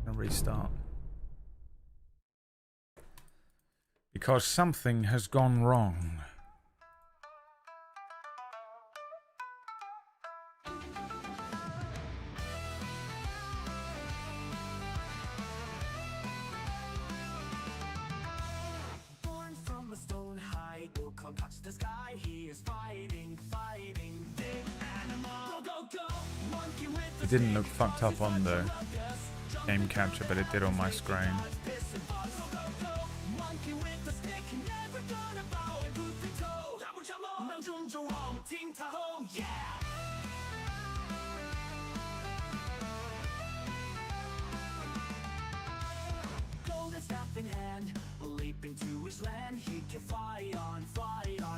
gonna restart. Because something has gone wrong. Born from a stone hide, Wukong touch the sky. He is fighting, big animal. Go, go, go. Monkey with It didn't look fucked up on the game capture, but it did on my screen. Golden staff in hand, leap into his land. He can fly on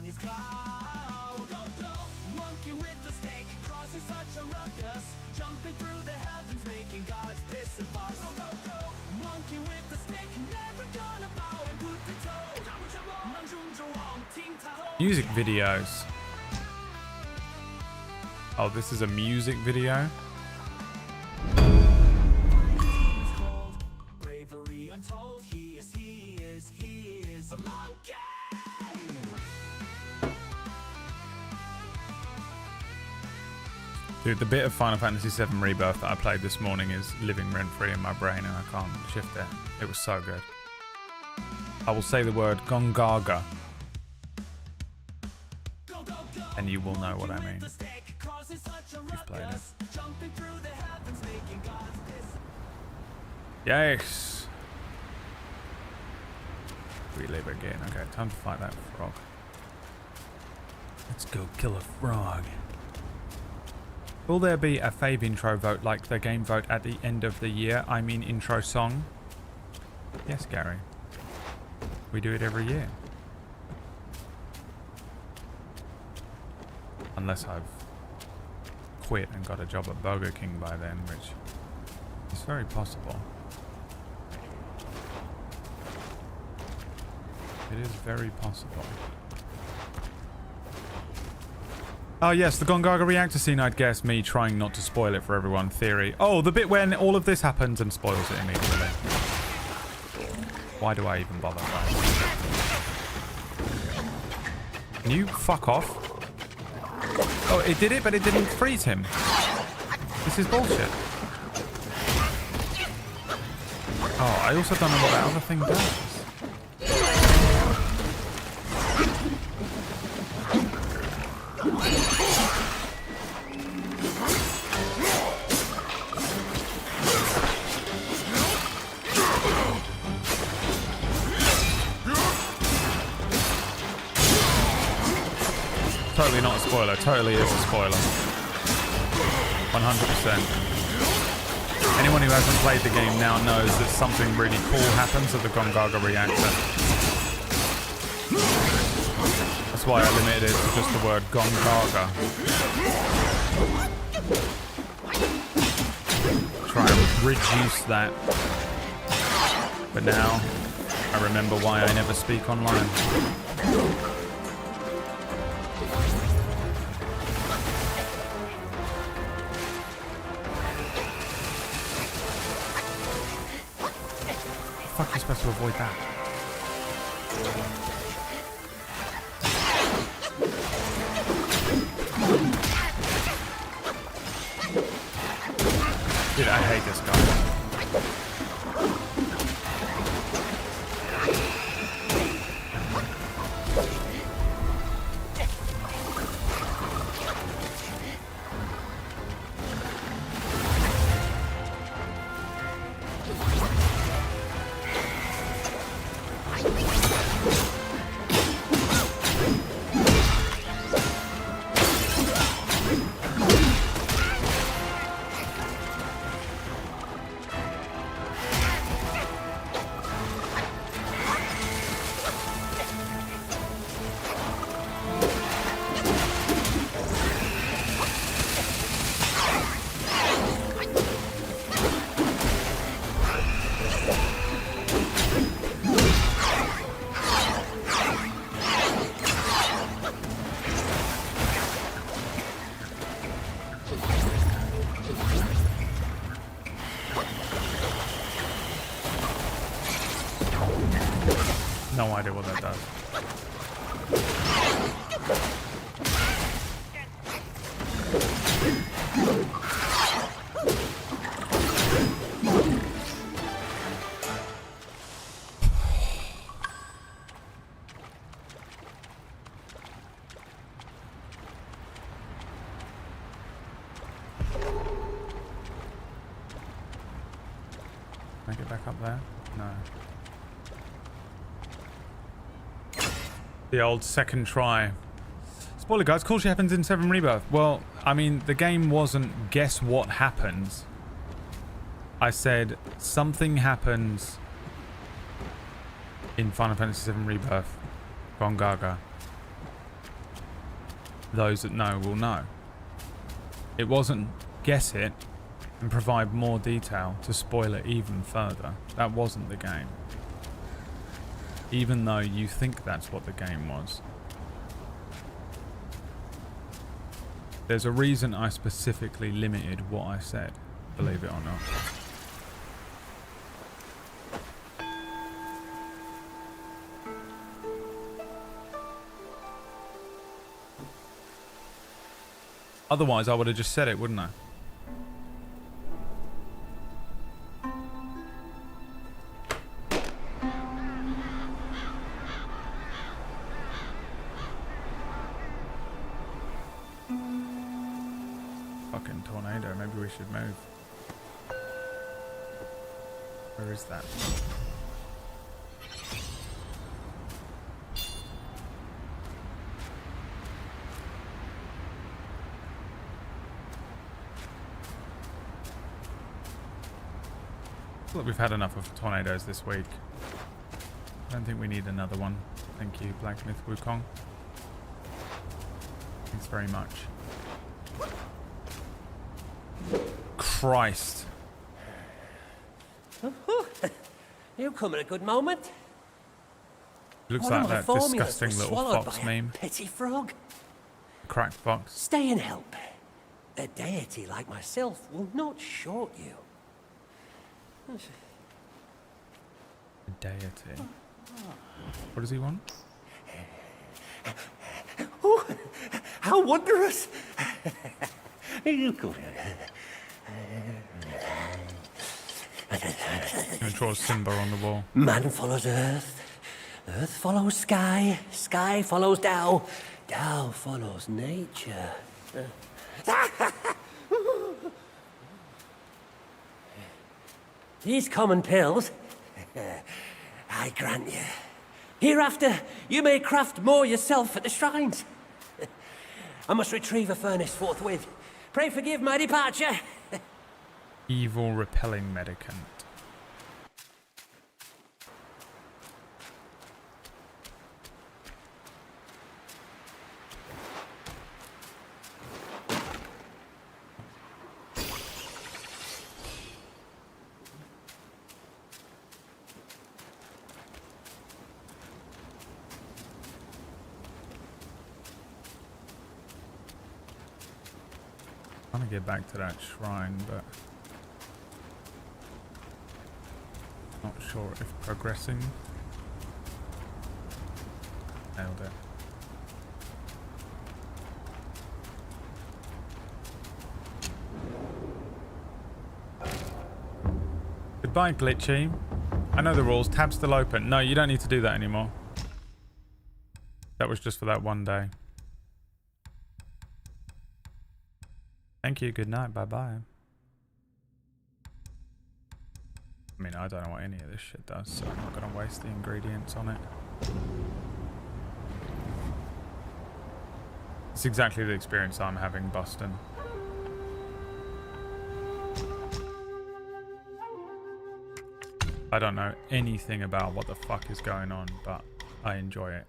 his cloud. Go, go, monkey with the stake, crossing such a ruckus, jumping through the heavens, making gods piss and fuss. Go, go, go, monkey with the stake, never gonna bow and put the toe. Music videos. Oh, this is a music video? Bravery untold, he is a monkey. Dude, the bit of Final Fantasy VII Rebirth that I played this morning is living rent-free in my brain and I can't shift it. It was so good. I will say the word Gongaga and you will know what I mean. You've played it. Yes! We live again. Okay, time to fight that frog. Let's go kill a frog. Will there be a fave intro vote like the game vote at the end of the year? I mean intro song? Yes, Gary. We do it every year. Unless I've quit and got a job at Burger King by then, which is very possible. It is very possible. Oh yes, the Gongaga reactor scene, I'd guess. Me trying not to spoil it for everyone. Theory. Oh, the bit when all of this happens and spoils it immediately. Why do I even bother? Can you fuck off? Oh, it did it, but it didn't freeze him. This is bullshit. Oh, I also don't know what that other thing does. Totally not a spoiler. Totally is a spoiler. 100%. Anyone who hasn't played the game now knows that something really cool happens at the Gongaga reactor. That's why I limited it to just the word Gongaga. Try and reduce that. But now, I remember why I never speak online. Fuck, you're supposed to avoid that. Dude, I hate this guy. No idea what that does. Can I get back up there? No. The old second try. Spoiler guys, call she happens in 7 Rebirth. Well, I mean, the game wasn't guess what happens. I said something happens in Final Fantasy VII Rebirth. Gongaga. Those that know will know. It wasn't guess it and provide more detail to spoil it even further. That wasn't the game. Even though you think that's what the game was. There's a reason I specifically limited what I said, believe it or not. Otherwise, I would have just said it, wouldn't I? Fucking tornado, maybe we should move. Where is that? I feel like we've had enough of tornadoes this week. I don't think we need another one. Thank you, Blacksmith Wukong. Thanks very much. Christ. You come at a good moment. It looks One like of my that formulas disgusting was little swallowed fox by a meme. Petty frog. Cracked fox. Stay and help. A deity like myself will not short you. A deity. What does he want? Oh, how wondrous! You come I'm going to draw a Simba on the wall. Man follows earth, earth follows sky, sky follows Tao, Tao follows nature. These common pills, I grant you. Hereafter, you may craft more yourself at the shrines. I must retrieve a furnace forthwith. Pray forgive my departure. Evil repelling medicant. I want to get back to that shrine, but not sure if progressing. Nailed it. Goodbye, Glitchy. I know the rules. Tab's still open. No, you don't need to do that anymore. That was just for that one day. Thank you. Good night. Bye-bye. I mean, I don't know what any of this shit does, so I'm not going to waste the ingredients on it. It's exactly the experience I'm having, Boston. I don't know anything about what the fuck is going on, but I enjoy it.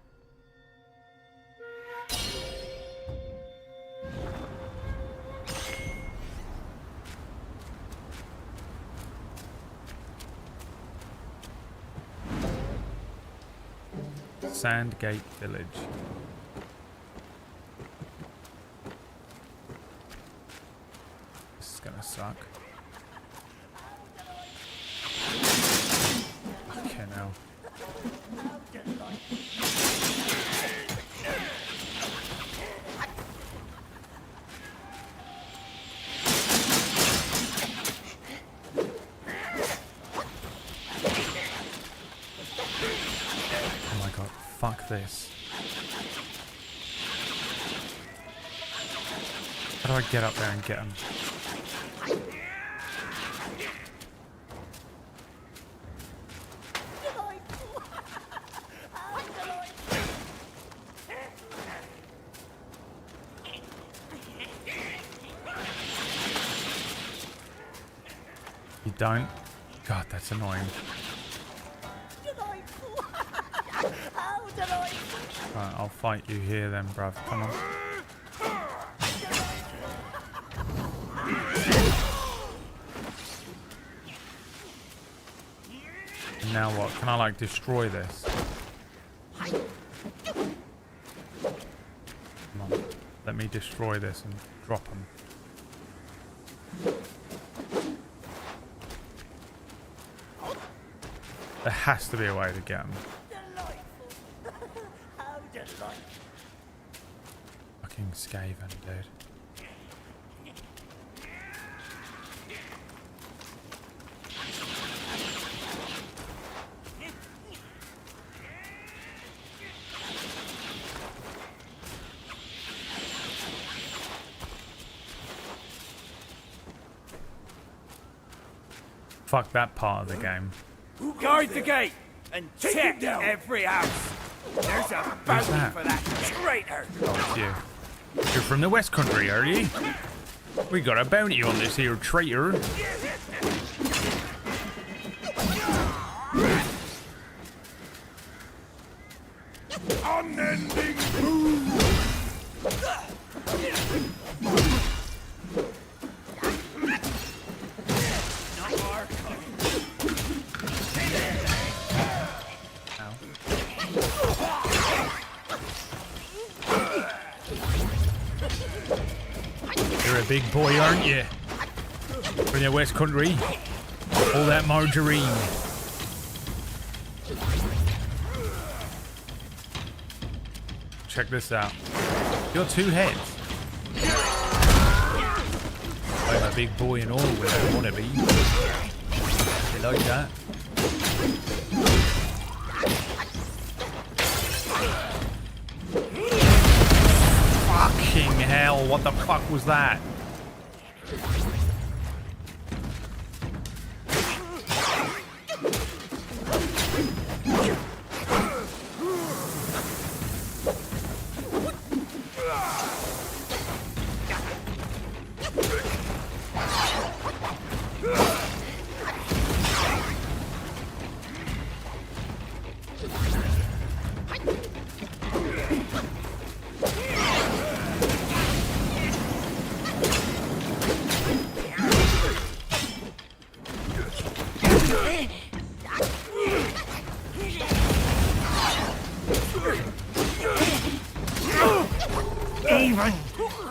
Sandgate Village. This is gonna suck. Okay, now. fuck this. How do I get up there and get him? You don't? God, that's annoying. Right, I'll fight you here then, bruv. Come on. And now what? Can I, like, destroy this? Come on. Let me destroy this and drop them. There has to be a way to get them. Fucking Skaven, dude. Fuck that part of the game. Guard the gate and check every house. There's a bounty for that traitor. Oh, it's you. You're from the West Country, are you? We got a bounty on this here traitor. Unending move. You're a big boy, aren't you? From the West Country. All that margarine. Check this out. You're 2 heads. I'm a big boy and all when I want to be. You like that? Fucking hell, what the fuck was that?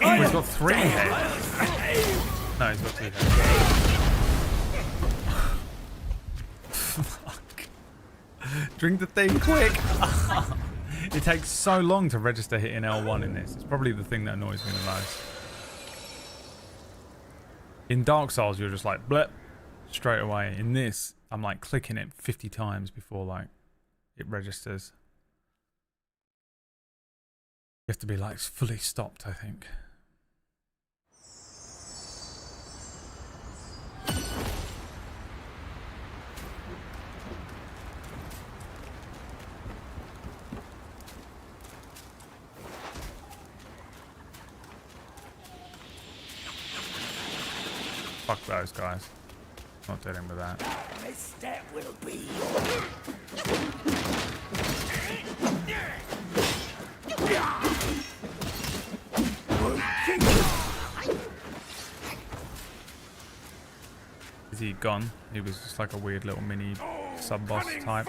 He's got 3 heads. No, he's got 2 heads. Fuck. Drink the thing quick. It takes so long to register hitting L1 in this. It's probably the thing that annoys me the most. In Dark Souls, you're just like, bleh, straight away. In this, I'm like clicking it 50 times before like it registers. You have to be like fully stopped, I think. Fuck those guys. Not dealing with that. My step will be. Is he gone? He was just like a weird little mini sub-boss type.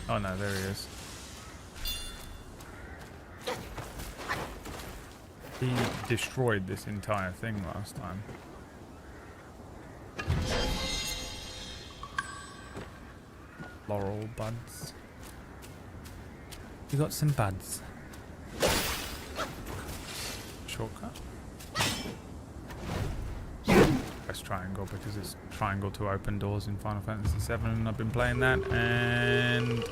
Oh no, there he is. He destroyed this entire thing last time. Laurel buds. You got some buds. shortcut. Press triangle because it's triangle to open doors in Final Fantasy VII, and I've been playing that, and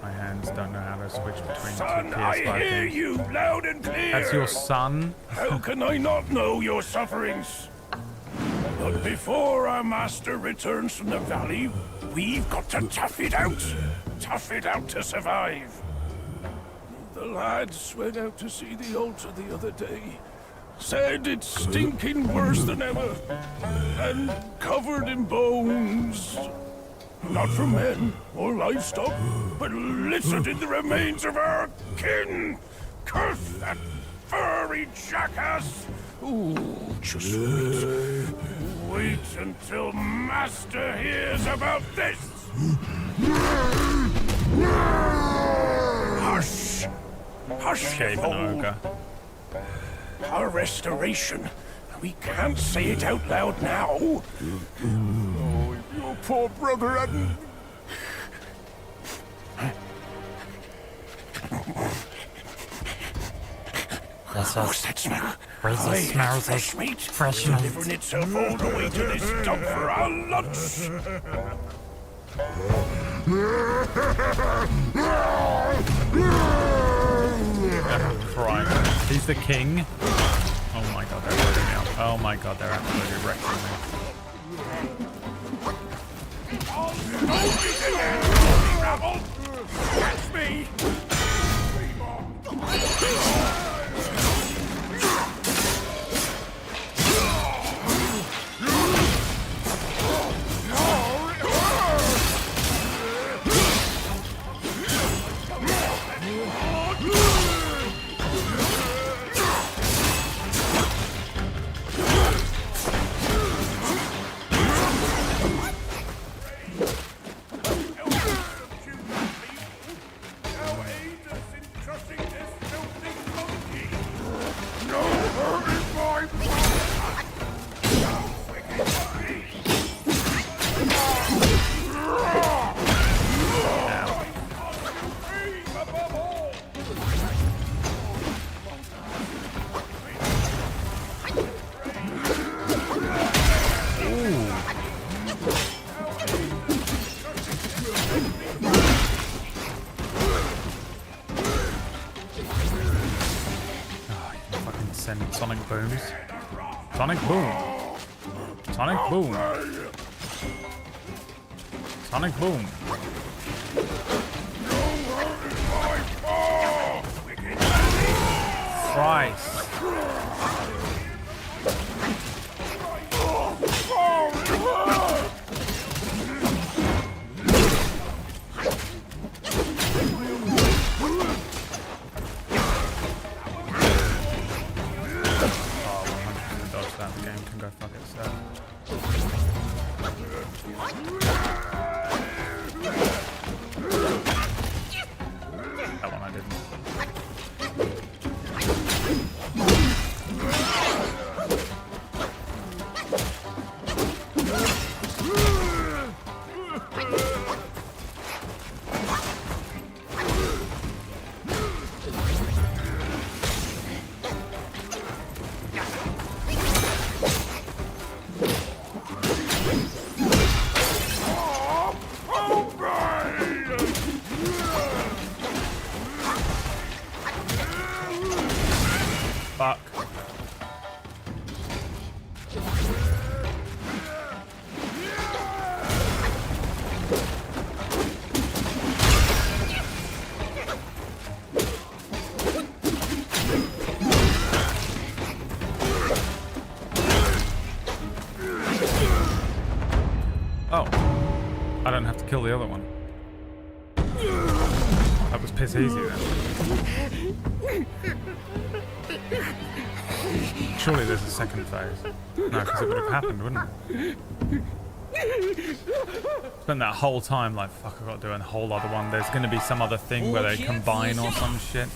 my hands don't know how to switch between Son, two I PS5 hear games. you loud and clear. That's your son? How can I not know your sufferings? But before our master returns from the valley, we've got to tough it out. Tough it out to survive. The lads went out to see the altar the other day. Said it's stinking worse than ever. And covered in bones. Not from men or livestock, but littered in the remains of our kin. Curse that furry jackass! Ooh, just wait. Wait until Master hears about this! Hush! Hush, Shame an ogre. Our restoration. We can't say it out loud now. Oh, your poor brother hadn't... What's that smell? Where's the smell of fresh meat? fresh meat? Delivering itself all the way to this dump for our lunch. Crying. He's the king. Oh my god, they're wrecking me up. Oh my god, they're absolutely wrecking me. Catch me! Sonic booms. Sonic boom. Sonic boom. Sonic boom. Christ. Fuck. Oh, I don't have to kill the other one. That was piss easy then. Surely there's a second phase. No, because it would have happened, wouldn't it? Spent that whole time like, fuck, I've got to do a whole other one. There's going to be some other thing where they combine or some shit.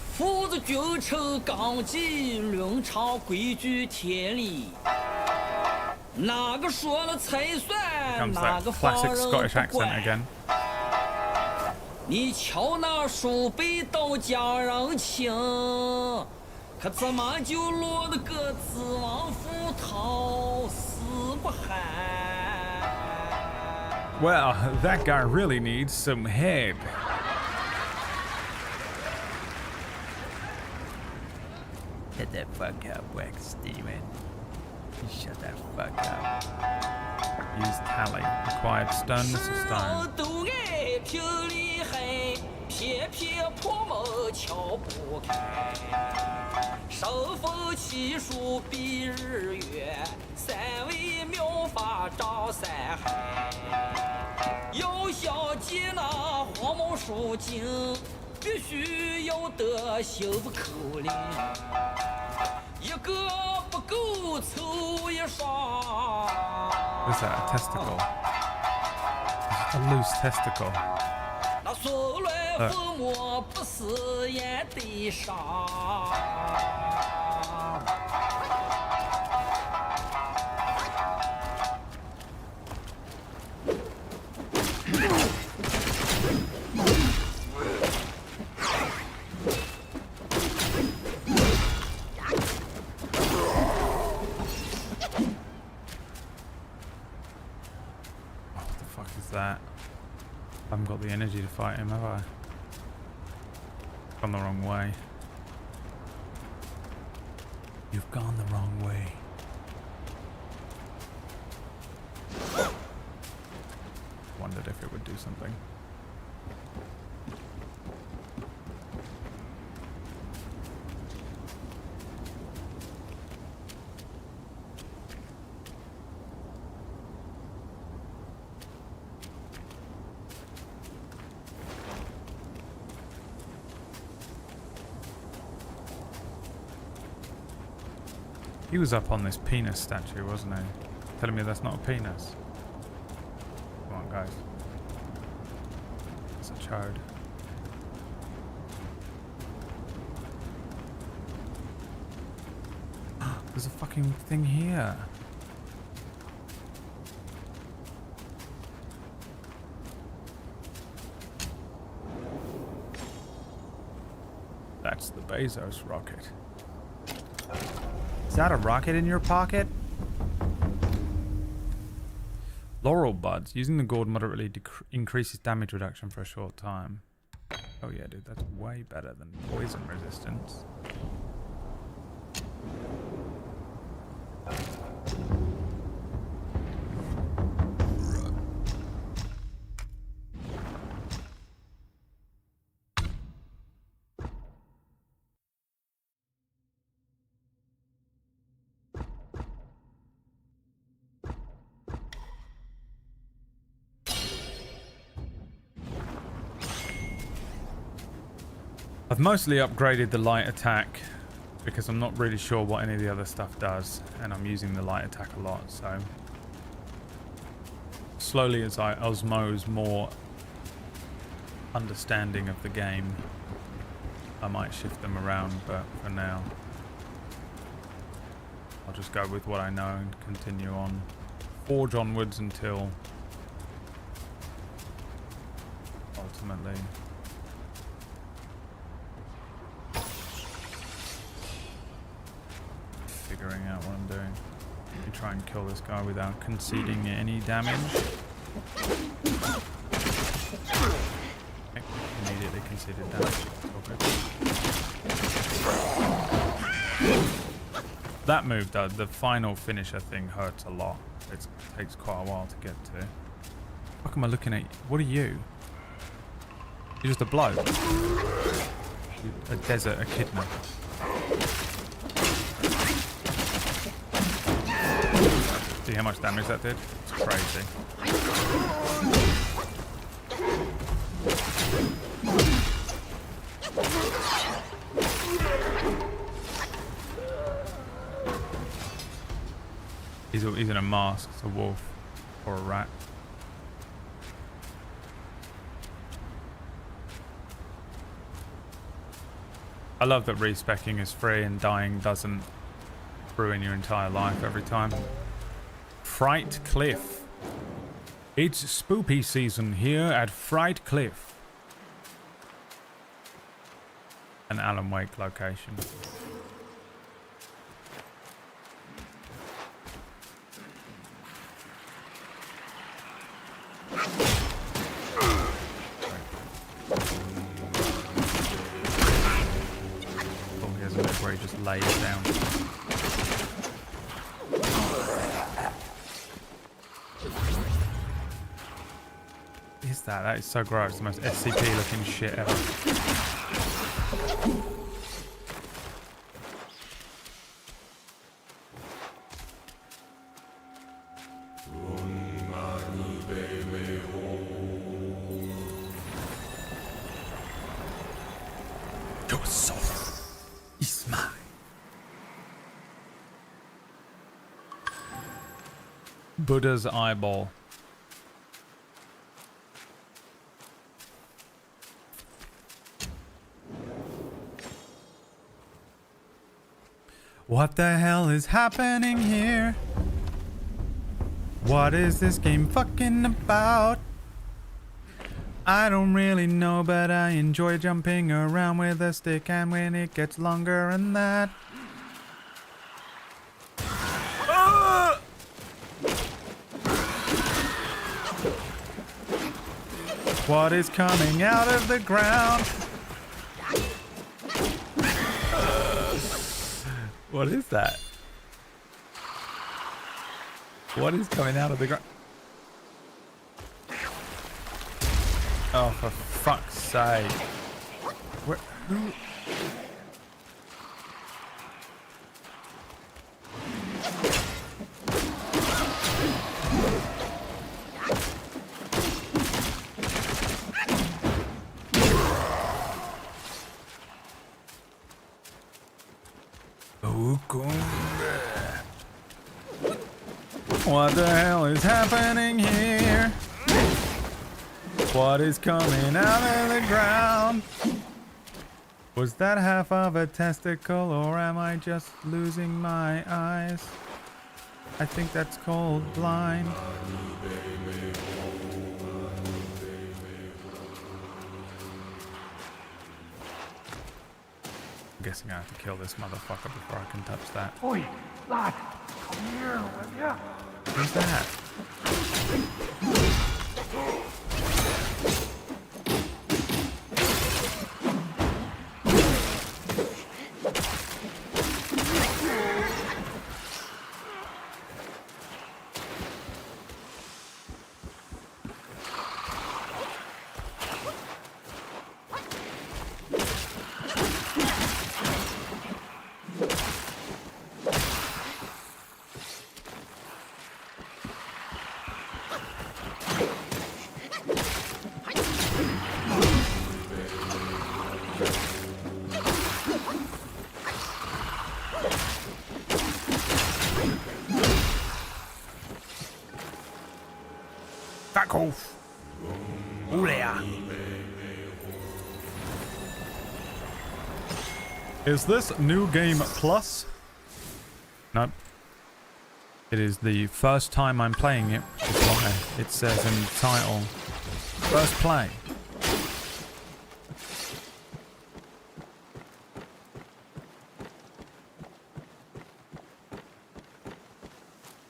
Comes that classic Scottish accent again. 你瞧那树背到家人情，可怎么就落得个子王斧头死不寒？ Well, that guy really needs some head. Shut the fuck up, Wax Steven. Shut the fuck up. Use tally. Acquired sternness of stone. 都爱挺厉害，偏偏破门敲不开。身逢奇数比日月，三位妙法掌三海。要想见那黄毛书经，必须要得心不口令。一个不够凑一双。 What's that? A testicle? A loose testicle. 那送来父母不是也得上。That I haven't got the energy to fight him, have I? Gone the wrong way. You've gone the wrong way. Wondered if it would do something. He was up on this penis statue, wasn't he? Telling me that's not a penis. Come on, guys. It's a chode. There's a fucking thing here. That's the Bezos rocket. Is that a rocket in your pocket? Laurel buds. Using the gourd moderately increases damage reduction for a short time. Oh yeah, dude, that's way better than poison resistance. I've mostly upgraded the light attack because I'm not really sure what any of the other stuff does, and I'm using the light attack a lot, so slowly as I osmose more understanding of the game, I might shift them around, but for now I'll just go with what I know and continue on. Forge onwards until ultimately figuring out what I'm doing. Let me try and kill this guy without conceding any damage. Okay, immediately conceded damage. That move, though, the final finisher thing hurts a lot. It takes quite a while to get to. What am I looking at? What are you? You're just a bloke. A desert echidna. See how much damage that did? It's crazy. He's in a mask. It's a wolf or a rat. I love that respecking is free and dying doesn't ruin your entire life every time. Fright Cliff. It's spoopy season here at Fright Cliff. an Alan Wake location. Oh, here's a bit where he just lays down. What is that? That is so gross. The most SCP looking shit ever. Your soul is mine. Buddha's eyeball. What the hell is happening here? What is this game fucking about? I don't really know, but I enjoy jumping around with a stick, and when it gets longer and that. What is coming out of the ground? What is that? What is coming out of the ground? Oh, for fuck's sake. Where, who? Wukong. What the hell is happening here? What is coming out of the ground? Was that half of a testicle, or am I just losing my eyes? I think that's called blind. I'm guessing I have to kill this motherfucker before I can touch that. Oi, lad, come here, will ya? Who's that? Back off. Is this new game plus? Nope. It is the first time I'm playing it, which is why it says in the title, first play.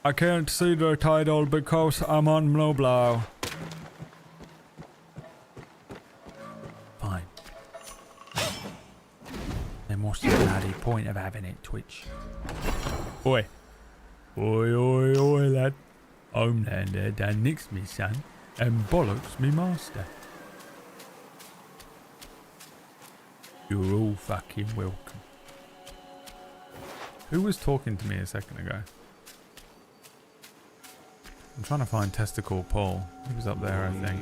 I can't see the title because I'm on mobile. Fine. Then what's the bloody point of having it, Twitch? Oi. Oi, oi, oi, lad. Homelander done nixed me son and bollocks me master. You're all fucking welcome. Who was talking to me a second ago? I'm trying to find Testicle Paul. He was up there, I think.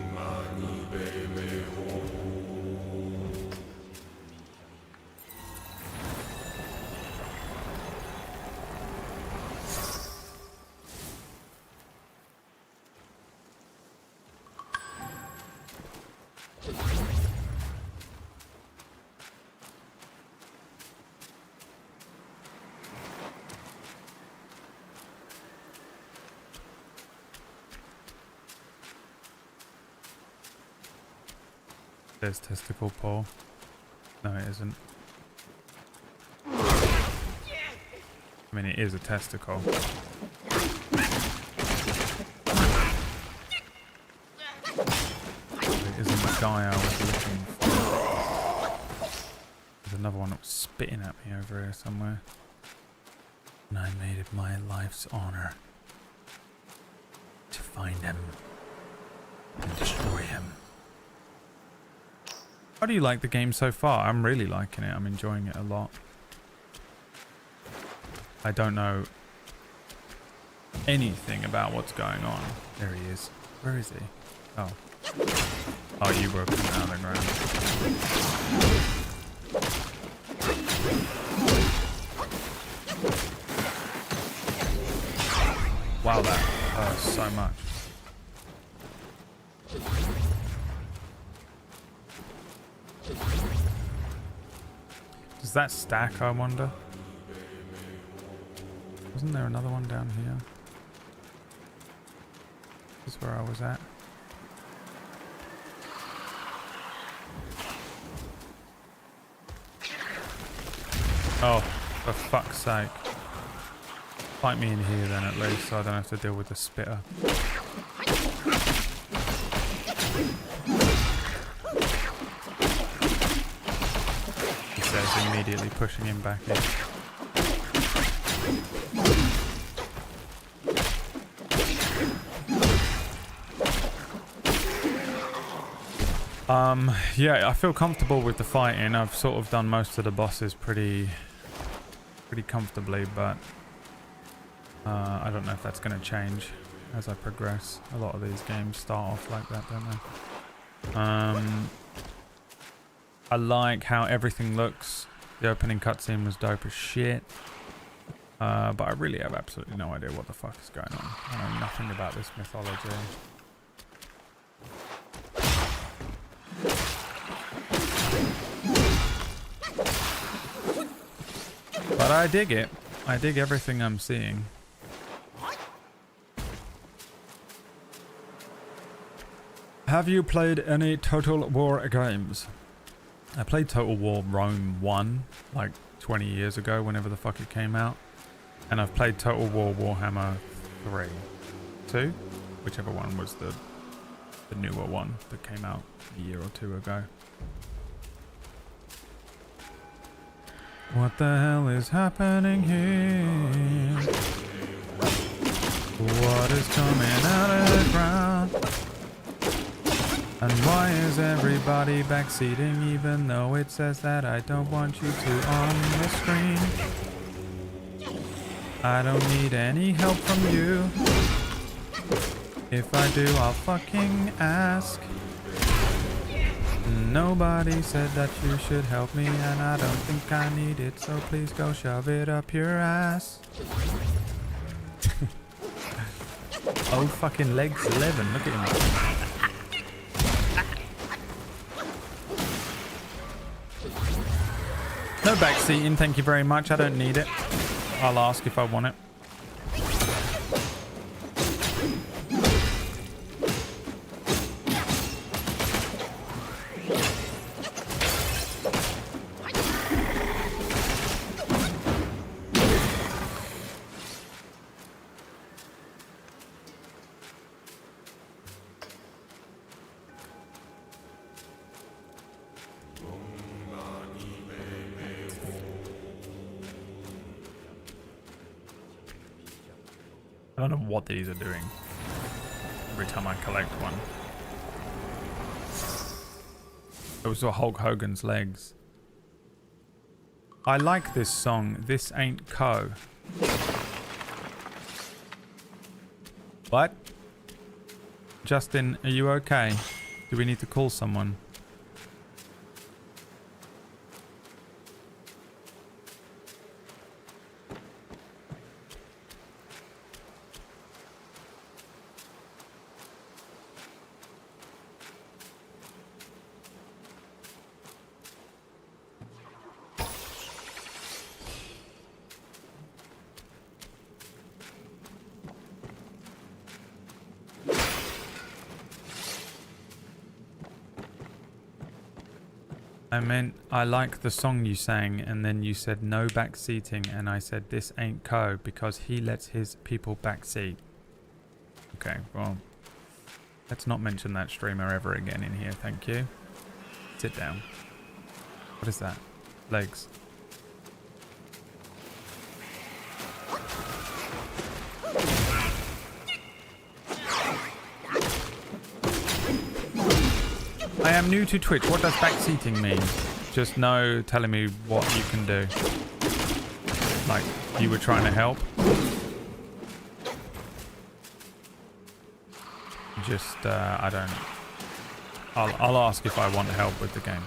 There's Testicle Paul. No, it isn't. I mean, it is a testicle. It isn't the guy I was looking for. There's another one that was spitting at me over here somewhere. And I made it my life's honor to find him and destroy him. How do you like the game so far? I'm really liking it. I'm enjoying it a lot. I don't know anything about what's going on. There he is. Where is he? Oh. Oh, you broke him out of the ground. Wow, that hurts so much. Does that stack, I wonder? Wasn't there another one down here? This is where I was at. Oh, for fuck's sake. Fight me in here then at least, so I don't have to deal with the spitter. He says, immediately pushing him back in. Yeah, I feel comfortable with the fighting. I've sort of done most of the bosses pretty comfortably, but I don't know if that's going to change as I progress. A lot of these games start off like that, don't they? I like how everything looks. The opening cutscene was dope as shit. But I really have absolutely no idea what the fuck is going on. I know nothing about this mythology. But I dig it. I dig everything I'm seeing. Have you played any Total War games? I played Total War Rome 1 like 20 years ago, whenever the fuck it came out. And I've played Total War Warhammer 3. 2? Whichever one was the newer one that came out a year or two ago. What the hell is happening here? What is coming out of the ground? And why is everybody backseating even though it says that I don't want you to on the screen? I don't need any help from you. If I do, I'll fucking ask. Nobody said that you should help me, and I don't think I need it, so please go shove it up your ass. Oh, fucking legs 11, look at him. No backseating, thank you very much, I don't need it. I'll ask if I want it. I don't know what these are doing every time I collect one. Those are Hulk Hogan's legs. I like this song. This ain't Co. What? Justin, are you okay? Do we need to call someone? I meant I like the song you sang, and then you said no back seating, and I said this ain't Co because he lets his people back seat. Okay, well, let's not mention that streamer ever again in here, thank you. Sit down. What is that? Legs. I am new to Twitch. What does backseating mean? Just no telling me what you can do. Like, you were trying to help. Just, I don't... I'll ask if I want help with the game.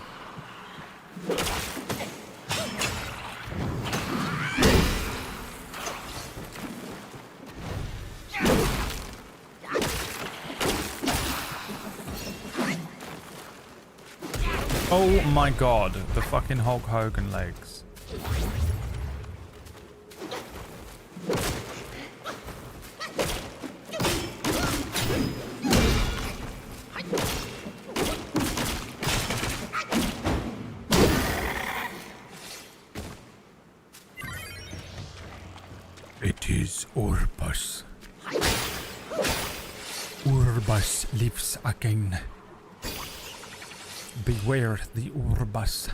Oh my god, the fucking Hulk Hogan legs. It is Orbus. Orbus lives again. Beware the Orbus.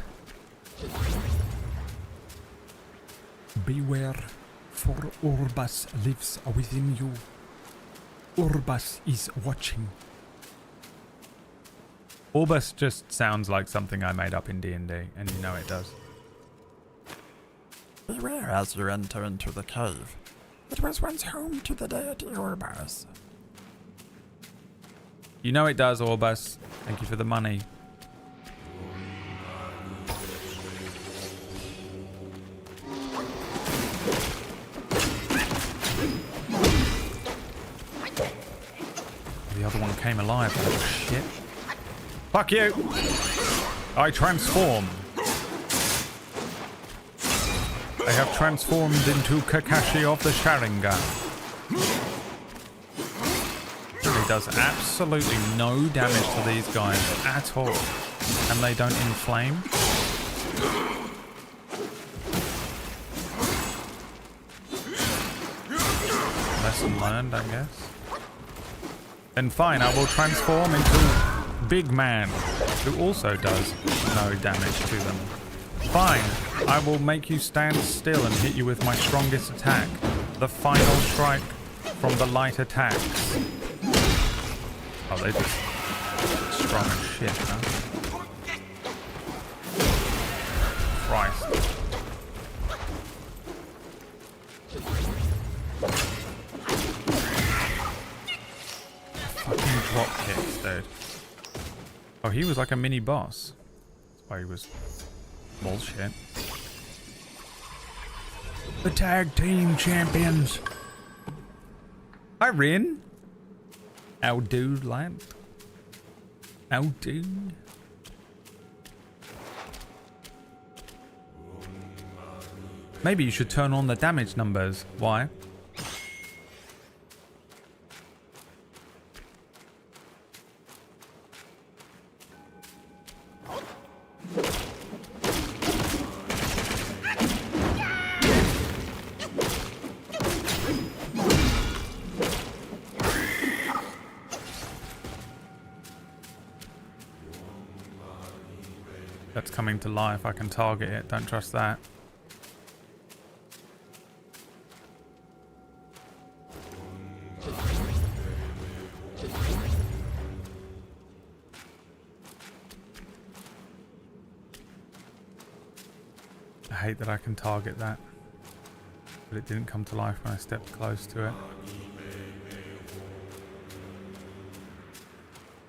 Beware, for Orbus lives within you. Orbus is watching. Orbus just sounds like something I made up in D&D, and you know it does. Beware as you enter into the cave. It was once home to the deity Orbus. You know it does, Orbus. Thank you for the money. The other one came alive. Oh, shit. Fuck you! I transform. I have transformed into Kakashi of the Sharingan. He does absolutely no damage to these guys at all. And they don't inflame. Lesson learned, I guess. Then fine, I will transform into Big Man, who also does no damage to them. Fine, I will make you stand still and hit you with my strongest attack. The final strike from the light attacks. Oh, they just strong as shit, huh? Christ. Fucking drop kicks, dude. Oh, he was like a mini boss. That's why he was bullshit. The tag team champions. Hi, Rin. How do, lad? How do? Maybe you should turn on the damage numbers. Why? That's coming to life. I can target it. Don't trust that. I hate that I can target that. But it didn't come to life when I stepped close to it.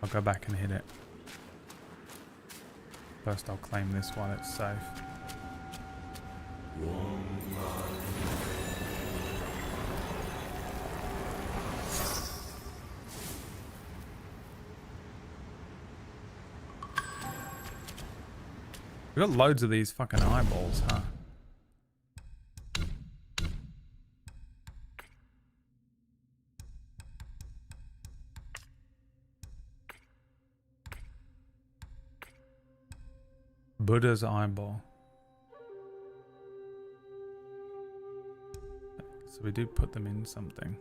I'll go back and hit it. First I'll claim this while it's safe. We've got loads of these fucking eyeballs, huh? Buddha's eyeball. So we do put them in something.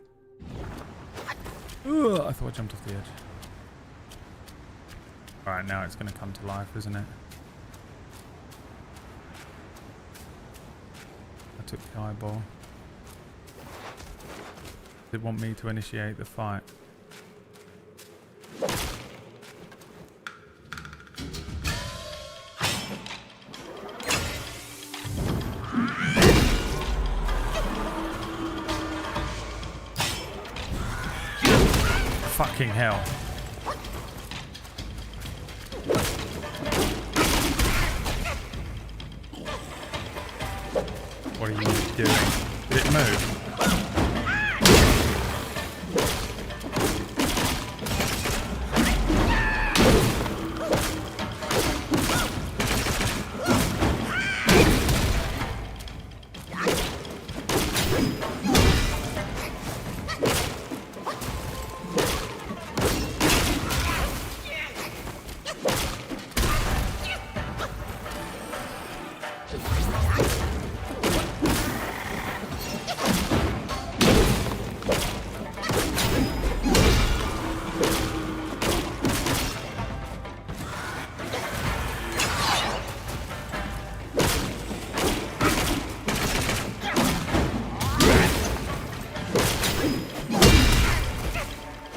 Ugh, I thought I jumped off the edge. Alright, now it's going to come to life, isn't it? I took the eyeball. Did it want me to initiate the fight? Fucking hell. What are you doing? Did it move?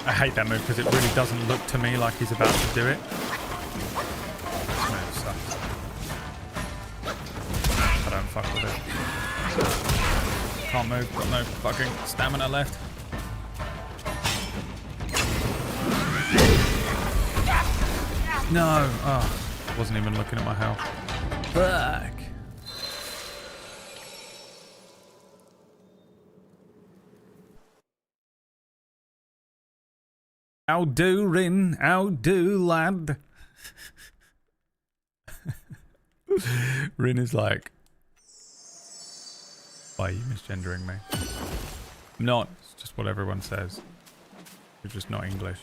I hate that move because it really doesn't look to me like he's about to do it. This move sucks. I don't fuck with it. Can't move, got no fucking stamina left. No! Oh, wasn't even looking at my health. Fuck! How do, Rin? How do, lad? Rin is like, why are you misgendering me? I'm not. It's just what everyone says. You're just not English.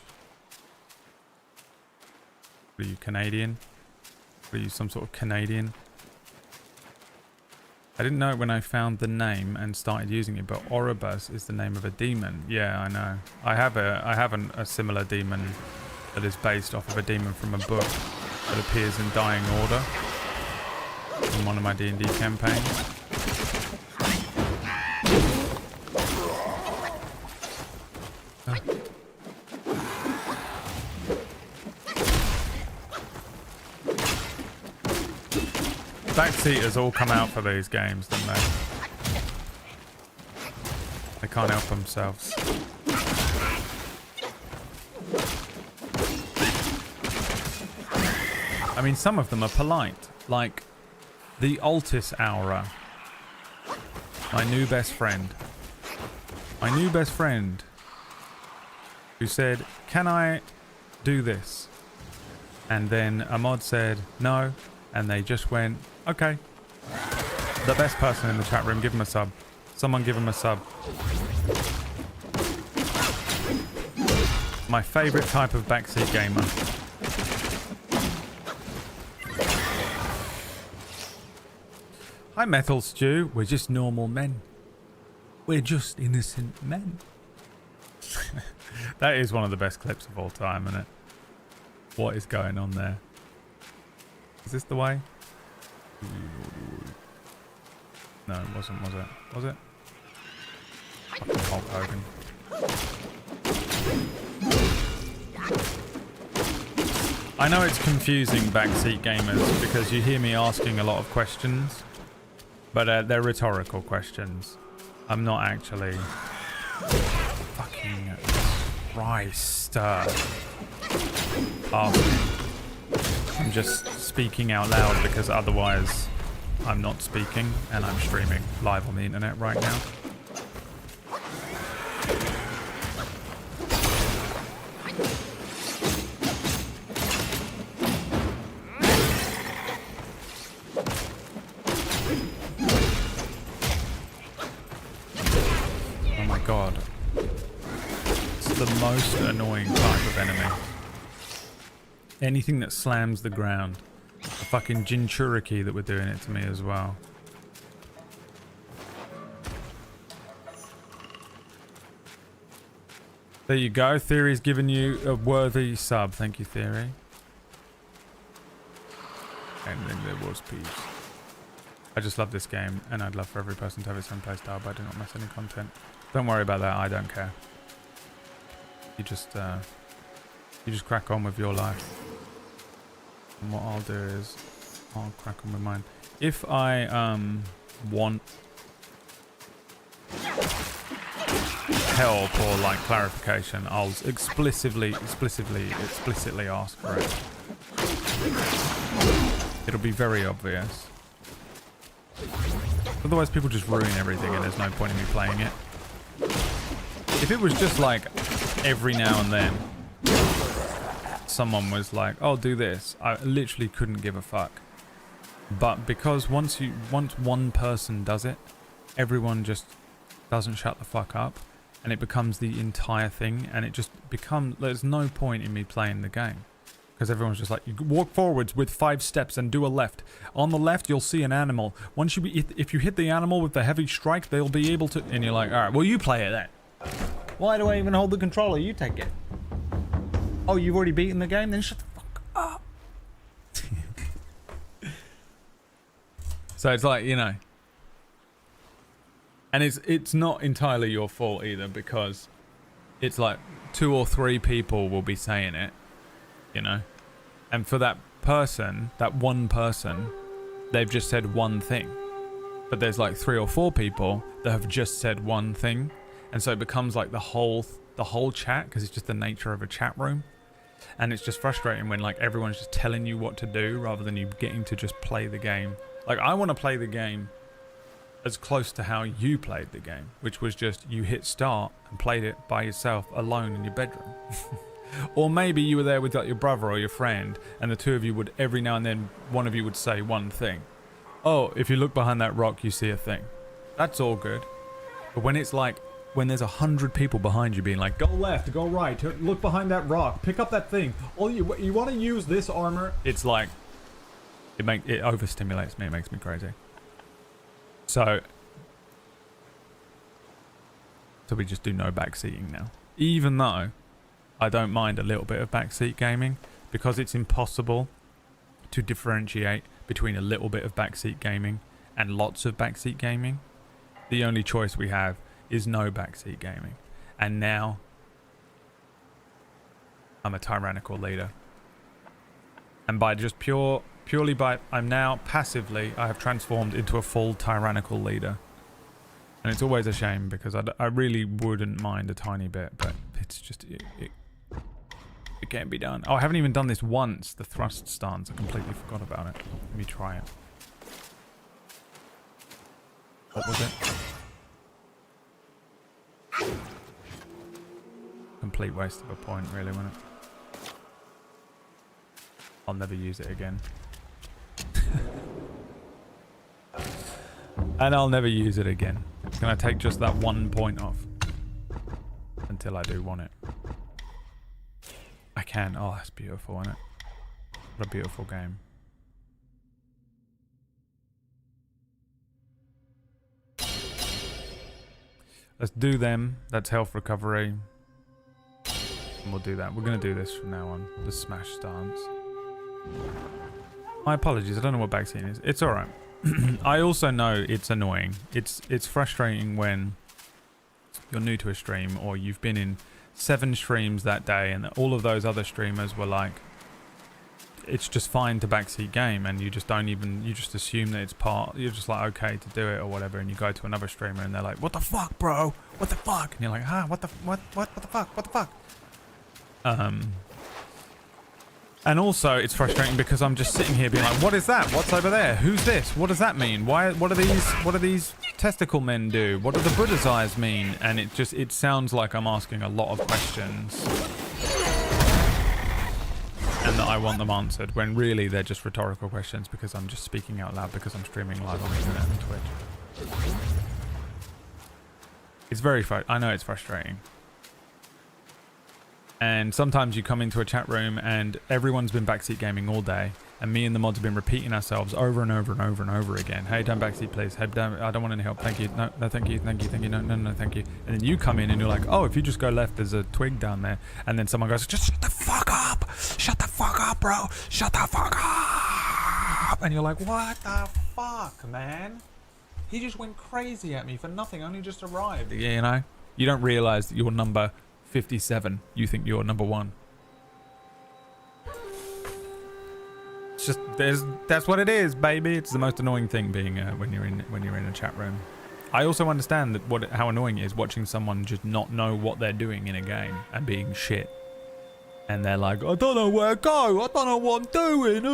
Are you Canadian? Are you some sort of Canadian? I didn't know it when I found the name and started using it, but Oribus is the name of a demon. Yeah, I know. I have a similar demon that is based off of a demon from a book that appears in Dying Order in one of my D&D campaigns. Backseaters all come out for these games, don't they? They can't help themselves. I mean, some of them are polite, like the Altis Aura. My new best friend. My new best friend who said, "Can I do this?" And then a mod said, "No." And they just went, okay. The best person in the chat room, give him a sub. Someone give him a sub. My favourite type of backseat gamer. Hi, Metal Stew. We're just normal men. We're just innocent men. That is one of the best clips of all time, isn't it? What is going on there? Is this the way? No, it wasn't, was it? Was it? Fucking Hulk Hogan. I know it's confusing, backseat gamers, because you hear me asking a lot of questions, but they're rhetorical questions. I'm not actually... Fucking Christ. I'm just speaking out loud because otherwise I'm not speaking and I'm streaming live on the internet right now. Oh my god. It's the most annoying type of enemy. Anything that slams the ground. The fucking Jinchuriki that were doing it to me as well. There you go. Theory's given you a worthy sub. Thank you, Theory. And then there was peace. I just love this game, and I'd love for every person to have its own playstyle, but I do not miss any content. Don't worry about that. I don't care. You just crack on with your life. And what I'll do is I'll crack on with mine. If I want help or like clarification, I'll explicitly ask for it. It'll be very obvious. Otherwise people just ruin everything and there's no point in me playing it. If it was just like every now and then someone was like, oh, do this, I literally couldn't give a fuck. But because once one person does it, everyone just doesn't shut the fuck up and it becomes the entire thing, and it just becomes, there's no point in me playing the game. Because everyone's just like, you walk forwards with 5 steps and do a left. On the left, you'll see an animal. Once if you hit the animal with the heavy strike, they'll be able to... And you're like, all right, well, you play it then. Why do I even hold the controller? You take it. Oh, you've already beaten the game? Then shut the fuck up. So it's like, you know. And it's not entirely your fault either, because it's like 2 or 3 people will be saying it. You know, and for that person, that one person, they've just said one thing, but there's like 3 or 4 people that have just said one thing, and so it becomes like the whole chat, because it's just the nature of a chat room, and it's just frustrating when like everyone's just telling you what to do rather than you getting to just play the game. Like, I want to play the game as close to how you played the game, which was just you hit start and played it by yourself alone in your bedroom. Or maybe you were there with like your brother or your friend, and the 2 of you would, every now and then, one of you would say one thing. Oh, if you look behind that rock, you see a thing. That's all good. But when it's like, when there's 100 people behind you being like, go left, go right, look behind that rock, pick up that thing. Oh, you want to use this armor? It's like, it overstimulates me. It makes me crazy. So we just do no backseating now. Even though I don't mind a little bit of backseat gaming, because it's impossible to differentiate between a little bit of backseat gaming and lots of backseat gaming. The only choice we have is no backseat gaming. And now I'm a tyrannical leader. And by just purely by, I'm now passively, I have transformed into a full tyrannical leader. And it's always a shame, because I really wouldn't mind a tiny bit, but it's just, it can't be done. Oh, I haven't even done this once, the thrust stance. I completely forgot about it. Let me try it. What was it? Complete waste of a point, really, wasn't it? I'll never use it again. And I'll never use it again. Can I take just that 1 point off? Until I do want it. I can. Oh, that's beautiful, isn't it? What a beautiful game. Let's do them. That's health recovery. And we'll do that. We're going to do this from now on. The smash stance. My apologies. I don't know what backseating is. It's alright. I also know it's annoying. It's frustrating when you're new to a stream, or you've been in 7 streams that day and all of those other streamers were like, it's just fine to backseat game, and you just don't even, you just assume that it's part, you're just like, okay to do it or whatever, and you go to another streamer and they're like, what the fuck, bro? What the fuck? And you're like, what the fuck? What the fuck? And also, it's frustrating because I'm just sitting here being like, what is that? What's over there? Who's this? What does that mean? What do these testicle men do? What do the Buddha's eyes mean? And it sounds like I'm asking a lot of questions. And that I want them answered, when really they're just rhetorical questions because I'm just speaking out loud because I'm streaming live on the internet and Twitch. It's very I know it's frustrating. And sometimes you come into a chat room and everyone's been backseat gaming all day, And me and the mods have been repeating ourselves over and over and over and over again. Hey, turn backseat, please. Hey, I don't want any help. Thank you. No, no, thank you. Thank you. Thank you. No, no, no, thank you. And then you come in and you're like, oh, if you just go left, there's a twig down there. And then someone goes, just shut the fuck up. Shut the fuck up, bro. Shut the fuck up. And you're like, what the fuck, man? He just went crazy at me for nothing. Only just arrived. Yeah, you know? You don't realize that you're number 57. You think you're number 1. It's just that's what it is, baby. It's the most annoying thing being when you're in a chat room. I also understand that how annoying it is watching someone just not know what they're doing in a game and being shit. And they're like, I don't know where to go. I don't know what I'm doing.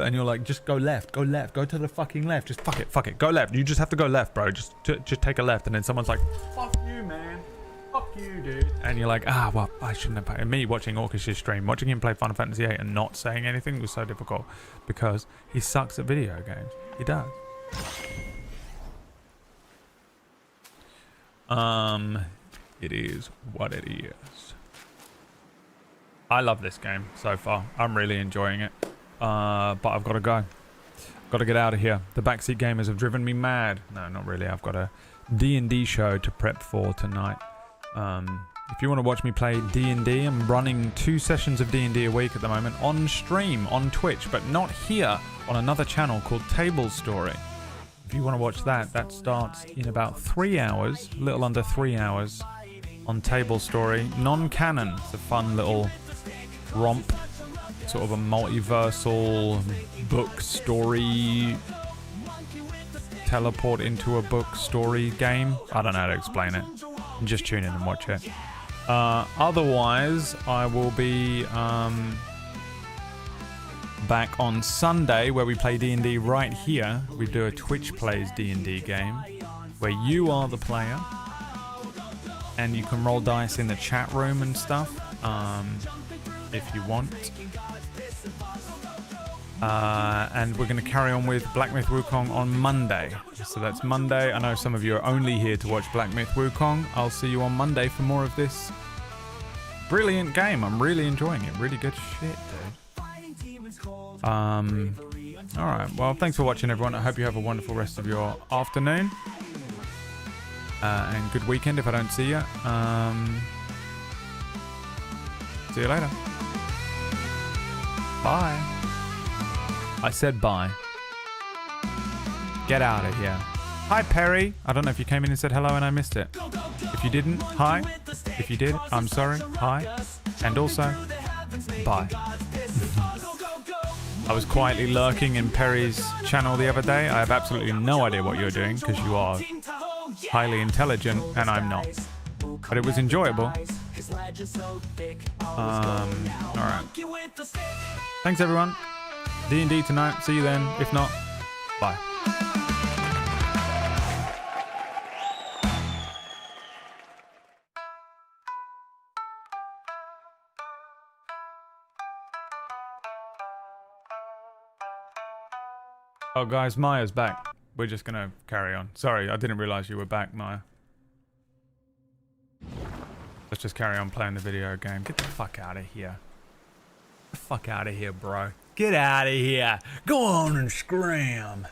And you're like, just go left, go left, go to the fucking left. Just fuck it, go left. You just have to go left, bro. Just take a left. And then someone's like, fuck you, man. Fuck you, dude. And you're like, well, I shouldn't have played. And me watching Orcus's stream, watching him play Final Fantasy VIII and not saying anything was so difficult because he sucks at video games. He does. It is what it is. I love this game so far. I'm really enjoying it. But I've got to go. Got to get out of here. The backseat gamers have driven me mad. No, not really. I've got a D&D show to prep for tonight. If you want to watch me play D&D, I'm running 2 sessions of D&D a week at the moment on stream on Twitch, but not here, on another channel called Table Story. If you want to watch that, that starts in about 3 hours, a little under 3 hours on Table Story. Non-canon. It's a fun little romp, sort of a multiversal book story, teleport into a book story game. I don't know how to explain it. Just tune in and watch it. Otherwise, I will be back on Sunday where we play D&D right here. We do a Twitch Plays D&D game where you are the player and you can roll dice in the chat room and stuff if you want. And we're going to carry on with Black Myth Wukong on Monday. So that's Monday. I know some of you are only here to watch Black Myth Wukong. I'll see you on Monday for more of this brilliant game. I'm really enjoying it. Really good shit, dude. Alright, well, thanks for watching, everyone. I hope you have a wonderful rest of your afternoon. And good weekend if I don't see you. See you later. Bye. I said bye. Get out of here. Hi, Perry. I don't know if you came in and said hello and I missed it. If you didn't, hi. If you did, I'm sorry. Hi. And also, bye. I was quietly lurking in Perry's channel the other day. I have absolutely no idea what you're doing because you are highly intelligent and I'm not. But it was enjoyable. Alright. Thanks, everyone. D&D tonight. See you then. If not, bye. Oh, guys, Maya's back. We're just gonna carry on. Sorry, I didn't realize you were back, Maya. Let's just carry on playing the video game. Get the fuck out of here. Get the fuck out of here, bro. Get out of here. Go on and scram.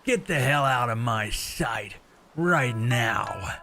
Get the hell out of my sight right now.